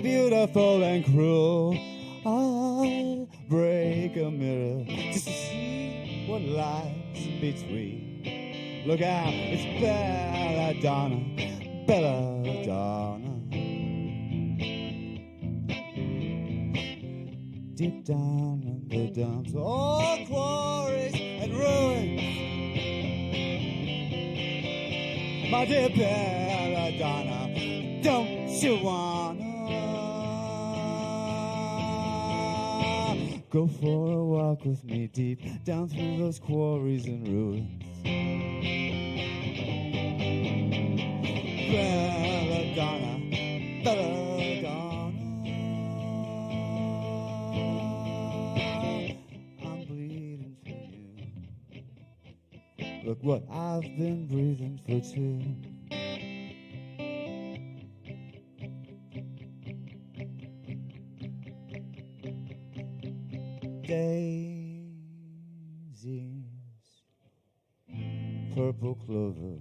beautiful and cruel. I'll break a mirror just to see what lies between. Look out, it's belladonna, belladonna. Deep down in the dumps, all quarries and ruins. My dear belladonna, don't you wanna go for a walk with me deep down through those quarries and ruins? Belladonna, belladonna, I'm bleeding for you. Look what I've been breathing for two. Daisies, purple clover,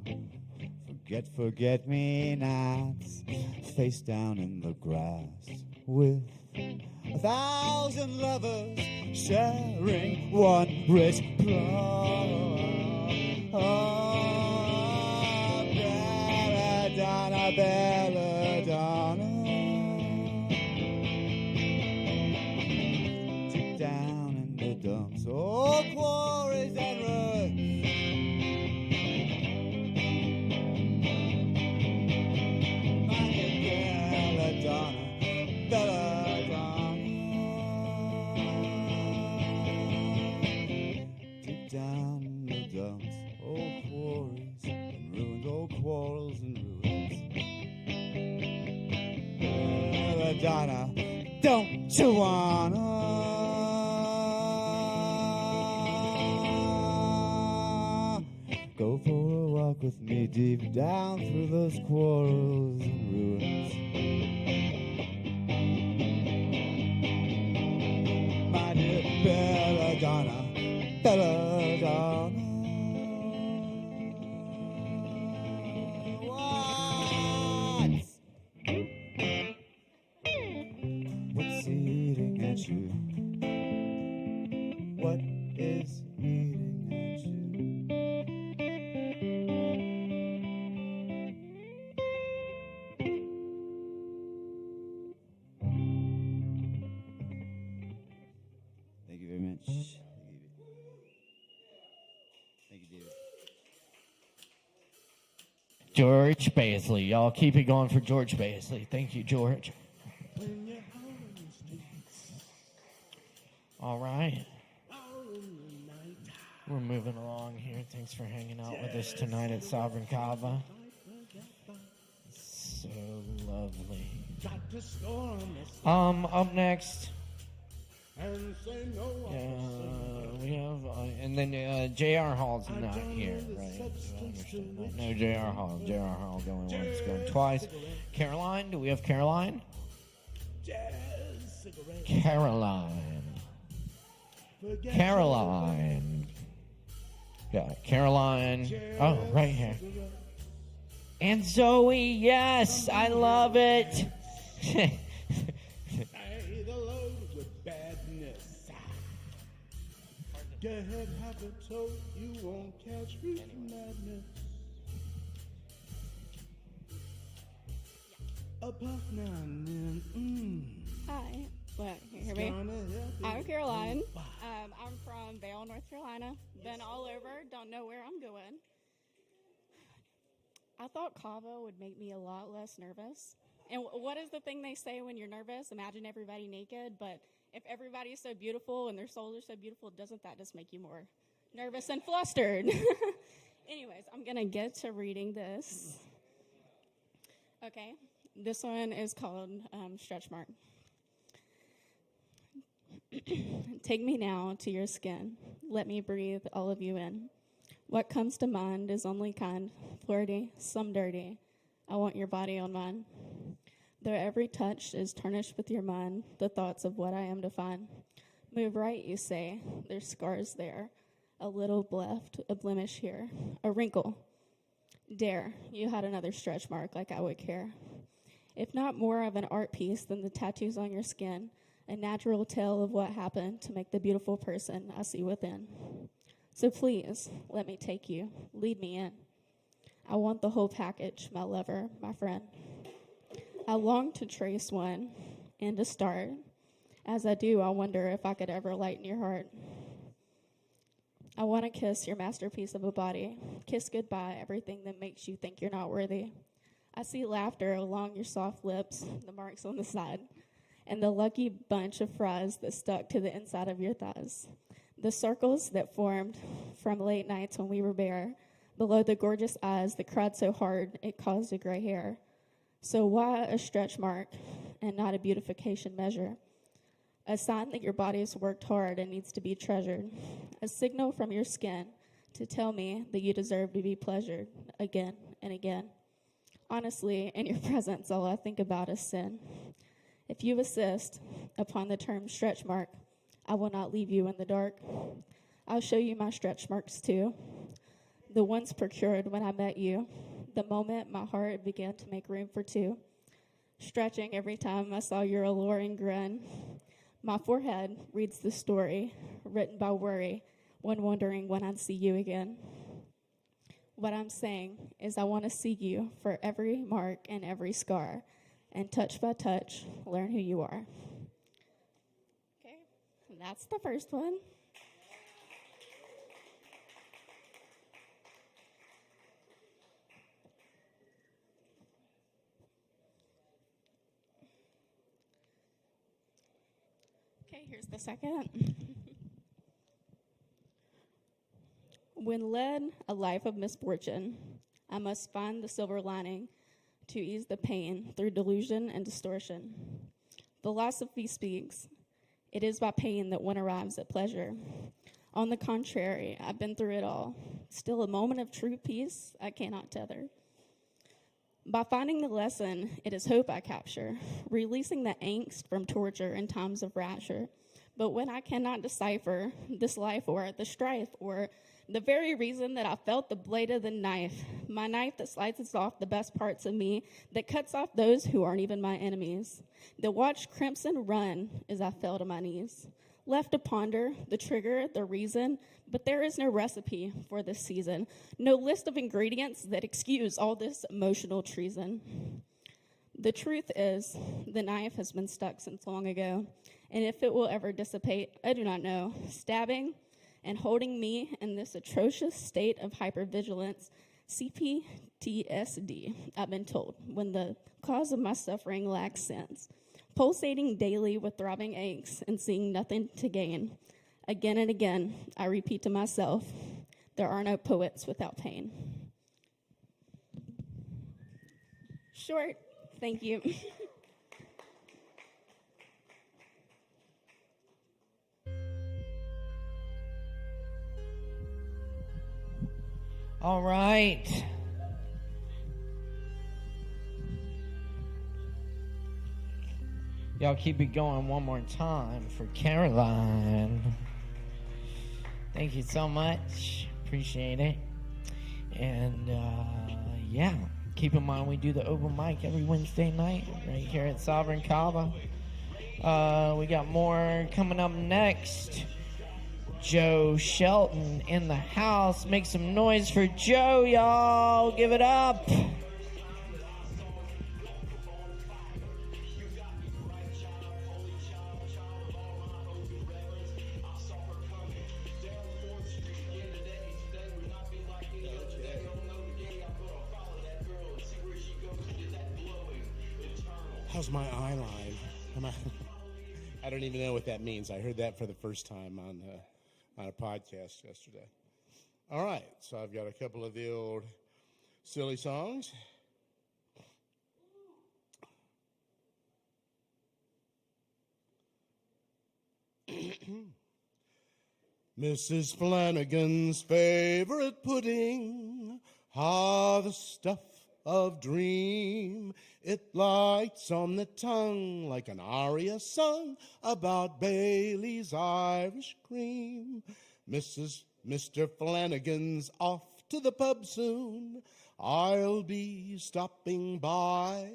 forget-me-nots, face down in the grass with 1,000 lovers sharing one rich plot. Oh, belladonna, belladonna, deep down in the dumps, oh, quarries and ruins. My belladonna, belladonna, deep down in the dumps, old quarries and ruins, old quarrels and ruins. Belladonna, don't you wanna go for a walk with me deep down through those quarrels and ruins? My dear belladonna, belladonna, why Thank you, David. George Baisley. Y'all keep it going for George Baisley. Thank you, George. All right. We're moving along here. Thanks for hanging out with us tonight at Sovereign Kava. So lovely. Up next, we have, and then J.R. Hall's not here, right? No J.R. Hall. J.R. Hall going once, going twice. Caroline, do we have Caroline? Caroline. Caroline. Yeah, Caroline. Oh, right here. And Zoe, yes, I love it. The load with badness. Go ahead, have a toast. You won't catch me from madness. A puff now and then. Hi. Well, can you hear me? I'm Caroline. I'm from Vail, North Carolina. Been all over. Don't know where I'm going. I thought Kava would make me a lot less nervous. And what is the thing they say when you're nervous? Imagine everybody naked. But if everybody's so beautiful and their souls are so beautiful, doesn't that just make you more nervous and flustered? Anyways, I'm going to get to reading this. Okay. This one is called Stretch Mark. Take me now to your skin. Let me breathe all of you in. What comes to mind is only kind, flirty, some dirty. I want your body on mine. Though every touch is tarnished with your mind, the thoughts of what I am to find. Move right, you say. There's scars there. A little left, a blemish here, a wrinkle. Dare, you had another stretch mark like I would care. If not more of an art piece than the tattoos on your skin, a natural tale of what happened to make the beautiful person I see within. So please, let me take you. Lead me in. I want the whole package, my lover, my friend. I long to trace one and to start. As I do, I wonder if I could ever lighten your heart. I want to kiss your masterpiece of a body. Kiss goodbye everything that makes you think you're not worthy. I see laughter along your soft lips, the marks on the side, and the lucky bunch of fries that stuck to the inside of your thighs. The circles that formed from late nights when we were bare, below the gorgeous eyes that cried so hard it caused a gray hair. So why a stretch mark and not a beautification measure? A sign that your body has worked hard and needs to be treasured. A signal from your skin to tell me that you deserve to be pleasured again and again. Honestly, in your presence, all I think about is sin. If you insist upon the term stretch mark, I will not leave you in the dark. I'll show you my stretch marks too. The ones procured when I met you, the moment my heart began to make room for two. Stretching every time I saw your alluring grin. My forehead reads the story, written by worry, when wondering when I'd see you again. What I'm saying is I want to see you for every mark and every scar, and touch by touch, learn who you are. Okay, and that's the first one. Okay, here's the second. When led a life of misfortune, I must find the silver lining to ease the pain through delusion and distortion. Philosophy speaks, it is by pain that one arrives at pleasure. On the contrary, I've been through it all. Still a moment of true peace I cannot tether. By finding the lesson, it is hope I capture, releasing the angst from torture in times of rapture. But when I cannot decipher this life or the strife or the very reason that I felt the blade of the knife, my knife that slices off the best parts of me, that cuts off those who aren't even my enemies, that watched crimson run as I fell to my knees. Left to ponder the trigger, the reason, but there is no recipe for this season, no list of ingredients that excuse all this emotional treason. The truth is, the knife has been stuck since long ago, and if it will ever dissipate, I do not know. Stabbing and holding me in this atrocious state of hypervigilance, CPTSD, I've been told, when the cause of my suffering lacks sense. Pulsating daily with throbbing aches and seeing nothing to gain. Again and again, I repeat to myself, there are no poets without pain. Short, thank you. All right. Y'all keep it going one more time for Caroline. Thank you so much. Appreciate it. And yeah, keep in mind we do the open mic every Wednesday night right here at Sovereign Kava. We got more coming up next. Joe Shelton in the house. Make some noise for Joe, y'all. Give it up. How's my eye line? I don't even know what that means. I heard that for the first time on a podcast yesterday. All right, so I've got a couple of the old silly songs. Mrs. Flanagan's favorite pudding, the stuff of dream. It lights on the tongue like an aria sung about Bailey's Irish cream. Mr. Flanagan's off to the pub soon. I'll be stopping by,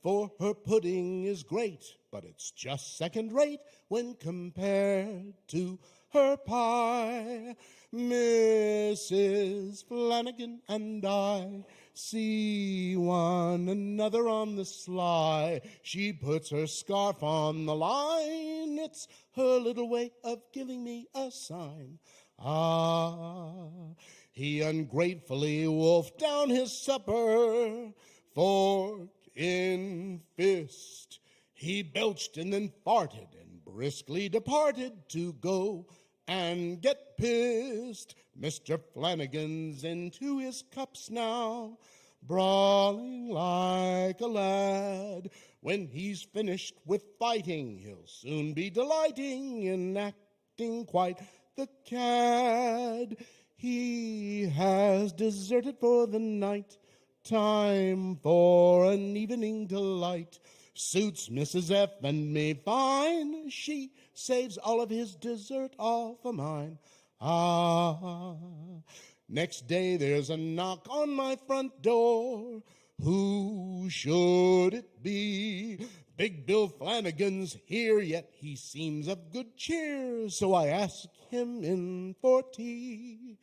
for her pudding is great, but it's just second rate when compared to her pie. Mrs. Flanagan and I see one another on the sly. She puts her scarf on the line. It's her little way of giving me a sign. He ungratefully wolfed down his supper, fork in fist. He belched and then farted and briskly departed to go and get pissed. Mr. Flanagan's into his cups now, brawling like a lad. When he's finished with fighting, he'll soon be delighting in acting quite the cad. He has deserted for the night, time for an evening delight. Suits Mrs. F and me fine. She saves all of his dessert all for mine. Next day there's a knock on my front door. Who should it be? Big Bill Flanagan's here, yet he seems of good cheer, so I ask him in for tea.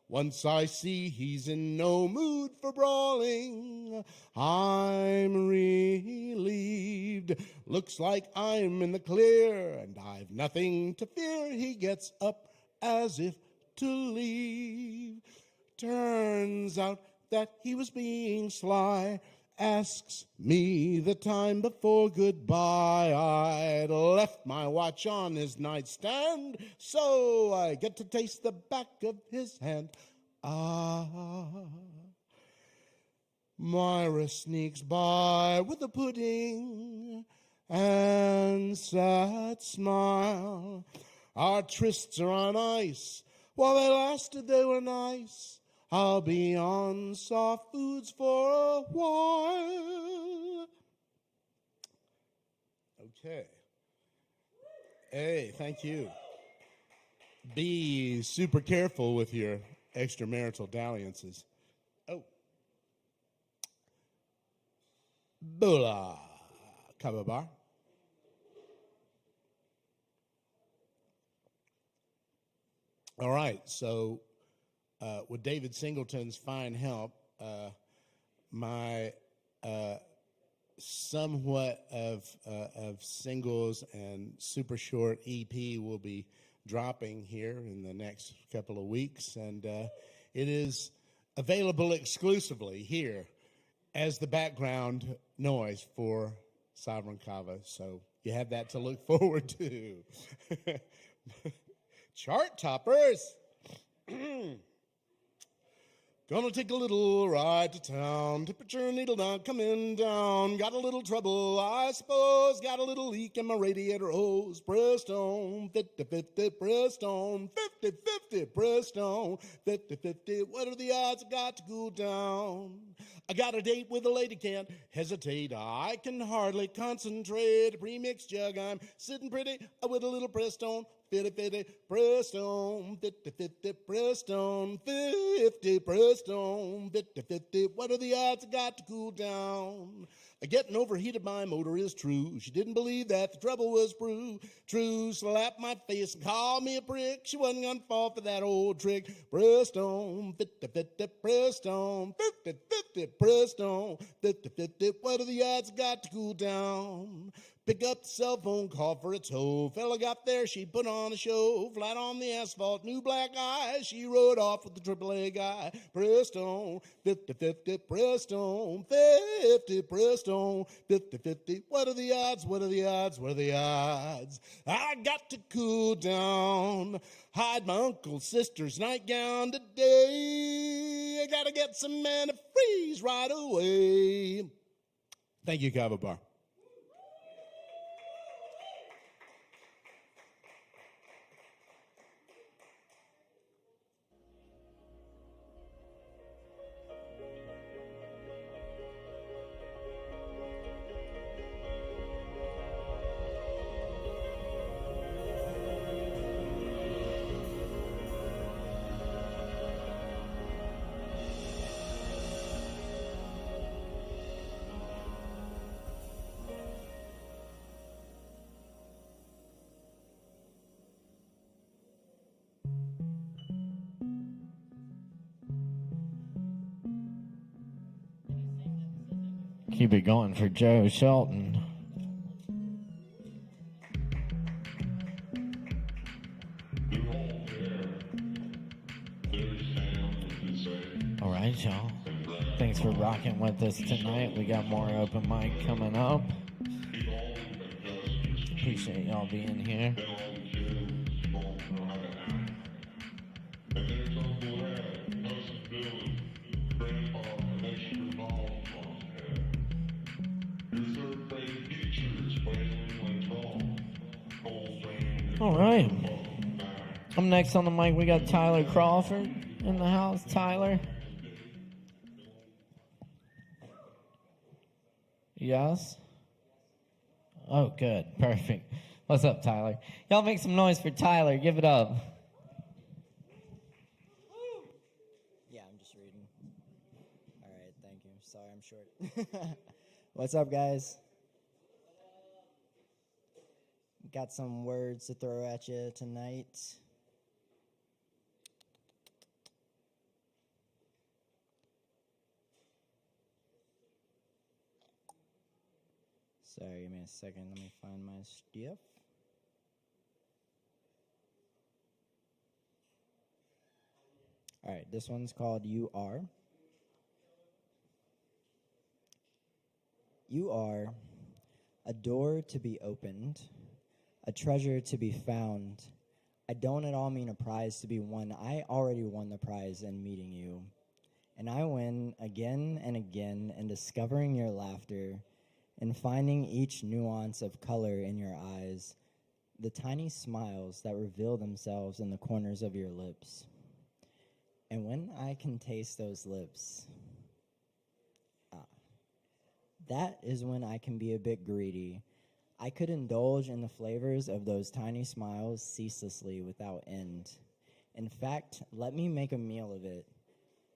Once I see he's in no mood for brawling, I'm relieved. Looks like I'm in the clear, and I've nothing to fear. He gets up as if to leave. Turns out that he was being sly. Asks me the time before goodbye. I'd left my watch on his nightstand, so I get to taste the back of his hand. Myra sneaks by with the pudding and sad smile. Our trysts are on ice. While they lasted, they were nice. I'll be on soft foods for a while. Okay. Hey, thank you. Be super careful with your extramarital dalliances. Oh. Bula. Kava bar. All right, so with David Singleton's fine help, my somewhat of singles and super short EP will be dropping here in the next couple of weeks, and it is available exclusively here as the background noise for Sovereign Kava. So you have that to look forward to. Chart toppers. Gonna take a little ride to town. Temperature needle not coming down. Got a little trouble, I suppose. Got a little leak in my radiator hose. Pressed on, 50-50, pressed on, 50-50, pressed on, 50-50. What are the odds I got to cool down? I got a date with a lady, can't hesitate. I can hardly concentrate. A premixed jug, I'm sitting pretty with a little pressed on. 50-50, pressed on, 50-50, pressed on, 50, pressed on, 50-50. What are the odds I got to cool down? Getting overheated, my motor is true. She didn't believe that the trouble was true. Slapped my face and called me a prick. She wasn't gonna fall for that old trick. Pressed on, 50-50, pressed on, 50-50, pressed on, 50-50. What are the odds I got to cool down? Pick up the cell phone, call for a tow. Fella got there, she put on a show. Flat on the asphalt, new black eyes. She rode off with the AAA guy. Pressed on, 50-50, pressed on, 50, pressed on, 50-50. What are the odds? What are the odds? What are the odds? I got to cool down. Hide my uncle's sister's nightgown today. I gotta get some antifreeze right away. Thank you, Kava Bar. Keep it going for Joe Shelton. All right, y'all. Thanks for rocking with us tonight. We got more open mic coming up. Appreciate y'all being here. All right. Up next on the mic, we got Tyler Crawford in the house. Tyler? Yes? Oh, good. Perfect. What's up, Tyler? Y'all make some noise for Tyler. Give it up. Yeah, I'm just reading. All right, thank you. Sorry, I'm short. What's up, guys? Got some words to throw at you tonight. Sorry, give me a second. Let me find my stuff. All right, this one's called You Are. You are a door to be opened, a treasure to be found. I don't at all mean a prize to be won. I already won the prize in meeting you. And I win again and again in discovering your laughter and finding each nuance of color in your eyes, the tiny smiles that reveal themselves in the corners of your lips. And when I can taste those lips, that is when I can be a bit greedy. I could indulge in the flavors of those tiny smiles ceaselessly without end. In fact, let me make a meal of it.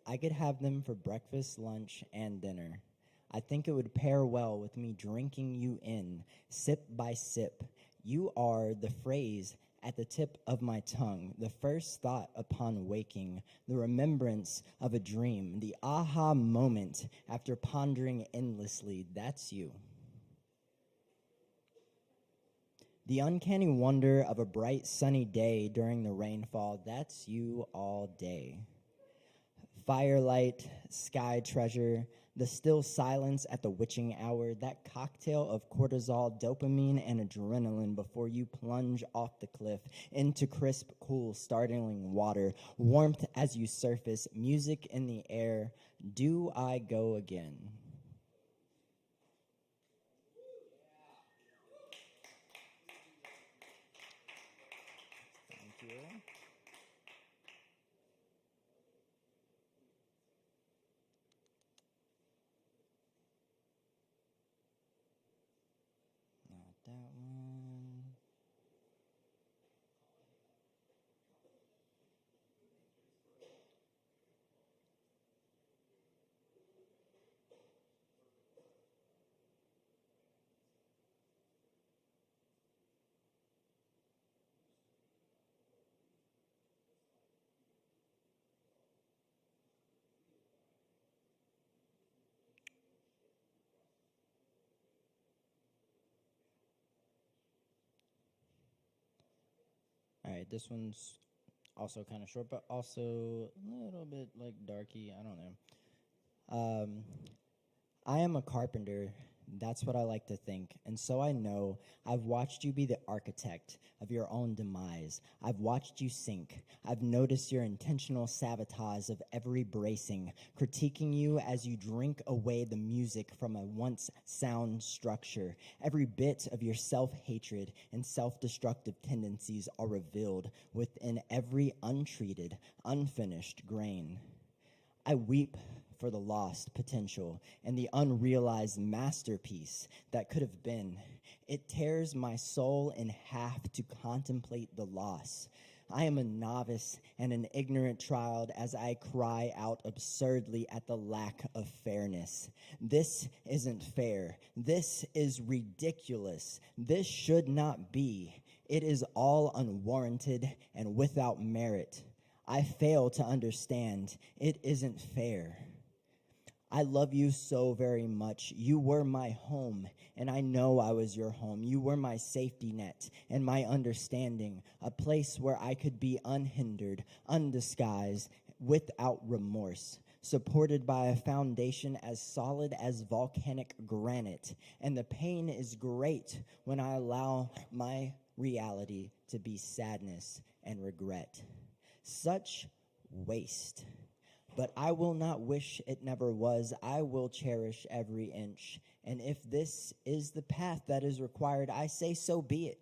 I could have them for breakfast, lunch, and dinner. I think it would pair well with me drinking you in, sip by sip. You are the phrase at the tip of my tongue, the first thought upon waking, the remembrance of a dream, the aha moment after pondering endlessly. That's you. The uncanny wonder of a bright sunny day during the rainfall, that's you all day. Firelight, sky treasure, the still silence at the witching hour, that cocktail of cortisol, dopamine, and adrenaline before you plunge off the cliff into crisp, cool, startling water, warmth as you surface, music in the air. Do I go again? Thank you. Not that one. All right, this one's also kind of short, but also a little bit like darky. I don't know. I am a carpenter. That's what I like to think. And so I know I've watched you be the architect of your own demise. I've watched you sink. I've noticed your intentional sabotage of every bracing, critiquing you as you drink away the music from a once sound structure. Every bit of your self-hatred and self-destructive tendencies are revealed within every untreated, unfinished grain. I weep for the lost potential and the unrealized masterpiece that could have been. It tears my soul in half to contemplate the loss. I am a novice and an ignorant child as I cry out absurdly at the lack of fairness. This isn't fair. This is ridiculous. This should not be. It is all unwarranted and without merit. I fail to understand. It isn't fair. I love you so very much. You were my home, and I know I was your home. You were my safety net and my understanding, a place where I could be unhindered, undisguised, without remorse, supported by a foundation as solid as volcanic granite. And the pain is great when I allow my reality to be sadness and regret. Such waste. But I will not wish it never was. I will cherish every inch. And if this is the path that is required, I say so be it.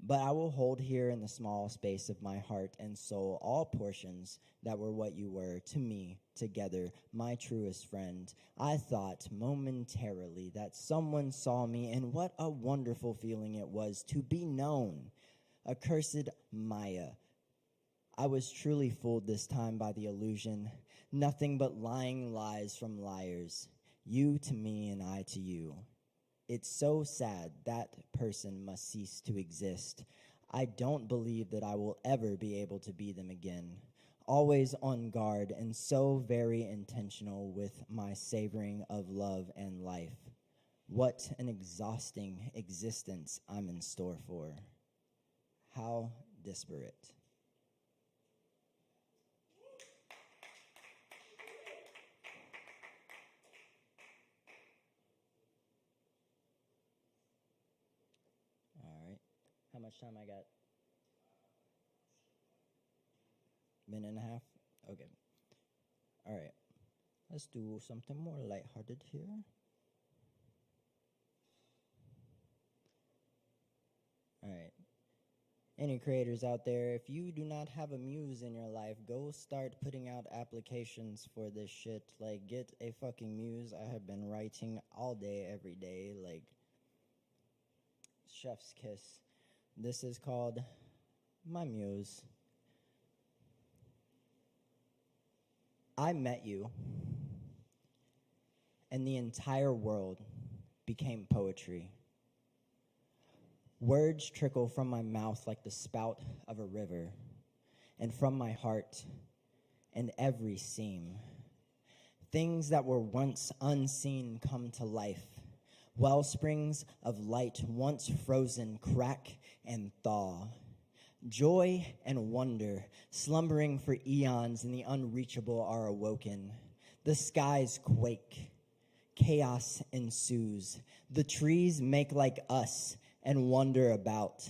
But I will hold here in the small space of my heart and soul all portions that were what you were to me together, my truest friend. I thought momentarily that someone saw me, and what a wonderful feeling it was to be known. Accursed Maya. I was truly fooled this time by the illusion. Nothing but lying lies from liars. You to me and I to you. It's so sad that person must cease to exist. I don't believe that I will ever be able to be them again. Always on guard and so very intentional with my savoring of love and life. What an exhausting existence I'm in store for. How disparate. How much time I got? Minute and a half? Okay. All right. Let's do something more lighthearted here. All right. Any creators out there, if you do not have a muse in your life, go start putting out applications for this shit. Like, get a fucking muse. I have been writing all day, every day. Like, chef's kiss. This is called My Muse. I met you, and the entire world became poetry. Words trickle from my mouth like the spout of a river, and from my heart and every seam. Things that were once unseen come to life. well springs of light once frozen crack and thaw. Joy and wonder, slumbering for eons in the unreachable, are awoken. The skies quake. Chaos ensues. The trees make like us and wander about.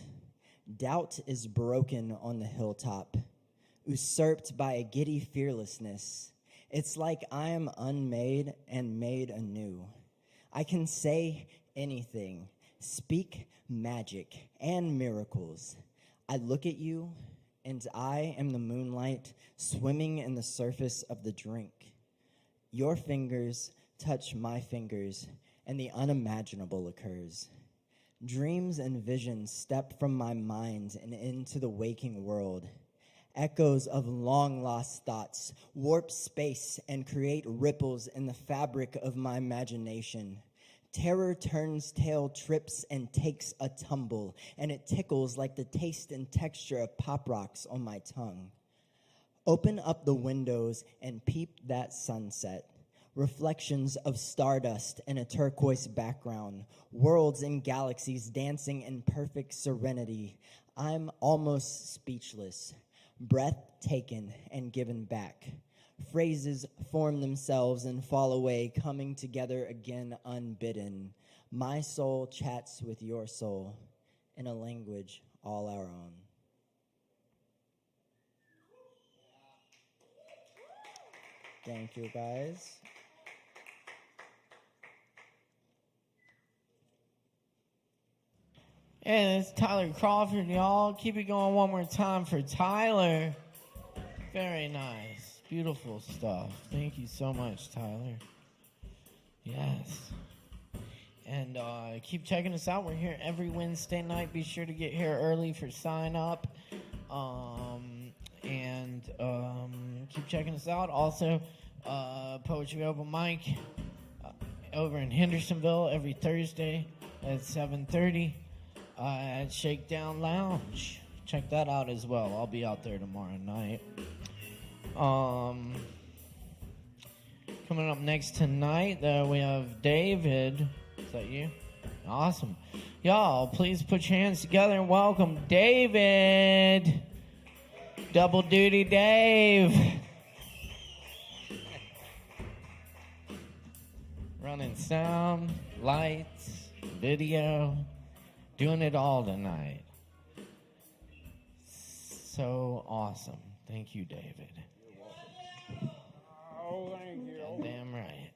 Doubt is broken on the hilltop, usurped by a giddy fearlessness. It's like I am unmade and made anew. I can say anything, speak magic and miracles. I look at you, and I am the moonlight swimming in the surface of the drink. Your fingers touch my fingers, and the unimaginable occurs. Dreams and visions step from my mind and into the waking world. Echoes of long-lost thoughts warp space and create ripples in the fabric of my imagination. Terror turns tail, trips, and takes a tumble, and it tickles like the taste and texture of pop rocks on my tongue. Open up the windows and peep that sunset. Reflections of stardust in a turquoise background, worlds and galaxies dancing in perfect serenity. I'm almost speechless, breath taken and given back. Phrases form themselves and fall away, coming together again unbidden. My soul chats with your soul in a language all our own. Thank you, guys. And it's Tyler Crawford, y'all. Keep it going one more time for Tyler. Very nice. Beautiful stuff. Thank you so much, Tyler. Yes. And keep checking us out. We're here every Wednesday night. Be sure to get here early for sign up. And keep checking us out. Also, Poetry Open Mic over in Hendersonville every Thursday at 7:30 at Shakedown Lounge. Check that out as well. I'll be out there tomorrow night. Coming up next tonight, we have David. Is that you? Awesome. Y'all, please put your hands together and welcome David. Double duty Dave. Running sound, lights, video, doing it all tonight. So awesome. Thank you, David. Oh, thank you. Damn right.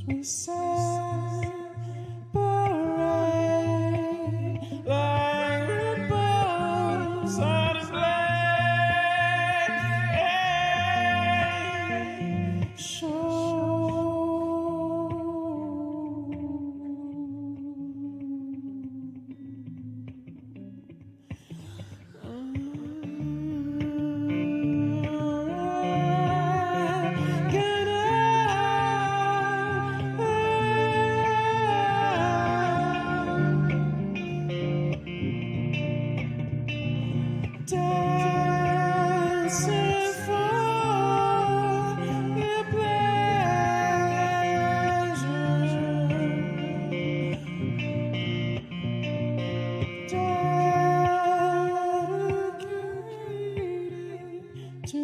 We separate like ripples on a blade dancing for your dedicated to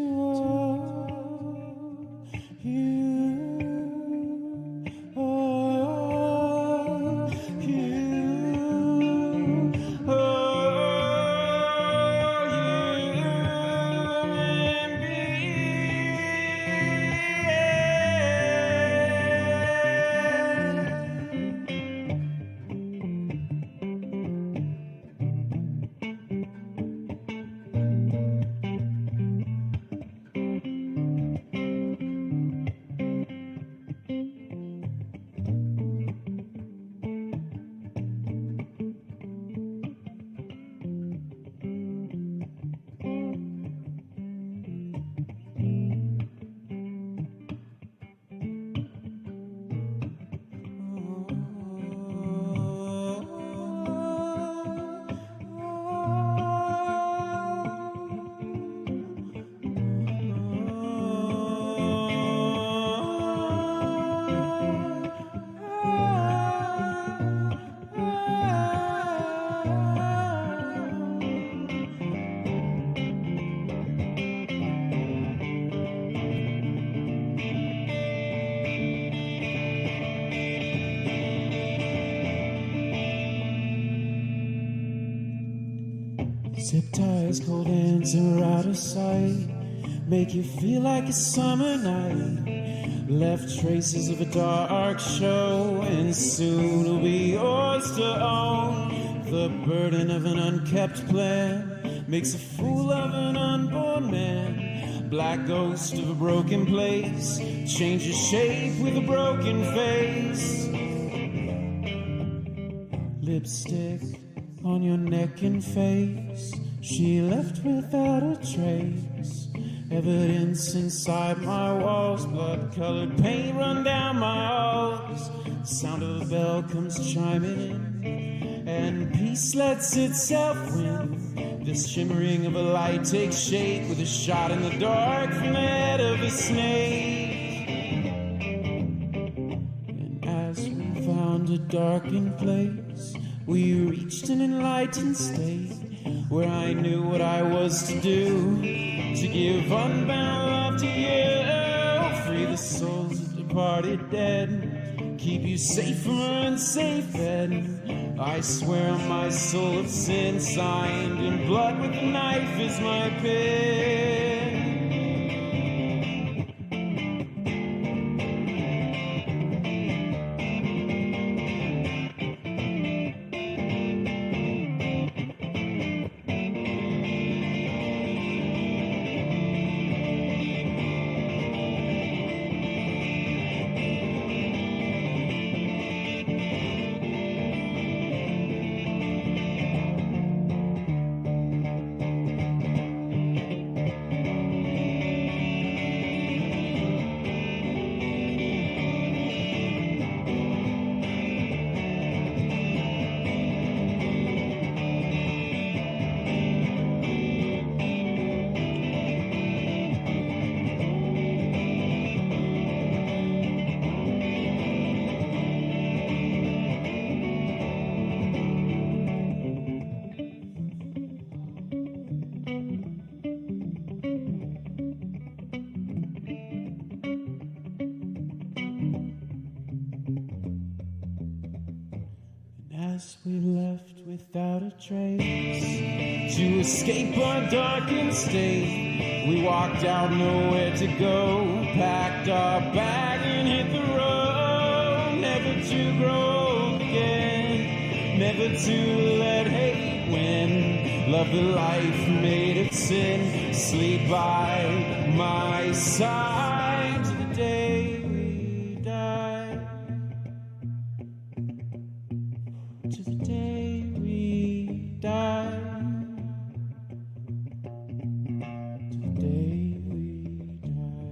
zip ties, cold hands are out of sight. Make you feel like a summer night. Left traces of a dark show, and soon it'll be yours to own. The burden of an unkept plan makes a fool of an unborn man. Black ghost of a broken place changes shape with a broken face. Lipstick on your neck and face, she left without a trace. Evidence inside my walls, blood-colored paint run down my halls. Sound of a bell comes chiming in, and peace lets itself win. This shimmering of a light takes shape with a shot in the dark from the head of a snake. And as we found found a darkened place. We reached an enlightened state where I knew what I was to do, to give unbound love to you, free the souls of departed dead, keep you safe from an unsafe bed. I swear on my soul of sin, signed in blood with a knife is my pen. As we left without a trace to escape our darkened state, we walked out nowhere to go, packed our bag and hit the road, never to grow old again, never to let hate win. Love the life made of sin, sleep by my side to the day we die. To the day we die. To the day we die.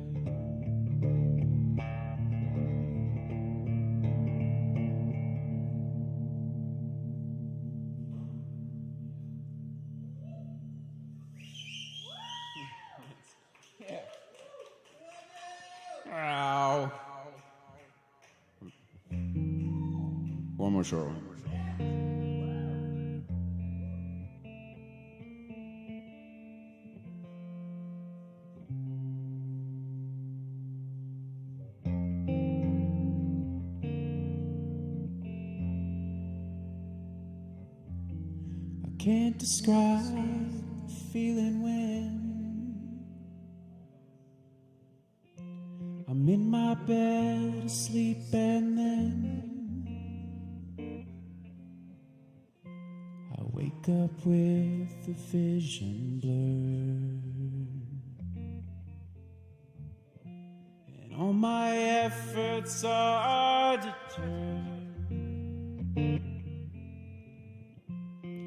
Ow. One more show. Can't describe the feeling when I'm in my bed asleep and then I wake up with the vision blurred and all my efforts are deterred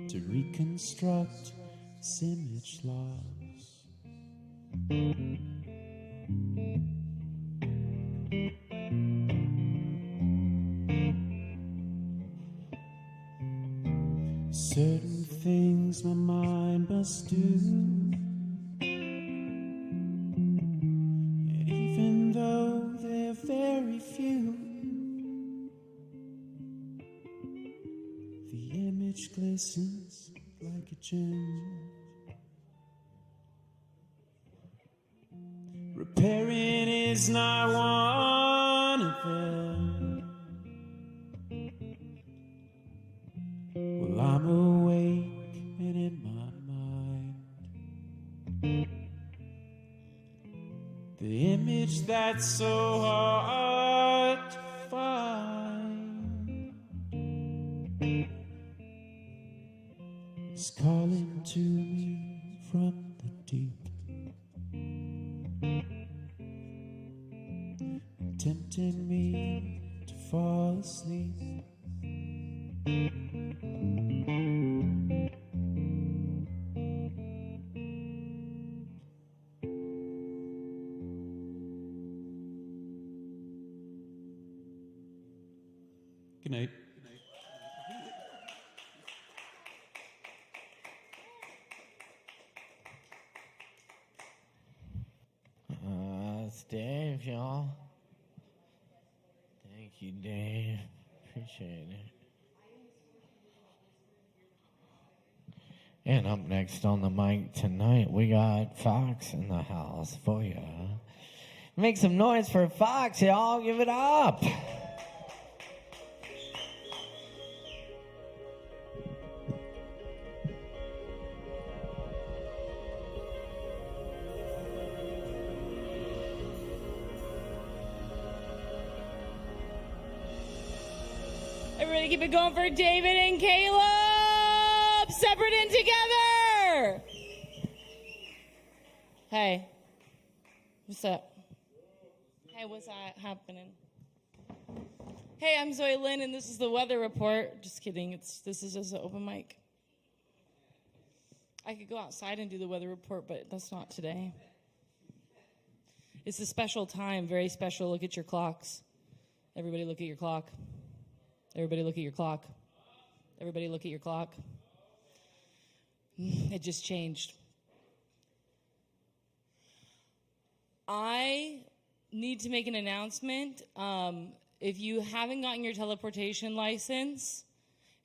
to reconstruct this image lost. Certain things my mind must do, and even though they're very few, the image glistens like a gem. Repairing is not one of them. Well, I'm awake and in my mind, the image that's so hard to find is calling to me from the deep, tempting me to fall asleep. Good night. It's Dave, y'all. Thank you, Dave. Appreciate it. And up next on the mic tonight, we got Fox in the house for you. Make some noise for Fox, y'all. Give it up. Everybody keep it going for David and Caleb, separate and together. Hey, what's up? Hey, what's happening? Hey, I'm Zoe Lynn, and this is the weather report. Just kidding. This is just an open mic. I could go outside and do the weather report, but that's not today. It's a special time, very special. Look at your clocks. Everybody look at your clock. Everybody look at your clock. Everybody look at your clock. It just changed. I need to make an announcement. If you haven't gotten your teleportation license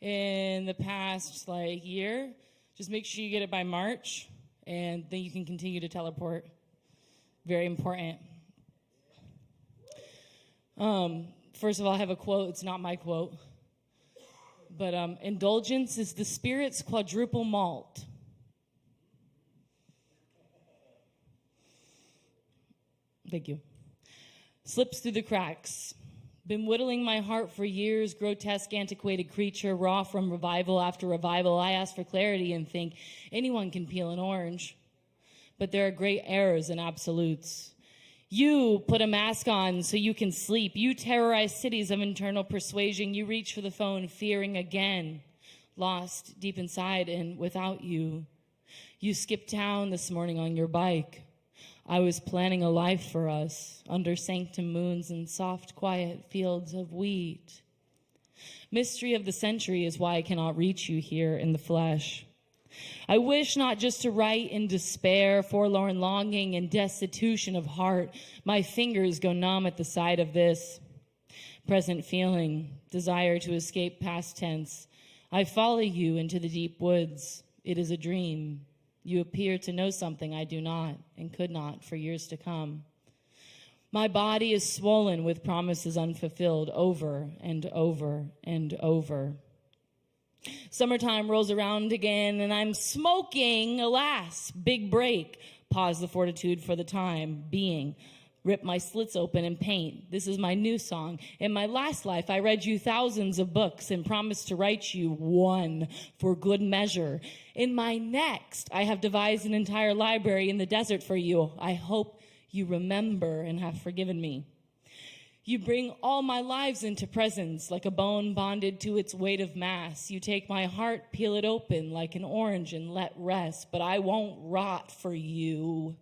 in the past year, just make sure you get it by March, and then you can continue to teleport. Very important. First of all, I have a quote. It's not my quote. But indulgence is the spirit's quadruple malt. Thank you. Slips through the cracks. Been whittling my heart for years, grotesque, antiquated creature, raw from revival after revival. I ask for clarity and think anyone can peel an orange. But there are great errors and absolutes. You put a mask on so you can sleep. You terrorize cities of internal persuasion. You reach for the phone, fearing again, lost deep inside and without you. You skipped town this morning on your bike. I was planning a life for us under sanctum moons and soft, quiet fields of wheat. Mystery of the century is why I cannot reach you here in the flesh. I wish not just to write in despair, forlorn longing, and destitution of heart. My fingers go numb at the sight of this present feeling, desire to escape past tense. I follow you into the deep woods. It is a dream. You appear to know something I do not and could not for years to come. My body is swollen with promises unfulfilled over and over and over. Summertime rolls around again, and I'm smoking. Alas, big break. Pause the fortitude for the time being. Rip my slits open and paint. This is my new song. In my last life, I read you thousands of books and promised to write you one for good measure. In my next, I have devised an entire library in the desert for you. I hope you remember and have forgiven me. You bring all my lives into presence like a bone bonded to its weight of mass. You take my heart, peel it open like an orange and let rest, but I won't rot for you.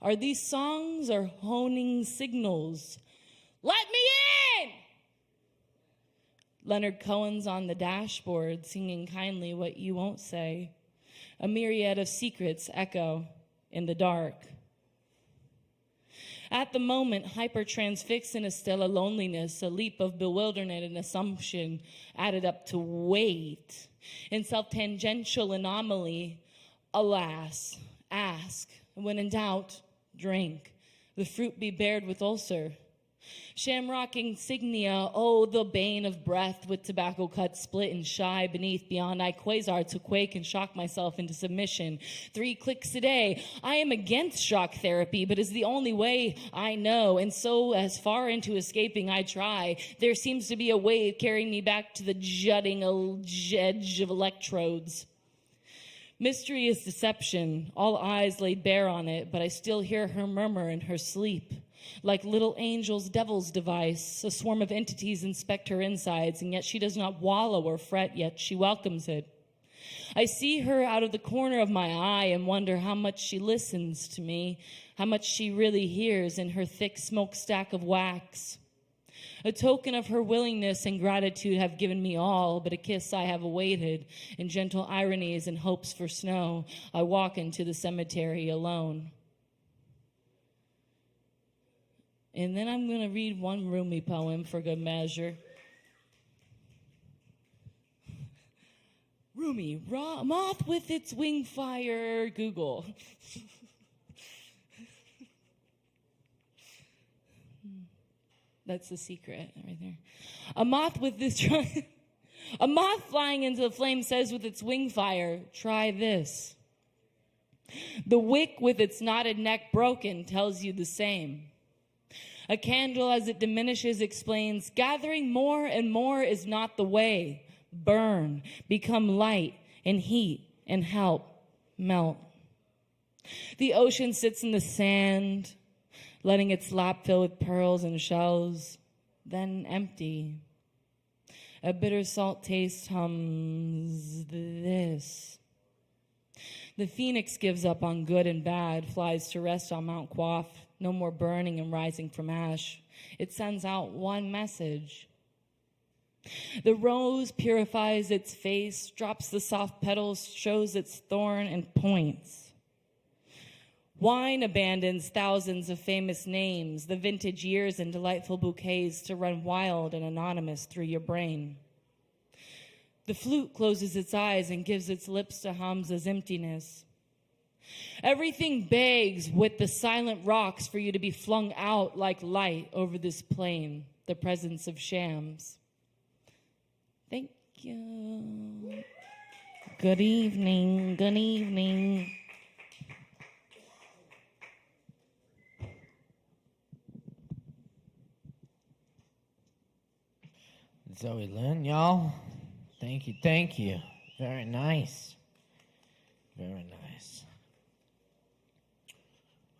Are these songs or honing signals? Let me in! Leonard Cohen's on the dashboard, singing kindly what you won't say. A myriad of secrets echo in the dark. At the moment, hyper-transfixed in a stellar loneliness, a leap of bewilderment and assumption added up to weight. In self-tangential anomaly, alas, ask. When in doubt, drink. The fruit be bared with ulcer. Shamrock insignia, oh, the bane of breath, with tobacco cut split and shy beneath beyond I quasar to quake and shock myself into submission. 3 clicks a day. I am against shock therapy, but it's the only way I know. And so as far into escaping I try, there seems to be a wave carrying me back to the jutting edge of electrodes. Mystery is deception, all eyes laid bare on it, but I still hear her murmur in her sleep. Like little angels' devil's device, a swarm of entities inspect her insides, and yet she does not wallow or fret, yet she welcomes it. I see her out of the corner of my eye and wonder how much she listens to me, how much she really hears in her thick smokestack of wax. A token of her willingness and gratitude have given me all, but a kiss I have awaited, and gentle ironies and hopes for snow. I walk into the cemetery alone. And then I'm going to read one Rumi poem for good measure. roomy, moth with its wing fire. Google. That's the secret right there. A moth with this a moth flying into the flame says with its wing fire, try this. The wick with its knotted neck broken tells you the same. A candle as it diminishes explains, gathering more and more is not the way. Burn, become light and heat and help melt. The ocean sits in the sand, letting its lap fill with pearls and shells, then empty. A bitter salt taste hums this. The phoenix gives up on good and bad, flies to rest on Mount Quaff, no more burning and rising from ash. It sends out one message. The rose purifies its face, drops the soft petals, shows its thorn and points. Wine abandons thousands of famous names, the vintage years and delightful bouquets to run wild and anonymous through your brain. The flute closes its eyes and gives its lips to Hamza's emptiness. Everything begs with the silent rocks for you to be flung out like light over this plain, the presence of shams. Thank you. Good evening, good evening. Zoe Lynn, y'all. Thank you, thank you. Very nice. Very nice.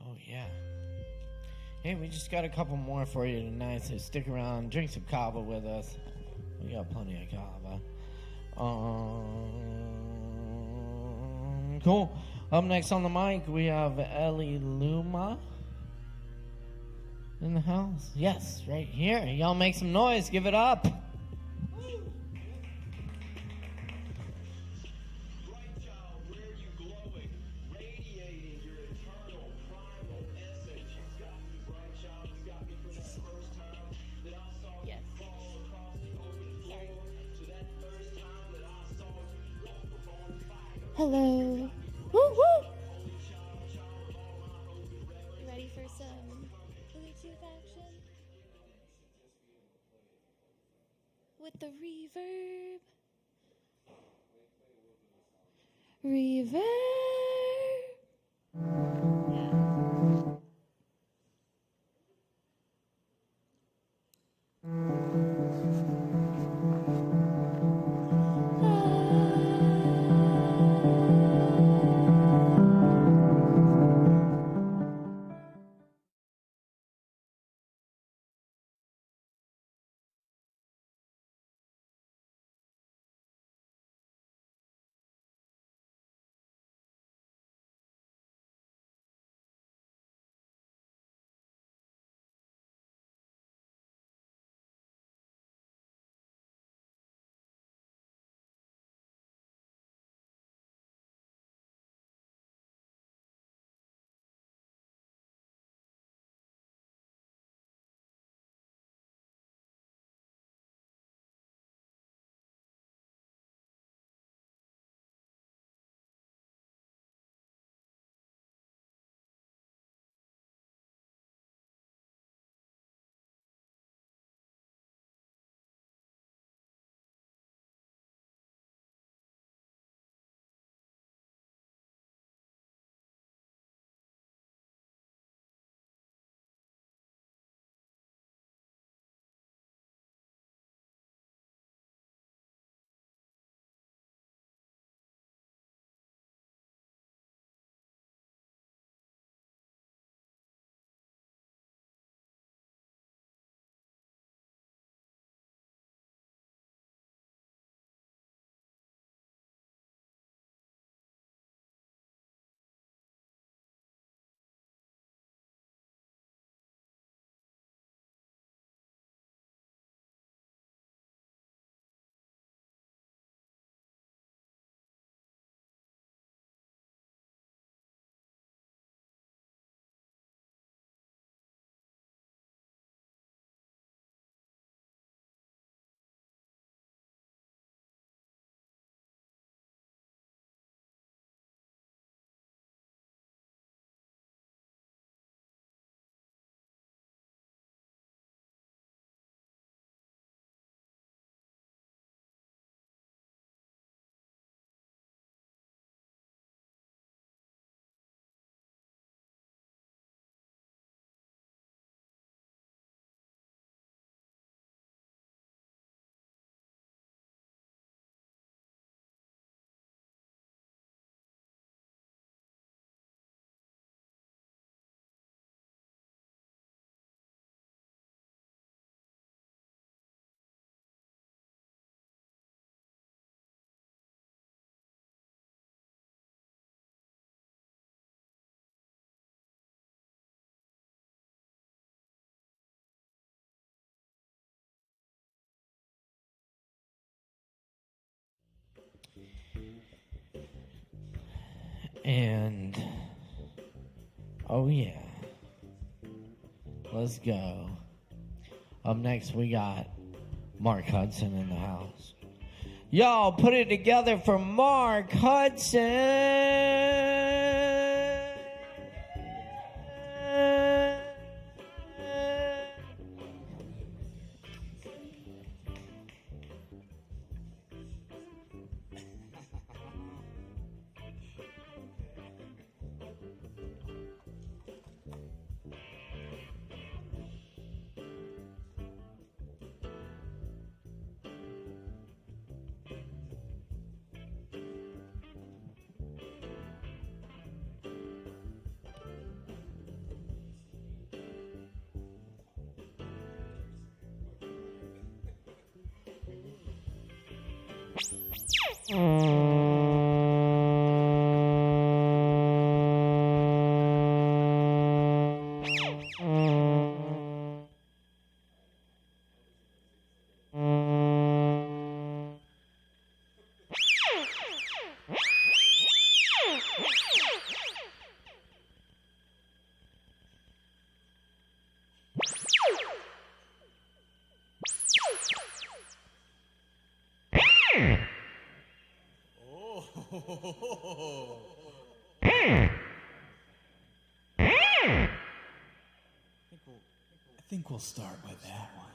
Oh, yeah. Hey, we just got a couple more for you tonight, so stick around, drink some Kava with us. We got plenty of Kava. Cool. Up next on the mic, we have Ellie Luma in the house. Yes, right here. Y'all make some noise. Give it up. Hello. Woo woo. You ready for some Bluetooth action? With the reverb. Reverb. And oh yeah, let's go. Up next we got Mark Hudson in the house. Y'all put it together for Mark Hudson. I think we'll start with that one.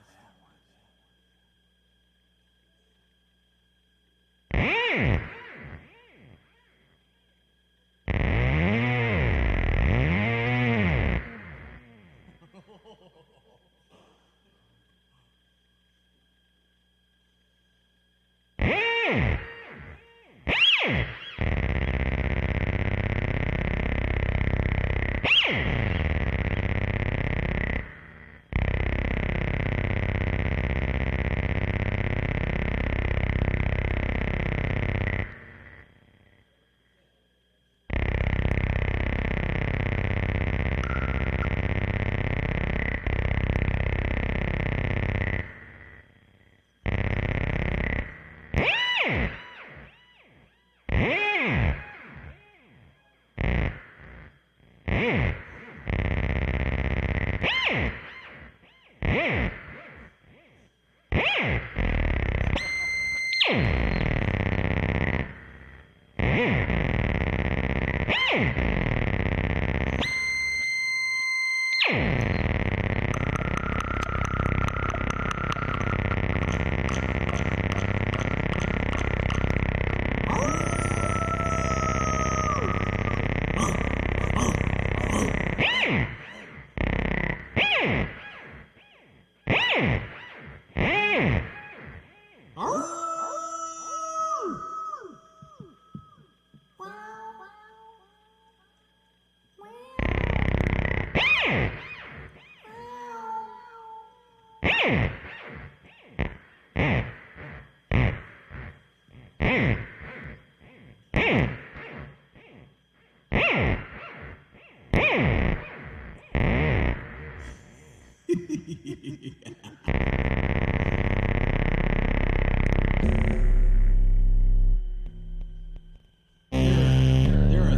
There are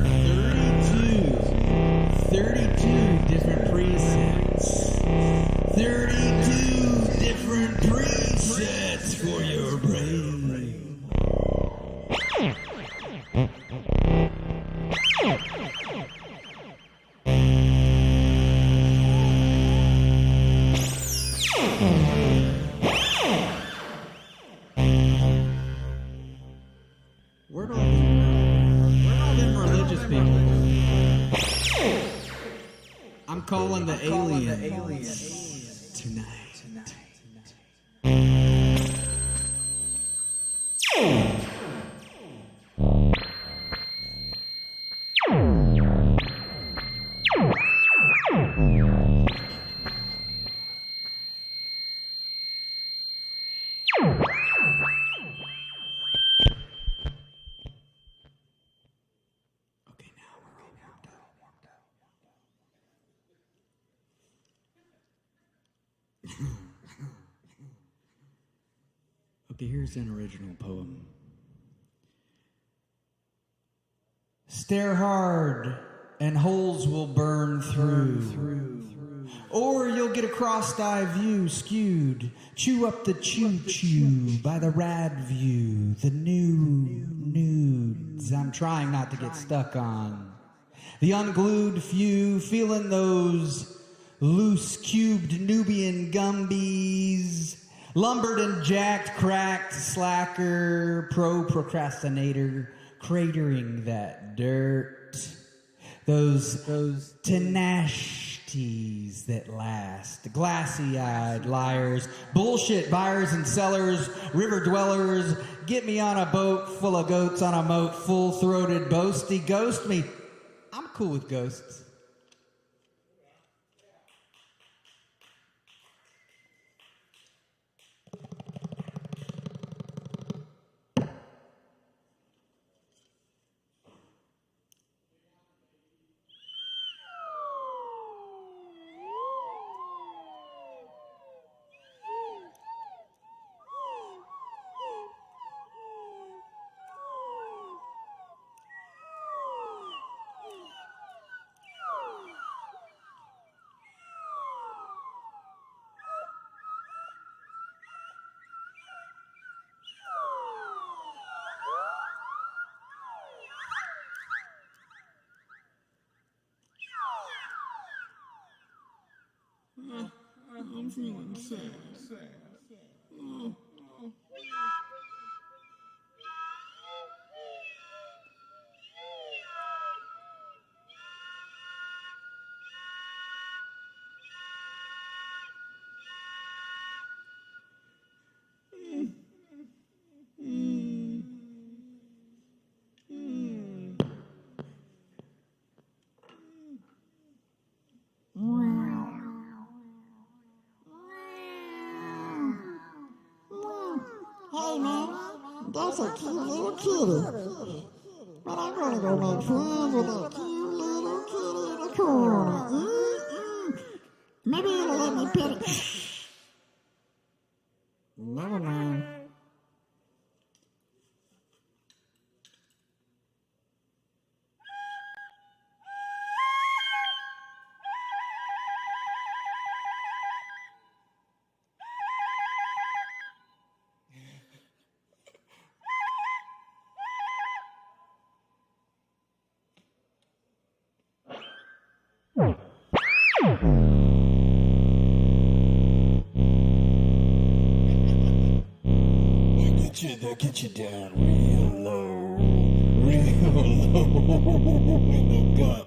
32 different presets. 32 different presets for your brain. Where'd all them religious people go? I'm calling the aliens tonight. Okay, here's an original poem. Stare hard, and holes will burn through. Or you'll get a crossed-eye view skewed. Chew up the choo-choo by the rad view. The nudes I'm trying not to get stuck on. The unglued few feeling those loose cubed Nubian Gumbies. Lumbered and jacked, cracked, slacker, pro-procrastinator, cratering that dirt. Those tenacities that last. Glassy-eyed liars, bullshit buyers and sellers, river dwellers. Get me on a boat full of goats on a moat, full-throated boasty. Ghost me. I'm cool with ghosts. I'm feeling sad. Hey man, that's a cute little kitty. But I'm gonna go make friends with that cute little kitty in the corner. Maybe it'll let me pet it. Never mind. They'll get you down real low, real low. Gun.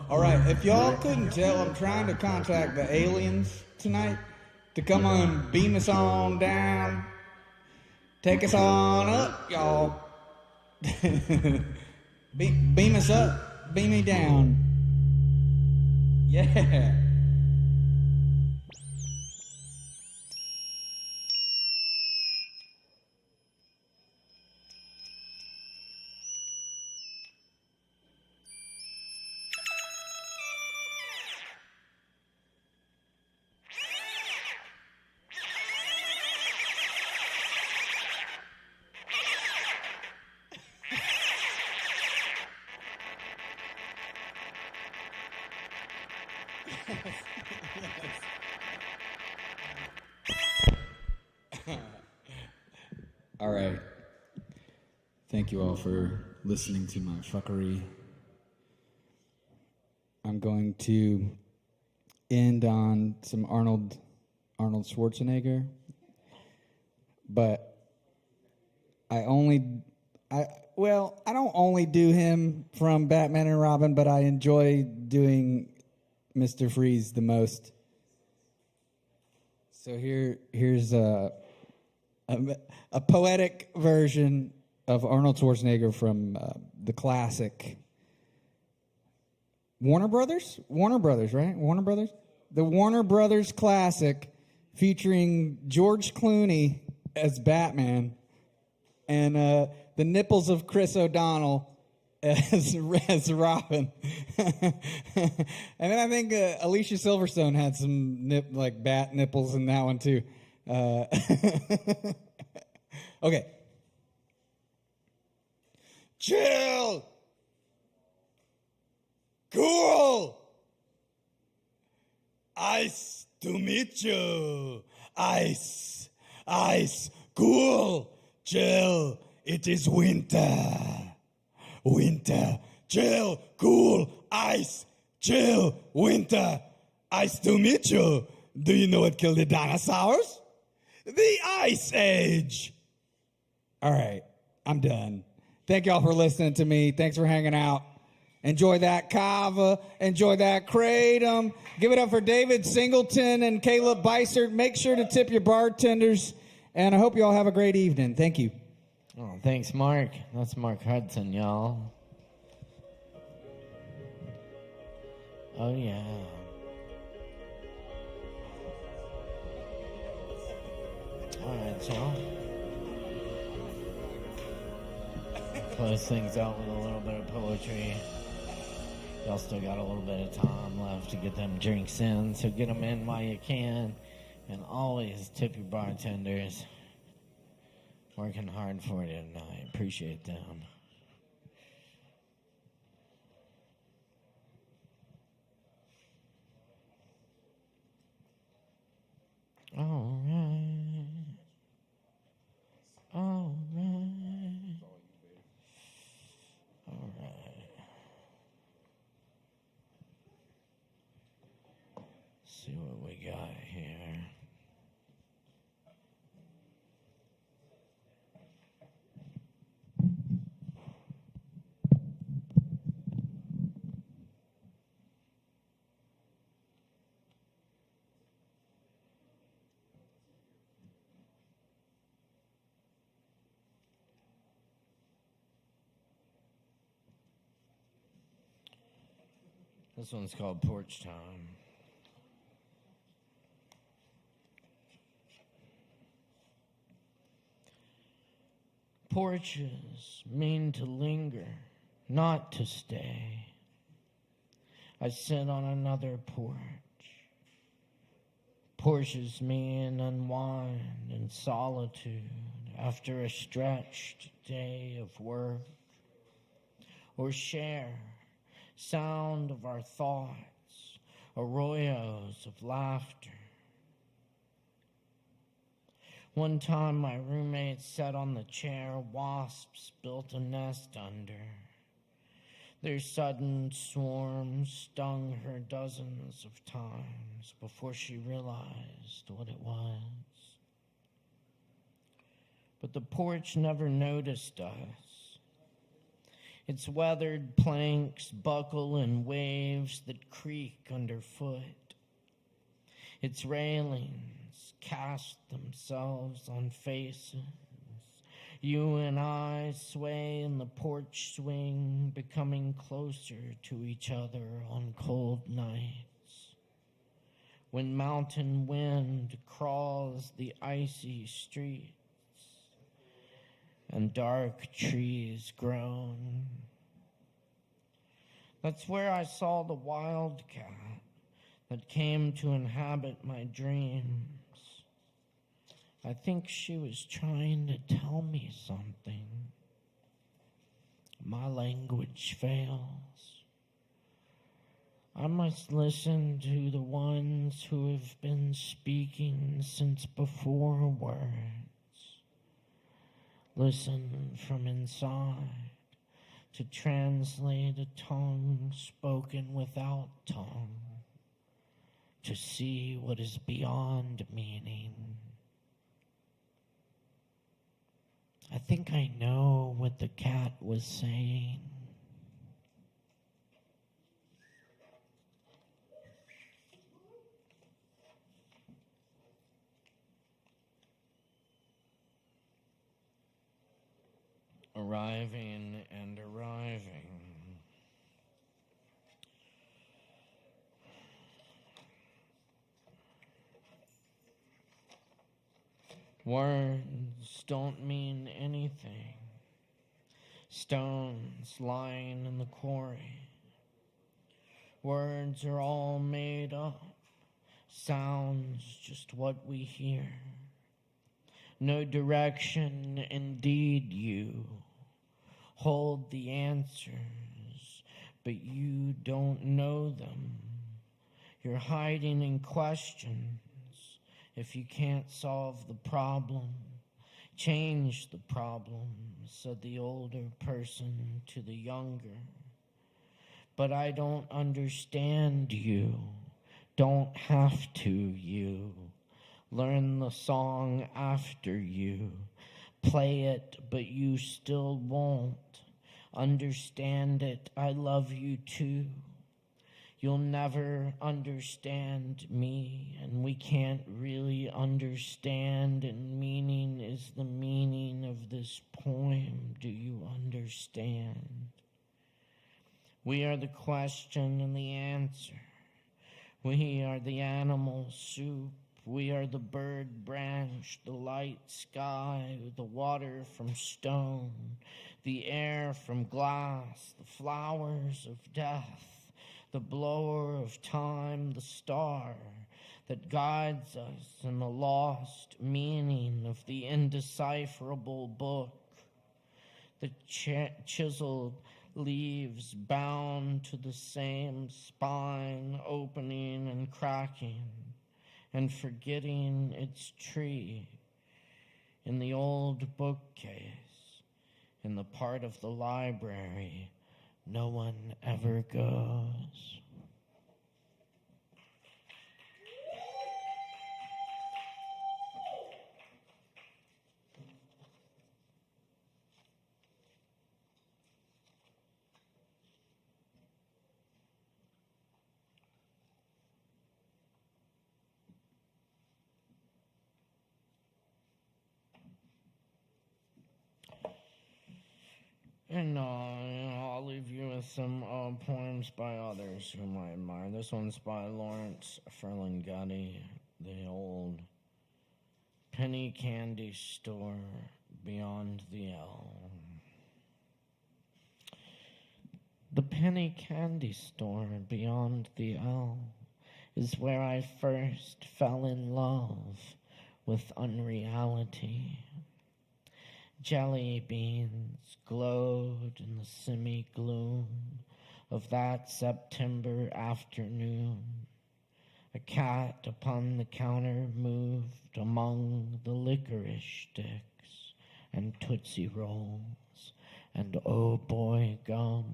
All right, if y'all couldn't tell, I'm trying to contact the aliens tonight to come on, beam us on down, take us on up, y'all. Beam us up, beam me down. Yeah. All right. Thank you all for listening to my fuckery. I'm going to end on some Arnold Schwarzenegger, but I don't only do him from Batman and Robin, but I enjoy doing Mr. Freeze the most. So here's a poetic version of Arnold Schwarzenegger from the classic Warner Brothers, right? Warner Brothers? The Warner Brothers classic featuring George Clooney as Batman and the nipples of Chris O'Donnell as Robin. And then I think Alicia Silverstone had some bat nipples in that one too. Okay. Chill. Cool. Ice to meet you. Ice. Cool. Chill. It is winter. Winter. Chill. Cool. Ice. Chill. Winter. Ice to meet you. Do you know what killed the dinosaurs? The Ice Age. All right. I'm done. Thank y'all for listening to me. Thanks for hanging out. Enjoy that Kava. Enjoy that Kratom. Give it up for David Singleton and Caleb Beissert. Make sure to tip your bartenders. And I hope you all have a great evening. Thank you. Oh, thanks, Mark. That's Mark Hudson, y'all. Oh, yeah. All right, y'all. Close things out with a little bit of poetry. Y'all still got a little bit of time left to get them drinks in, so get them in while you can. And always tip your bartenders. Working hard for you tonight. Appreciate them. All right. All right. All right. See what we got here. This one's called Porch Time. Porches mean to linger, not to stay. I sit on another porch. Porches mean unwind in solitude after a stretched day of work, or share sound of our thoughts, arroyos of laughter. One time my roommate sat on the chair wasps built a nest under. Their sudden swarm stung her dozens of times before she realized what it was. But the porch never noticed us. Its weathered planks buckle in waves that creak underfoot. Its railings cast themselves on faces. You and I sway in the porch swing, becoming closer to each other on cold nights. When mountain wind crawls the icy streets, and dark trees groan. That's where I saw the wildcat that came to inhabit my dreams. I think she was trying to tell me something. My language fails. I must listen to the ones who have been speaking since before words. Listen from inside to translate a tongue spoken without tongue, to see what is beyond meaning. I think I know what the cat was saying. Arriving and arriving. Words don't mean anything. Stones lying in the quarry. Words are all made up. Sounds just what we hear. No direction, indeed you hold the answers, but you don't know them. You're hiding in questions. If you can't solve the problem, change the problem, said the older person to the younger. But I don't understand you. Don't have to, you. Learn the song after you. Play it, but you still won't understand it. I love you too. You'll never understand me, and we can't really understand, and meaning is the meaning of this poem. Do you understand? We are the question and the answer. We are the animal soup. We are the bird branch, the light sky, the water from stone, the air from glass, the flowers of death, the blower of time, the star that guides us in the lost meaning of the indecipherable book, the chiseled leaves bound to the same spine, opening and cracking, and forgetting its tree in the old bookcase, in the part of the library no one ever goes. And I'll leave you with some poems by others whom I admire. This one's by Lawrence Ferlinghetti, The Old Penny Candy Store Beyond the Elm. The penny candy store beyond the elm is where I first fell in love with unreality. Jelly beans glowed in the semi-gloom of that September afternoon. A cat upon the counter moved among the licorice sticks and Tootsie Rolls and oh boy gum.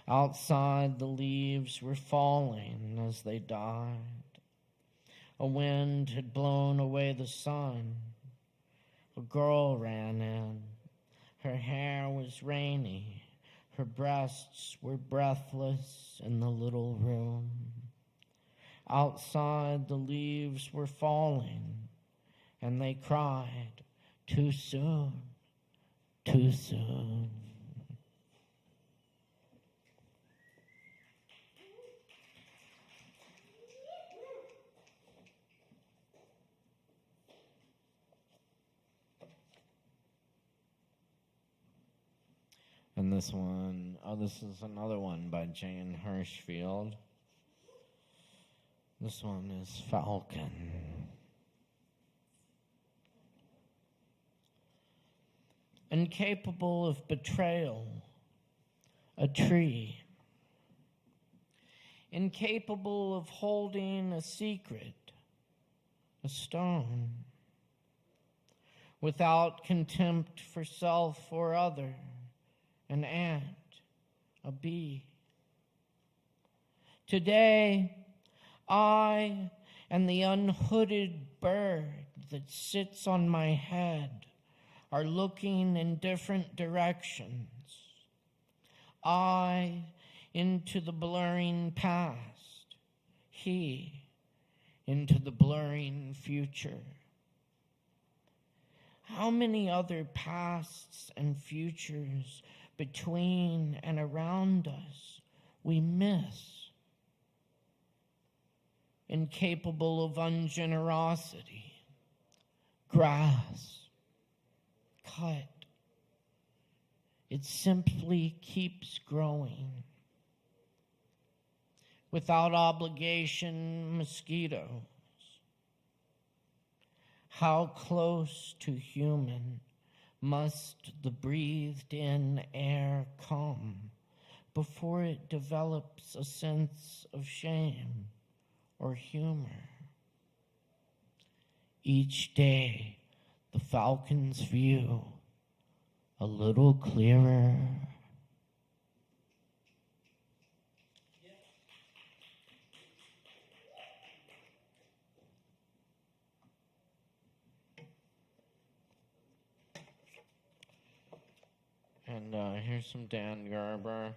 Outside the leaves were falling as they died. A wind had blown away the sun. A girl ran in. Her hair was rainy. Her breasts were breathless in the little room. Outside, the leaves were falling, and they cried, too soon, too soon. And this one, this is another one by Jane Hirschfield. This one is Falcon. Incapable of betrayal, a tree. incapable of holding a secret, a stone, without contempt for self or other, an ant, a bee. Today, I and the unhooded bird that sits on my head are looking in different directions. I into the blurring past, he into the blurring future. How many other pasts and futures between and around us we miss? Incapable of ungenerosity, grass, cut. It simply keeps growing. Without obligation, mosquitoes. How close to human must the breathed-in air come before it develops a sense of shame or humor? Each day, the falcon's view a little clearer. And here's some Dan Garber.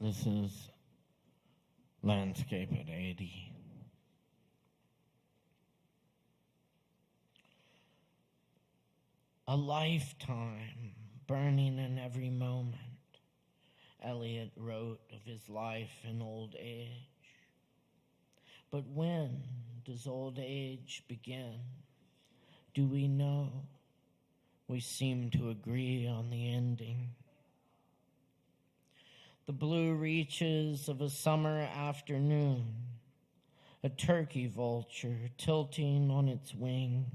This is Landscape at 80. A lifetime burning in every moment, Eliot wrote of his life in old age. But when does old age begin? Do we know? We seem to agree on the ending. The blue reaches of a summer afternoon, a turkey vulture tilting on its wings.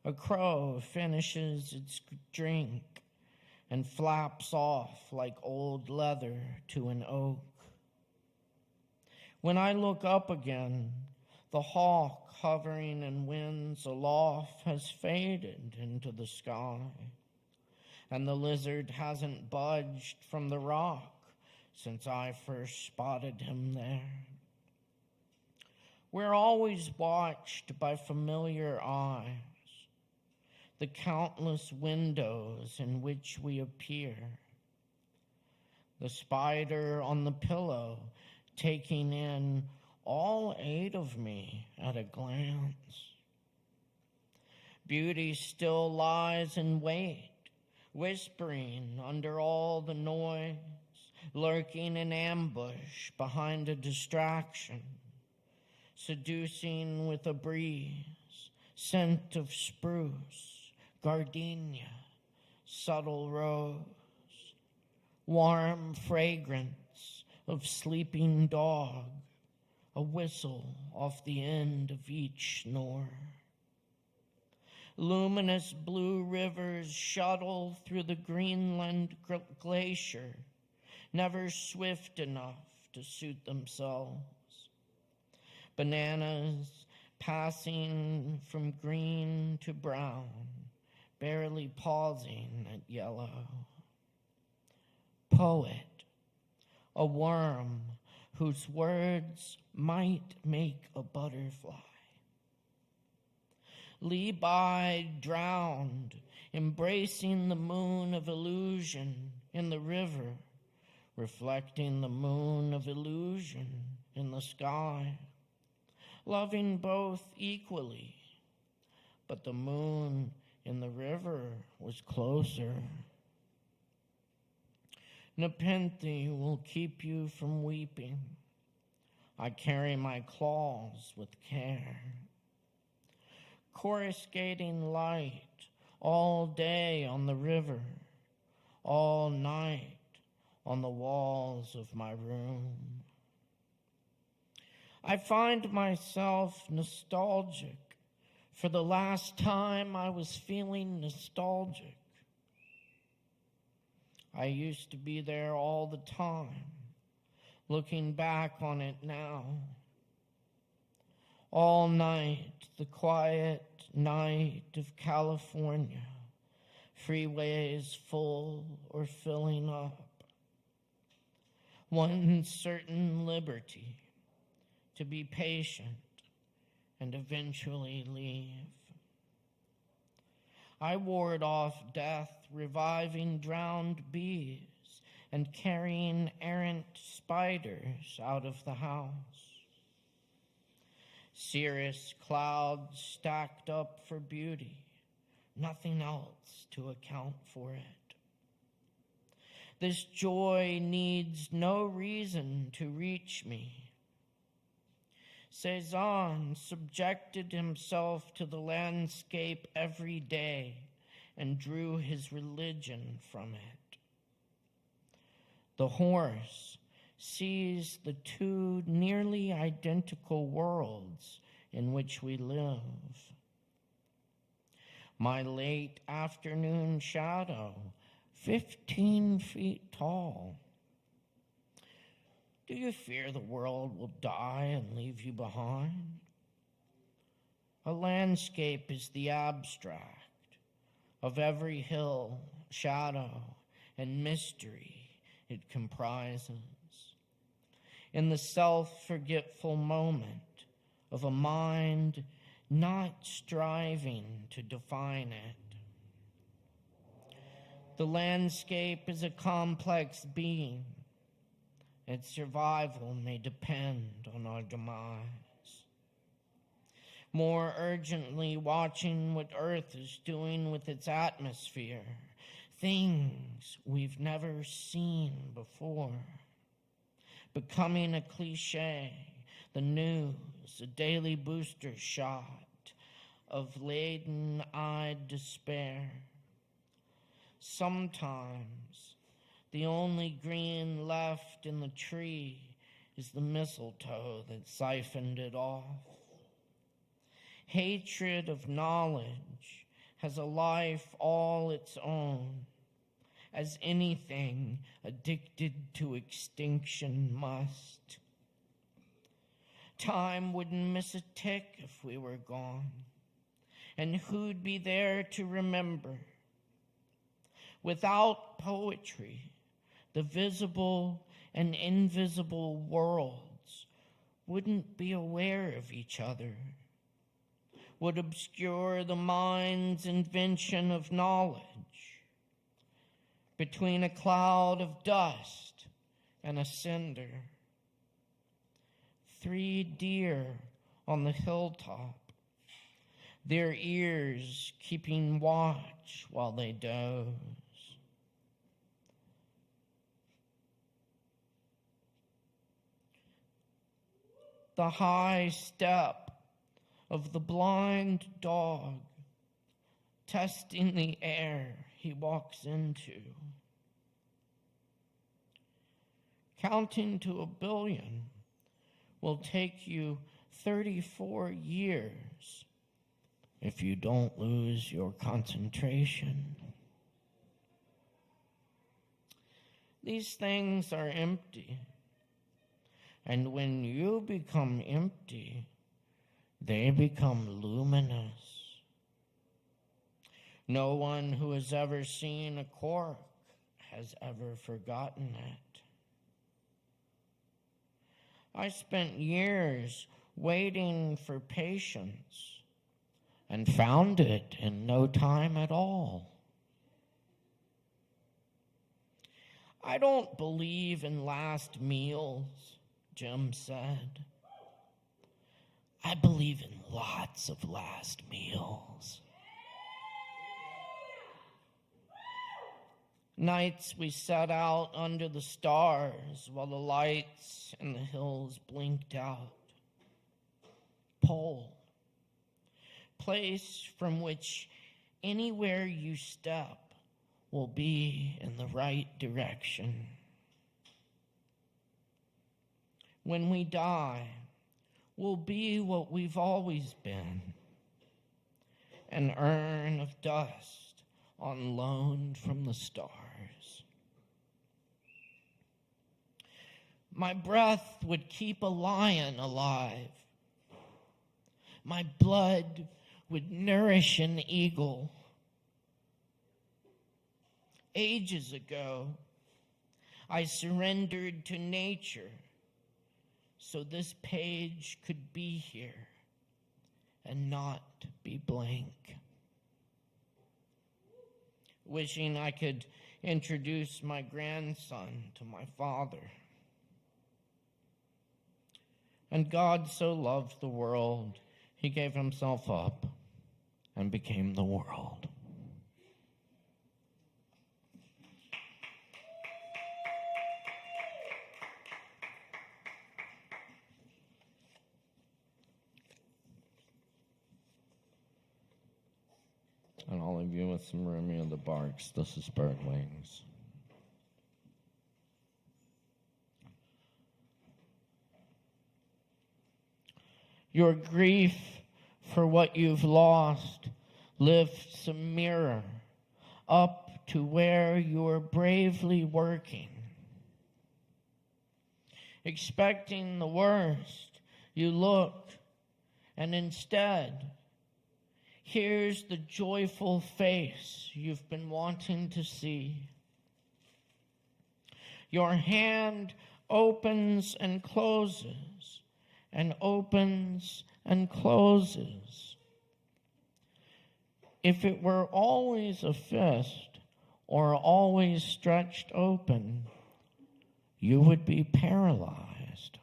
A crow finishes its drink and flaps off like old leather to an oak. When I look up again, the hawk hovering in winds aloft has faded into the sky, and the lizard hasn't budged from the rock since I first spotted him there. We're always watched by familiar eyes, the countless windows in which we appear. The spider on the pillow taking in all 8 of me at a glance. Beauty still lies in wait, whispering under all the noise, lurking in ambush behind a distraction, seducing with a breeze, scent of spruce, gardenia, subtle rose, warm fragrance of sleeping dog, a whistle off the end of each snore. Luminous blue rivers shuttle through the Greenland glacier, never swift enough to suit themselves. Bananas passing from green to brown, barely pausing at yellow. Poet, a worm whose words might make a butterfly. Lee-eyed drowned, embracing the moon of illusion in the river, reflecting the moon of illusion in the sky, loving both equally, but the moon in the river was closer. Nepenthe will keep you from weeping. I carry my claws with care. Coruscating light all day on the river, all night on the walls of my room. I find myself nostalgic for the last time I was feeling nostalgic. I used to be there all the time, looking back on it now. All night, the quiet night of California, freeways full or filling up. One certain liberty, to be patient and eventually leave. I ward off death, reviving drowned bees and carrying errant spiders out of the house. Cirrus clouds stacked up for beauty, nothing else to account for it. This joy needs no reason to reach me. Cezanne subjected himself to the landscape every day and drew his religion from it. The horse sees the two nearly identical worlds in which we live. My late afternoon shadow, 15 feet tall. Do you fear the world will die and leave you behind? A landscape is the abstract of every hill, shadow, and mystery it comprises. In the self-forgetful moment of a mind not striving to define it. The landscape is a complex being. Its survival may depend on our demise. More urgently, watching what Earth is doing with its atmosphere, things we've never seen before. Becoming a cliche, the news, a daily booster shot of laden-eyed despair. Sometimes, the only green left in the tree is the mistletoe that siphoned it off. Hatred of knowledge has a life all its own, as anything addicted to extinction must. Time wouldn't miss a tick if we were gone, and who'd be there to remember? Without poetry, the visible and invisible worlds wouldn't be aware of each other, would obscure the mind's invention of knowledge. Between a cloud of dust and a cinder, 3 deer on the hilltop, their ears keeping watch while they doze. The high step of the blind dog testing the air he walks into. Counting to 1 billion will take you 34 years if you don't lose your concentration. These things are empty. And when you become empty, they become luminous. No one who has ever seen a cork has ever forgotten it. I spent years waiting for patience and found it in no time at all. I don't believe in last meals, Jim said. I believe in lots of last meals. Nights we sat out under the stars while the lights in the hills blinked out. Pole, place from which anywhere you step will be in the right direction. When we die, will be what we've always been, an urn of dust on loan from the stars. My breath would keep a lion alive. My blood would nourish an eagle. Ages ago, I surrendered to nature so this page could be here and not be blank. Wishing I could introduce my grandson to my father. And God so loved the world, he gave himself up and became the world. And all of you with some Romeo the Barks, this is Bird Wings. Your grief for what you've lost lifts a mirror up to where you're bravely working. Expecting the worst, you look, and instead, here's the joyful face you've been wanting to see. Your hand opens and closes, and opens and closes. If it were always a fist or always stretched open, you would be paralyzed.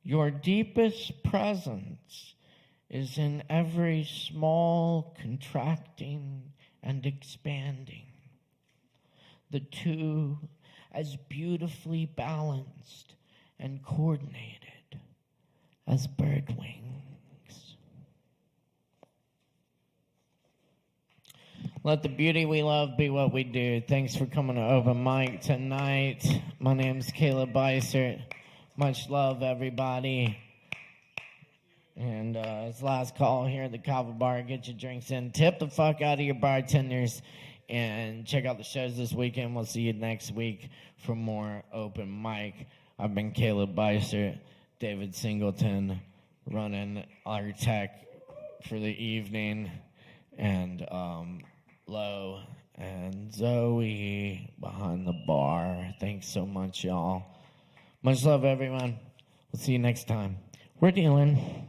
Your deepest presence is in every small contracting and expanding, the two as beautifully balanced and coordinated as bird wings. Let the beauty we love be what we do. Thanks for coming to open mic tonight. My name's Caleb Beissert. Much love, everybody. And it's last call here at the Kava bar. Get your drinks in. Tip the fuck out of your bartenders. And check out the shows this weekend. We'll see you next week for more open mic. I've been Caleb Beissert, David Singleton, running our tech for the evening. And Lo and Zoe behind the bar. Thanks so much, y'all. Much love, everyone. We'll see you next time. We're dealing.